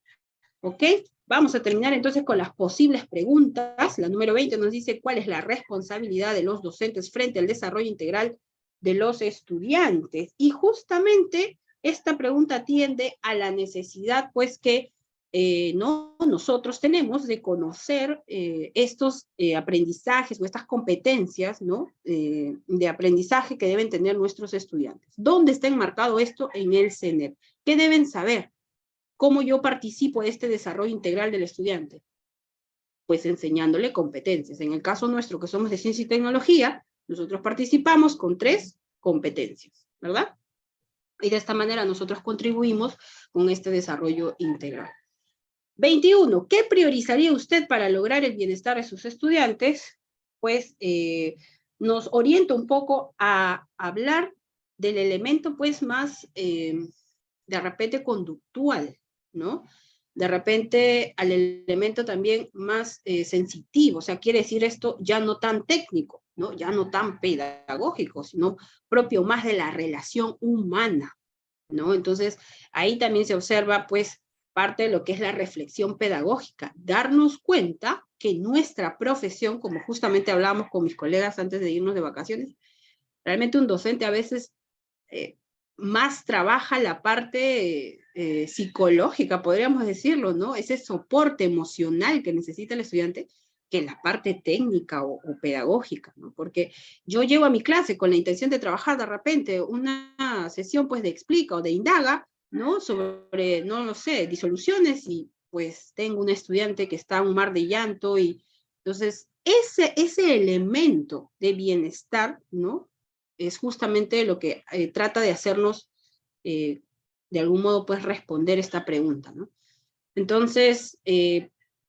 ¿Ok? Vamos a terminar entonces con las posibles preguntas. La número 20 nos dice cuál es la responsabilidad de los docentes frente al desarrollo integral de los estudiantes. Y justamente esta pregunta atiende a la necesidad, pues, que nosotros tenemos de conocer estos aprendizajes o estas competencias, ¿no? De aprendizaje que deben tener nuestros estudiantes. ¿Dónde está enmarcado esto? En el CENEP. ¿Qué deben saber? ¿Cómo yo participo de este desarrollo integral del estudiante? Pues enseñándole competencias. En el caso nuestro, que somos de ciencia y tecnología, nosotros participamos con 3 competencias, ¿verdad? Y de esta manera nosotros contribuimos con este desarrollo integral. 21. ¿Qué priorizaría usted para lograr el bienestar de sus estudiantes? Pues nos orienta un poco a hablar del elemento, pues, más, de repente, conductual, ¿no? De repente al elemento también más sensitivo, o sea, quiere decir esto ya no tan técnico, ¿no? Ya no tan pedagógico, sino propio más de la relación humana, ¿no? Entonces, ahí también se observa, pues, parte de lo que es la reflexión pedagógica, darnos cuenta que nuestra profesión, como justamente hablábamos con mis colegas antes de irnos de vacaciones, realmente un docente a veces más trabaja la parte psicológica, podríamos decirlo, ¿no? Ese soporte emocional que necesita el estudiante, que la parte técnica o pedagógica, ¿no? Porque yo llego a mi clase con la intención de trabajar de repente una sesión, pues, de explica o de indaga, ¿no? Sobre, no lo sé, disoluciones, y pues tengo un estudiante que está en un mar de llanto, y entonces ese elemento de bienestar, ¿no? Es justamente lo que trata de hacernos, de algún modo, pues, responder esta pregunta, ¿no? Entonces,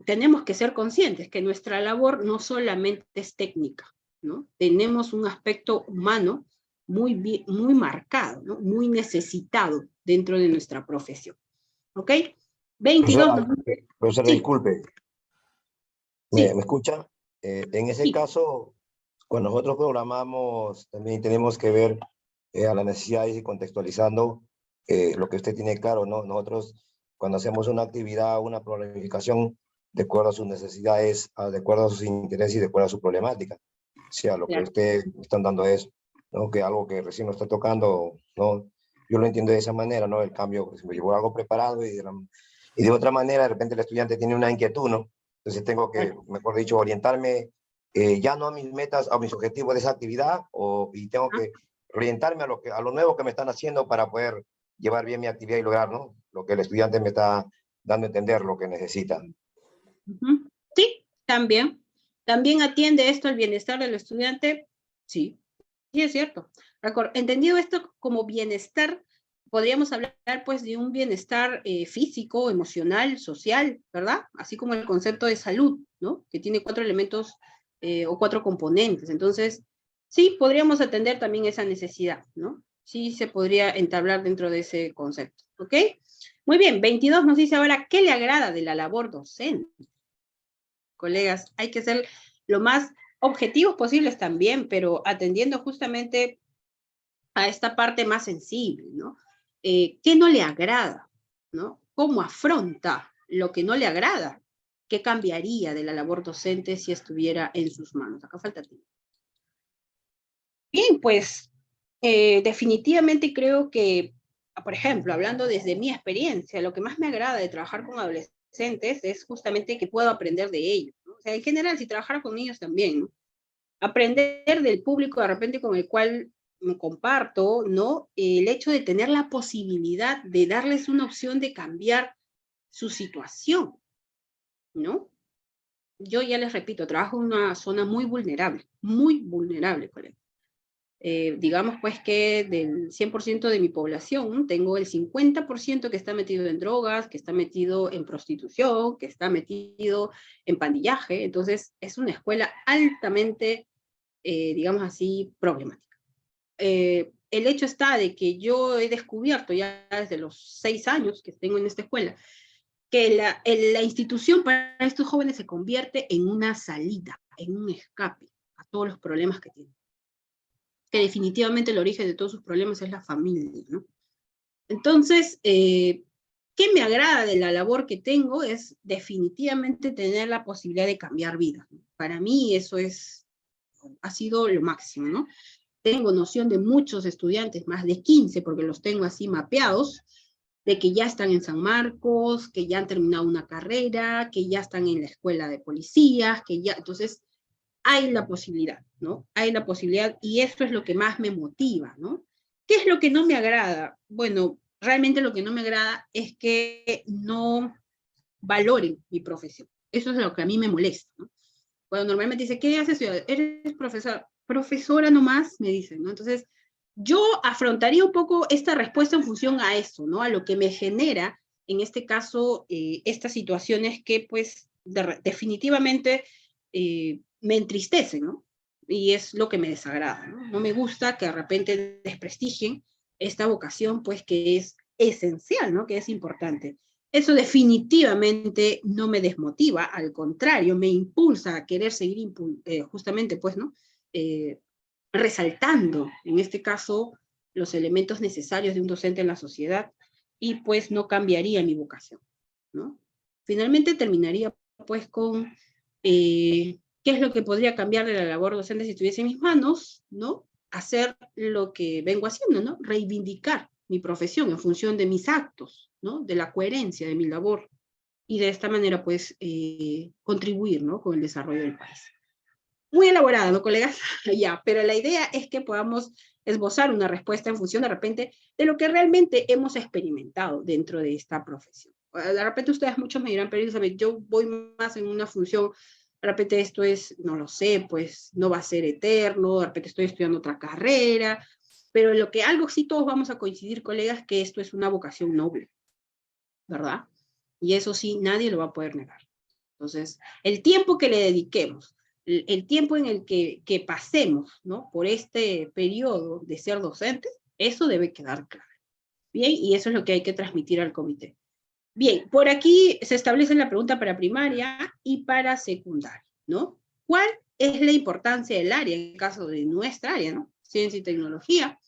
tenemos que ser conscientes que nuestra labor no solamente es técnica, ¿no? Tenemos un aspecto humano muy marcado, ¿no? Muy necesitado dentro de nuestra profesión. ¿Ok? 22. Profesora, Sí. disculpe. Sí. ¿Me escucha? En ese Sí. caso, cuando nosotros programamos, también tenemos que ver a las necesidades y contextualizando lo que usted tiene claro, ¿no? Nosotros, cuando hacemos una actividad, una planificación, de acuerdo a sus necesidades, de acuerdo a sus intereses y de acuerdo a su problemática. O sea, lo que usted están dando es, ¿no? Que algo que recién nos está tocando, ¿no? Yo lo entiendo de esa manera, ¿no? El cambio, pues, me llevo algo preparado y de otra manera, de repente el estudiante tiene una inquietud, ¿no? Entonces tengo que, mejor dicho, orientarme ya no a mis metas, a mis objetivos de esa actividad, y tengo que orientarme a lo nuevo que me están haciendo para poder llevar bien mi actividad y lograr, ¿no? Lo que el estudiante me está dando a entender, lo que necesita. Sí, también. ¿También atiende esto al bienestar del estudiante? Sí, sí es cierto. Entendido esto como bienestar, podríamos hablar, pues, de un bienestar físico, emocional, social, ¿verdad? Así como el concepto de salud, ¿no? Que tiene 4 elementos o 4 componentes. Entonces, sí, podríamos atender también esa necesidad, ¿no? Sí se podría entablar dentro de ese concepto, ¿ok? Muy bien, 22 nos dice ahora, ¿qué le agrada de la labor docente? Colegas, hay que ser lo más objetivos posibles también, pero atendiendo justamente a esta parte más sensible, ¿no? ¿Qué no le agrada? ¿No? ¿Cómo afronta lo que no le agrada? ¿Qué cambiaría de la labor docente si estuviera en sus manos? Acá falta tiempo. Bien, pues definitivamente creo que, por ejemplo, hablando desde mi experiencia, lo que más me agrada de trabajar con adolescentes es justamente que puedo aprender de ellos, ¿no? O sea, en general, si trabajara con niños también, ¿no? Aprender del público de repente con el cual me comparto, ¿no? El hecho de tener la posibilidad de darles una opción de cambiar su situación, ¿no? Yo ya les repito, trabajo en una zona muy vulnerable, colega. Digamos, pues, que del 100% de mi población, tengo el 50% que está metido en drogas, que está metido en prostitución, que está metido en pandillaje. Entonces, es una escuela altamente, digamos así, problemática. El hecho está de que yo he descubierto ya desde los 6 años que tengo en esta escuela, que la institución para estos jóvenes se convierte en una salida, en un escape a todos los problemas que tienen. Que definitivamente el origen de todos sus problemas es la familia, ¿no? Entonces, ¿qué me agrada de la labor que tengo? Es definitivamente tener la posibilidad de cambiar vidas, ¿no? Para mí eso ha sido lo máximo, ¿no? Tengo noción de muchos estudiantes, más de 15, porque los tengo así mapeados, de que ya están en San Marcos, que ya han terminado una carrera, que ya están en la escuela de policías, que ya, entonces, hay la posibilidad, ¿no? Hay la posibilidad, y esto es lo que más me motiva, ¿no? ¿Qué es lo que no me agrada? Bueno, realmente lo que no me agrada es que no valoren mi profesión. Eso es lo que a mí me molesta, ¿no? Cuando normalmente dice, ¿qué haces? ¿Eres profesora? Profesora nomás, me dicen, ¿no? Entonces, yo afrontaría un poco esta respuesta en función a eso, ¿no? A lo que me genera, en este caso, estas situaciones que, pues, definitivamente me entristecen, ¿no? Y es lo que me desagrada, ¿no? No me gusta que de repente desprestigien esta vocación, pues, que es esencial, ¿no? Que es importante. Eso definitivamente no me desmotiva, al contrario, me impulsa a querer seguir justamente, pues, ¿no? Resaltando, en este caso, los elementos necesarios de un docente en la sociedad y pues no cambiaría mi vocación, ¿no? Finalmente terminaría pues con qué es lo que podría cambiar de la labor docente si estuviese en mis manos, ¿no? Hacer lo que vengo haciendo, ¿no? Reivindicar mi profesión en función de mis actos, ¿no? De la coherencia de mi labor, y de esta manera, pues, contribuir, ¿no? Con el desarrollo del país. Muy elaborada, ¿no, colegas? Ya, pero la idea es que podamos esbozar una respuesta en función, de repente, de lo que realmente hemos experimentado dentro de esta profesión. De repente ustedes muchos me dirán, pero Elizabeth, yo voy más en una función, de repente esto es, no lo sé, pues no va a ser eterno, de repente estoy estudiando otra carrera, pero lo que algo sí todos vamos a coincidir, colegas, que esto es una vocación noble, ¿verdad? Y eso sí, nadie lo va a poder negar. Entonces, el tiempo que le dediquemos, el tiempo en el que pasemos, ¿no? Por este periodo de ser docentes, eso debe quedar claro. Bien, y eso es lo que hay que transmitir al comité. Bien, por aquí se establece la pregunta para primaria y para secundaria, ¿no? ¿Cuál es la importancia del área, en el caso de nuestra área, ¿no? Ciencia y tecnología,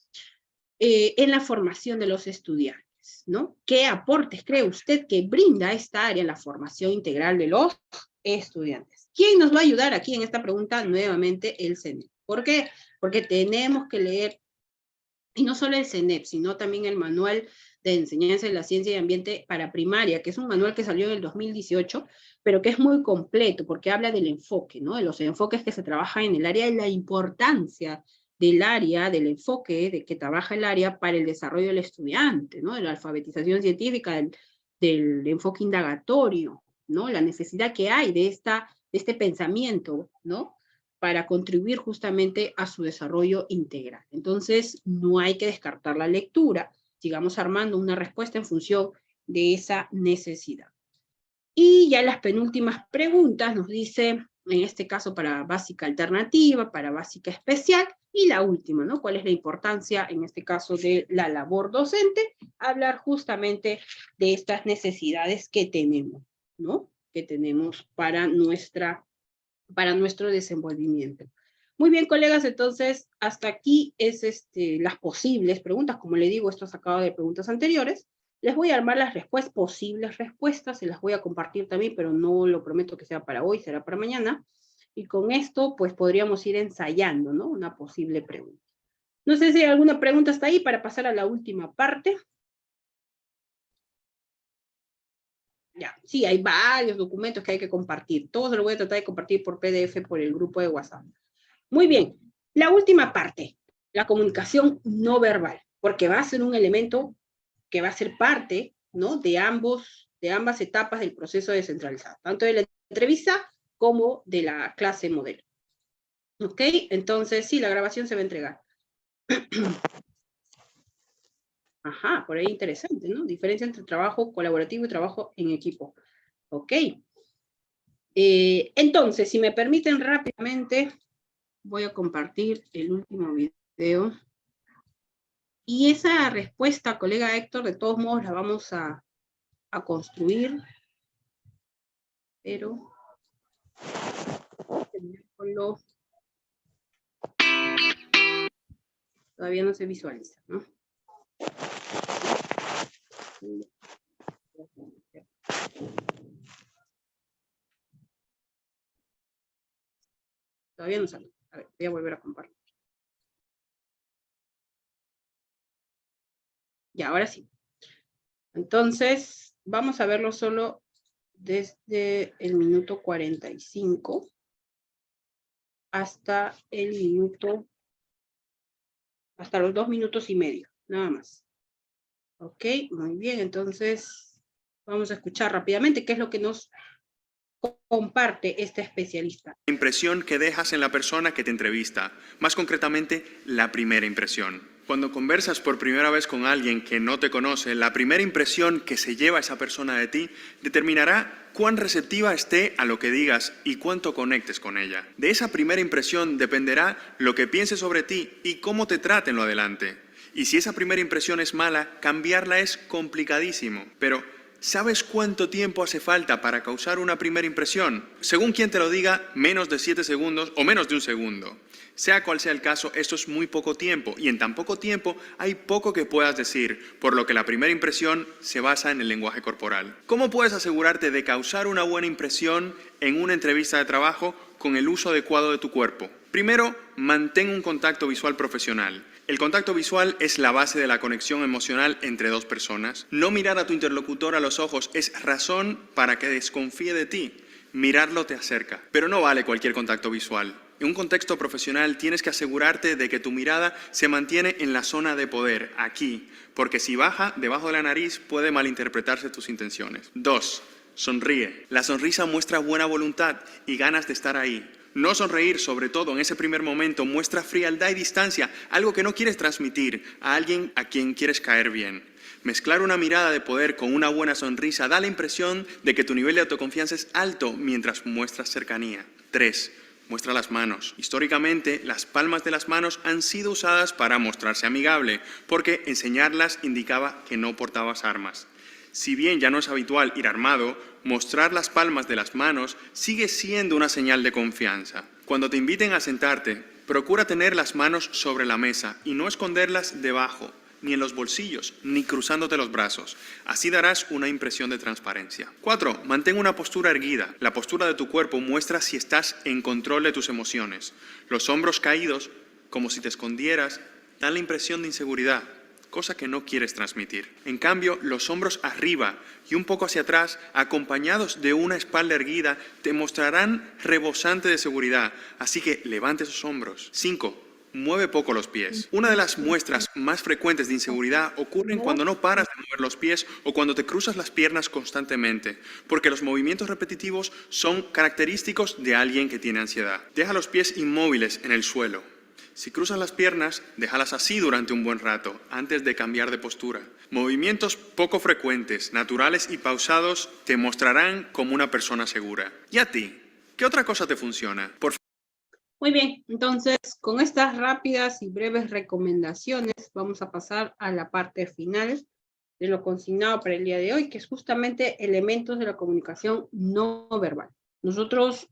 en la formación de los estudiantes, ¿no? ¿Qué aportes cree usted que brinda esta área en la formación integral de los estudiantes? ¿Quién nos va a ayudar aquí en esta pregunta? Nuevamente el CENEP. ¿Por qué? Porque tenemos que leer, y no solo el CENEP, sino también el Manual de Enseñanza de la Ciencia y Ambiente para Primaria, que es un manual que salió en el 2018, pero que es muy completo, porque habla del enfoque, ¿no? De los enfoques que se trabajan en el área y la importancia del área, del enfoque de que trabaja el área para el desarrollo del estudiante, ¿no? De la alfabetización científica, del enfoque indagatorio, ¿no? La necesidad que hay de este pensamiento, ¿no? Para contribuir justamente a su desarrollo integral. Entonces, no hay que descartar la lectura, sigamos armando una respuesta en función de esa necesidad. Y ya las penúltimas preguntas nos dice, en este caso para básica alternativa, para básica especial, y la última, ¿no? ¿Cuál es la importancia, en este caso, de la labor docente? Hablar justamente de estas necesidades que tenemos, ¿no? Que tenemos para nuestro desenvolvimiento. Muy bien, colegas, entonces, hasta aquí es las posibles preguntas. Como le digo, esto es sacado de preguntas anteriores. Les voy a armar las posibles respuestas, se las voy a compartir también, pero no lo prometo que sea para hoy, será para mañana. Y con esto, pues, podríamos ir ensayando, ¿no? Una posible pregunta. No sé si hay alguna pregunta hasta ahí para pasar a la última parte. Ya, sí, hay varios documentos que hay que compartir. Todos los voy a tratar de compartir por PDF por el grupo de WhatsApp. Muy bien, la última parte, la comunicación no verbal, porque va a ser un elemento que va a ser parte, ¿no? de ambas etapas del proceso descentralizado, tanto de la entrevista como de la clase modelo. ¿Ok? Entonces, sí, la grabación se va a entregar. Ajá, por ahí interesante, ¿no? Diferencia entre trabajo colaborativo y trabajo en equipo. Ok. Entonces, si me permiten rápidamente, voy a compartir el último video. Y esa respuesta, colega Héctor, de todos modos la vamos a construir. Pero todavía no se visualiza, ¿no? Todavía no sale. A ver, voy a volver a compartir. Ya, ahora sí. Entonces, vamos a verlo solo desde el minuto 45 hasta el minuto, hasta los 2 minutos y medio, nada más. Ok, muy bien, entonces vamos a escuchar rápidamente qué es lo que nos comparte este especialista. La impresión que dejas en la persona que te entrevista, más concretamente, la primera impresión. Cuando conversas por primera vez con alguien que no te conoce, la primera impresión que se lleva esa persona de ti determinará cuán receptiva esté a lo que digas y cuánto conectes con ella. De esa primera impresión dependerá lo que piense sobre ti y cómo te trate en lo adelante. Y si esa primera impresión es mala, cambiarla es complicadísimo. Pero ¿Sabes cuánto tiempo hace falta para causar una primera impresión? Según quien te lo diga, menos de 7 segundos o menos de 1 segundo. Sea cual sea el caso, esto es muy poco tiempo, y en tan poco tiempo hay poco que puedas decir, por lo que la primera impresión se basa en el lenguaje corporal. ¿Cómo puedes asegurarte de causar una buena impresión en una entrevista de trabajo con el uso adecuado de tu cuerpo? Primero, mantén un contacto visual profesional. El contacto visual es la base de la conexión emocional entre dos personas. No mirar a tu interlocutor a los ojos es razón para que desconfíe de ti. Mirarlo te acerca, pero no vale cualquier contacto visual. En un contexto profesional tienes que asegurarte de que tu mirada se mantiene en la zona de poder, aquí, porque si baja debajo de la nariz puede malinterpretarse tus intenciones. 2. Sonríe. La sonrisa muestra buena voluntad y ganas de estar ahí. No sonreír, sobre todo en ese primer momento, muestra frialdad y distancia, algo que no quieres transmitir a alguien a quien quieres caer bien. Mezclar una mirada de poder con una buena sonrisa da la impresión de que tu nivel de autoconfianza es alto mientras muestras cercanía. 3. Muestra las manos. Históricamente, las palmas de las manos han sido usadas para mostrarse amigable, porque enseñarlas indicaba que no portabas armas. Si bien ya no es habitual ir armado, mostrar las palmas de las manos sigue siendo una señal de confianza. Cuando te inviten a sentarte, procura tener las manos sobre la mesa y no esconderlas debajo, ni en los bolsillos, ni cruzándote los brazos. Así darás una impresión de transparencia. 4. Mantén una postura erguida. La postura de tu cuerpo muestra si estás en control de tus emociones. Los hombros caídos, como si te escondieras, dan la impresión de inseguridad, cosa que no quieres transmitir. En cambio, los hombros arriba y un poco hacia atrás, acompañados de una espalda erguida, te mostrarán rebosante de seguridad, así que levante esos hombros. 5. Mueve poco los pies. Una de las muestras más frecuentes de inseguridad ocurren cuando no paras de mover los pies o cuando te cruzas las piernas constantemente, porque los movimientos repetitivos son característicos de alguien que tiene ansiedad. Deja los pies inmóviles en el suelo. Si cruzas las piernas, déjalas así durante un buen rato, antes de cambiar de postura. Movimientos poco frecuentes, naturales y pausados te mostrarán como una persona segura. ¿Y a ti? ¿Qué otra cosa te funciona? Muy bien, entonces con estas rápidas y breves recomendaciones vamos a pasar a la parte final de lo consignado para el día de hoy, que es justamente elementos de la comunicación no verbal. Nosotros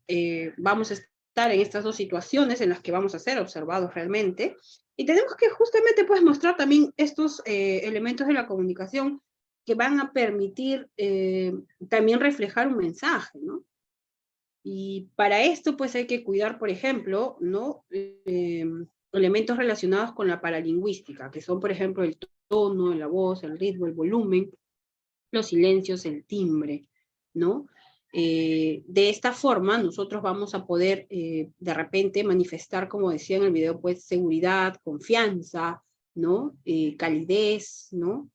vamos a estar en estas dos situaciones en las que vamos a ser observados realmente, y tenemos que justamente pues mostrar también estos elementos de la comunicación que van a permitir también reflejar un mensaje, ¿no? Y para esto pues hay que cuidar, por ejemplo, ¿no? Elementos relacionados con la paralingüística, que son por ejemplo el tono, la voz, el ritmo, el volumen, los silencios, el timbre, ¿no? De esta forma nosotros vamos a poder de repente manifestar, como decía en el video, pues seguridad, confianza, ¿no? Calidez, ¿no?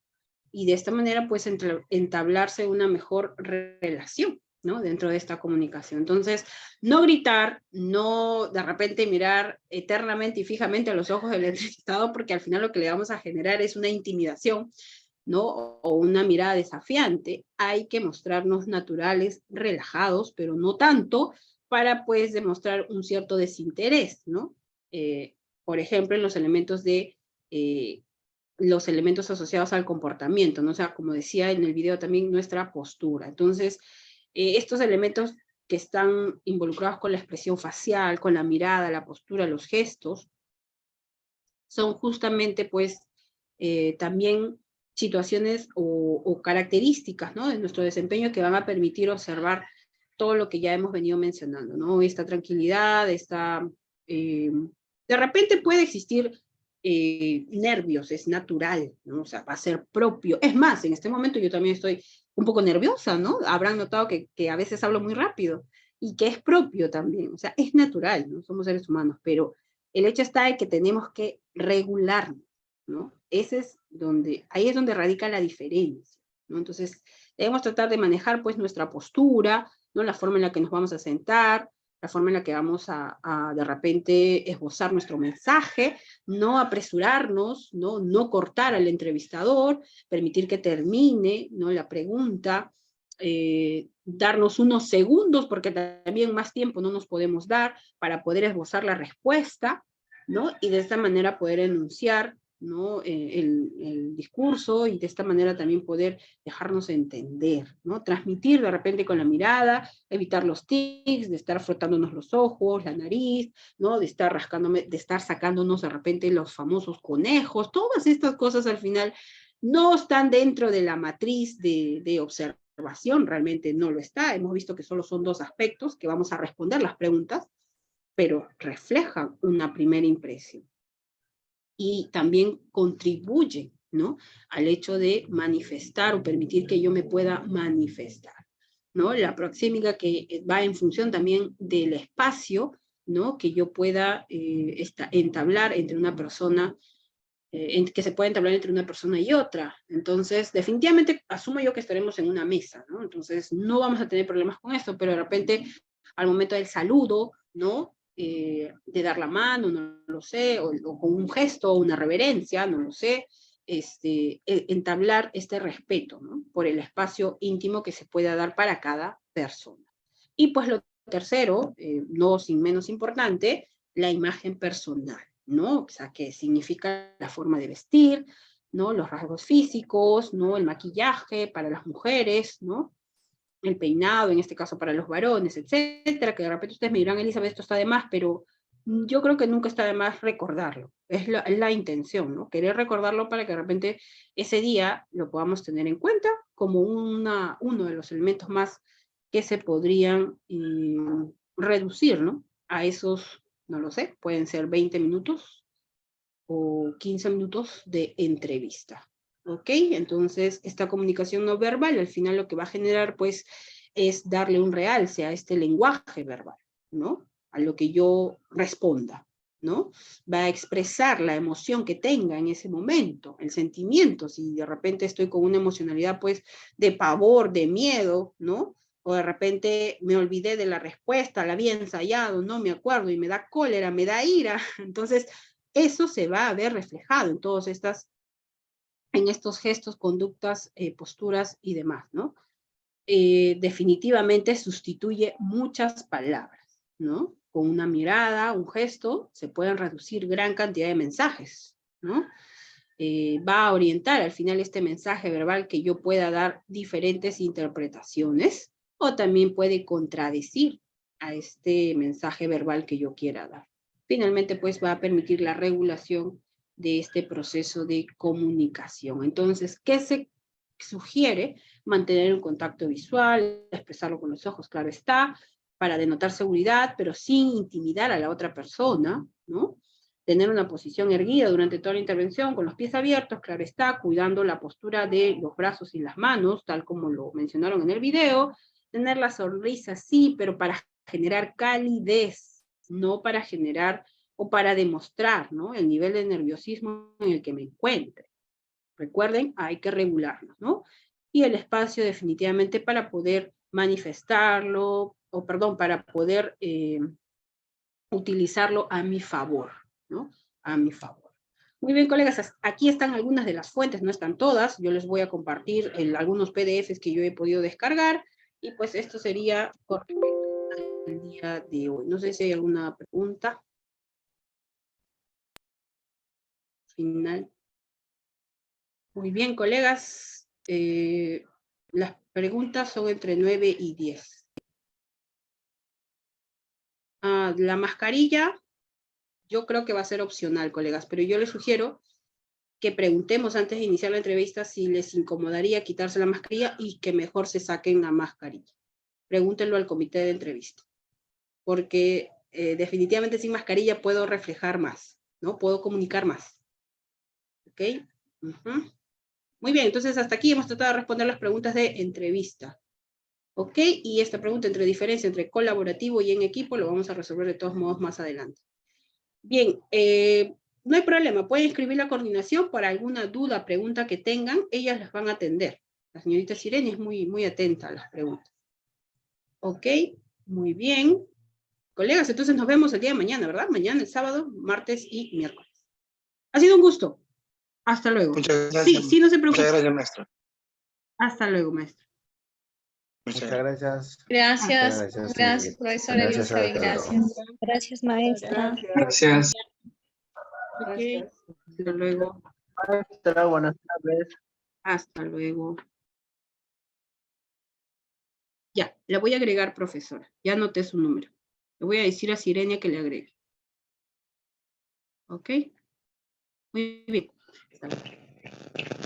Y de esta manera pues entablarse una mejor relación, ¿no? Dentro de esta comunicación. Entonces, no gritar, no de repente mirar eternamente y fijamente a los ojos del entrevistado, porque al final lo que le vamos a generar es una intimidación, ¿no? O una mirada desafiante. Hay que mostrarnos naturales, relajados, pero no tanto, para pues demostrar un cierto desinterés, ¿no? Por ejemplo, en los elementos asociados al comportamiento, ¿no? O sea, como decía en el video también, nuestra postura. Entonces, estos elementos que están involucrados con la expresión facial, con la mirada, la postura, los gestos, son justamente pues también situaciones o características, ¿no? De nuestro desempeño que van a permitir observar todo lo que ya hemos venido mencionando, ¿no? Esta tranquilidad, de repente puede existir nervios, es natural, ¿no? O sea, va a ser propio. Es más, en este momento yo también estoy un poco nerviosa, ¿no? Habrán notado que a veces hablo muy rápido y que es propio también, o sea, es natural, ¿no? Somos seres humanos, pero el hecho está de que tenemos que regularnos, ¿no? Ahí es donde radica la diferencia, ¿no? Entonces, debemos tratar de manejar, pues, nuestra postura, ¿no? La forma en la que nos vamos a sentar, la forma en la que vamos a de repente esbozar nuestro mensaje, no apresurarnos, no cortar al entrevistador, permitir que termine, ¿no? La pregunta, darnos unos segundos, porque también más tiempo no nos podemos dar para poder esbozar la respuesta, ¿no? Y de esta manera poder enunciar ¿no? El discurso y de esta manera también poder dejarnos entender, ¿no? Transmitir de repente con la mirada, evitar los tics, de estar frotándonos los ojos, la nariz, ¿no? De estar de estar sacándonos de repente los famosos conejos, todas estas cosas al final no están dentro de la matriz de observación, realmente no lo está. Hemos visto que solo son 2 aspectos que vamos a responder las preguntas, pero reflejan una primera impresión. Y también contribuye, ¿no? Al hecho de manifestar o permitir que yo me pueda manifestar, ¿no? La proxémica que va en función también del espacio, ¿no? Que yo pueda entablar entre una persona, que se pueda entablar entre una persona y otra. Entonces, definitivamente asumo yo que estaremos en una mesa, ¿no? Entonces, no vamos a tener problemas con esto, pero de repente, al momento del saludo, ¿no? De dar la mano, no lo sé, o con un gesto, una reverencia, no lo sé, entablar este respeto, ¿no? Por el espacio íntimo que se pueda dar para cada persona. Y pues lo tercero, no sin menos importante, la imagen personal, ¿no? O sea, que significa la forma de vestir, ¿no? Los rasgos físicos, ¿no? El maquillaje para las mujeres, ¿no? El peinado, en este caso para los varones, etcétera, que de repente ustedes me dirán, Elizabeth, esto está de más, pero yo creo que nunca está de más recordarlo. Es la intención, ¿no? Querer recordarlo para que de repente ese día lo podamos tener en cuenta como uno de los elementos más que se podrían reducir, ¿no? A esos, no lo sé, pueden ser 20 minutos o 15 minutos de entrevista. ¿Ok? Entonces, esta comunicación no verbal, al final lo que va a generar, pues, es darle un realce a este lenguaje verbal, ¿no? A lo que yo responda, ¿no? Va a expresar la emoción que tenga en ese momento, el sentimiento, si de repente estoy con una emocionalidad, pues, de pavor, de miedo, ¿no? O de repente me olvidé de la respuesta, la había ensayado, no me acuerdo, y me da cólera, me da ira. Entonces, eso se va a ver reflejado en todas estas en estos gestos, conductas, posturas y demás, ¿no? Definitivamente sustituye muchas palabras, ¿no? Con una mirada, un gesto, se pueden reducir gran cantidad de mensajes, ¿no? Va a orientar al final este mensaje verbal que yo pueda dar diferentes interpretaciones, o también puede contradecir a este mensaje verbal que yo quiera dar. Finalmente, pues va a permitir la regulación de este proceso de comunicación. Entonces, ¿qué se sugiere? Mantener un contacto visual, expresarlo con los ojos, claro está, para denotar seguridad, pero sin intimidar a la otra persona, ¿no? Tener una posición erguida durante toda la intervención, con los pies abiertos, claro está, cuidando la postura de los brazos y las manos, tal como lo mencionaron en el video. Tener la sonrisa, sí, pero para generar calidez, no para generar o para demostrar, ¿no? El nivel de nerviosismo en el que me encuentre. Recuerden, hay que regularlo, ¿no? Y el espacio definitivamente para poder manifestarlo, o perdón, para poder utilizarlo a mi favor, ¿no? A mi favor. Muy bien, colegas, aquí están algunas de las fuentes, no están todas, yo les voy a compartir algunos PDFs que yo he podido descargar, y pues esto sería con respecto al día de hoy. No sé si hay alguna pregunta final. Muy bien, colegas. Las preguntas son entre 9 y 10. La mascarilla, yo creo que va a ser opcional, colegas, pero yo les sugiero que preguntemos antes de iniciar la entrevista si les incomodaría quitarse la mascarilla y que mejor se saquen la mascarilla. Pregúntenlo al comité de entrevista, porque definitivamente sin mascarilla puedo reflejar más, ¿no? Puedo comunicar más. ¿Ok? Muy bien, entonces hasta aquí hemos tratado de responder las preguntas de entrevista. ¿Ok? Y esta pregunta diferencia entre colaborativo y en equipo lo vamos a resolver de todos modos más adelante. Bien, no hay problema, pueden escribir la coordinación para alguna duda, pregunta que tengan, ellas las van a atender. La señorita Sireni es muy atenta a las preguntas. ¿Ok? Muy bien. Colegas, entonces nos vemos el día de mañana, ¿verdad? Mañana, el sábado, martes y miércoles. Ha sido un gusto. Hasta luego. Muchas gracias. Sí, no se preocupe. Muchas gracias, maestro. Hasta luego, maestro. Muchas gracias. Gracias, profesora Elizabeth, gracias. Gracias, maestra. Gracias. Ok, hasta luego. Maestra, buenas tardes. Hasta luego. Ya, la voy a agregar, profesora. Ya anoté su número. Le voy a decir a Sirenia que le agregue. ¿Ok? Muy bien. Hasta luego.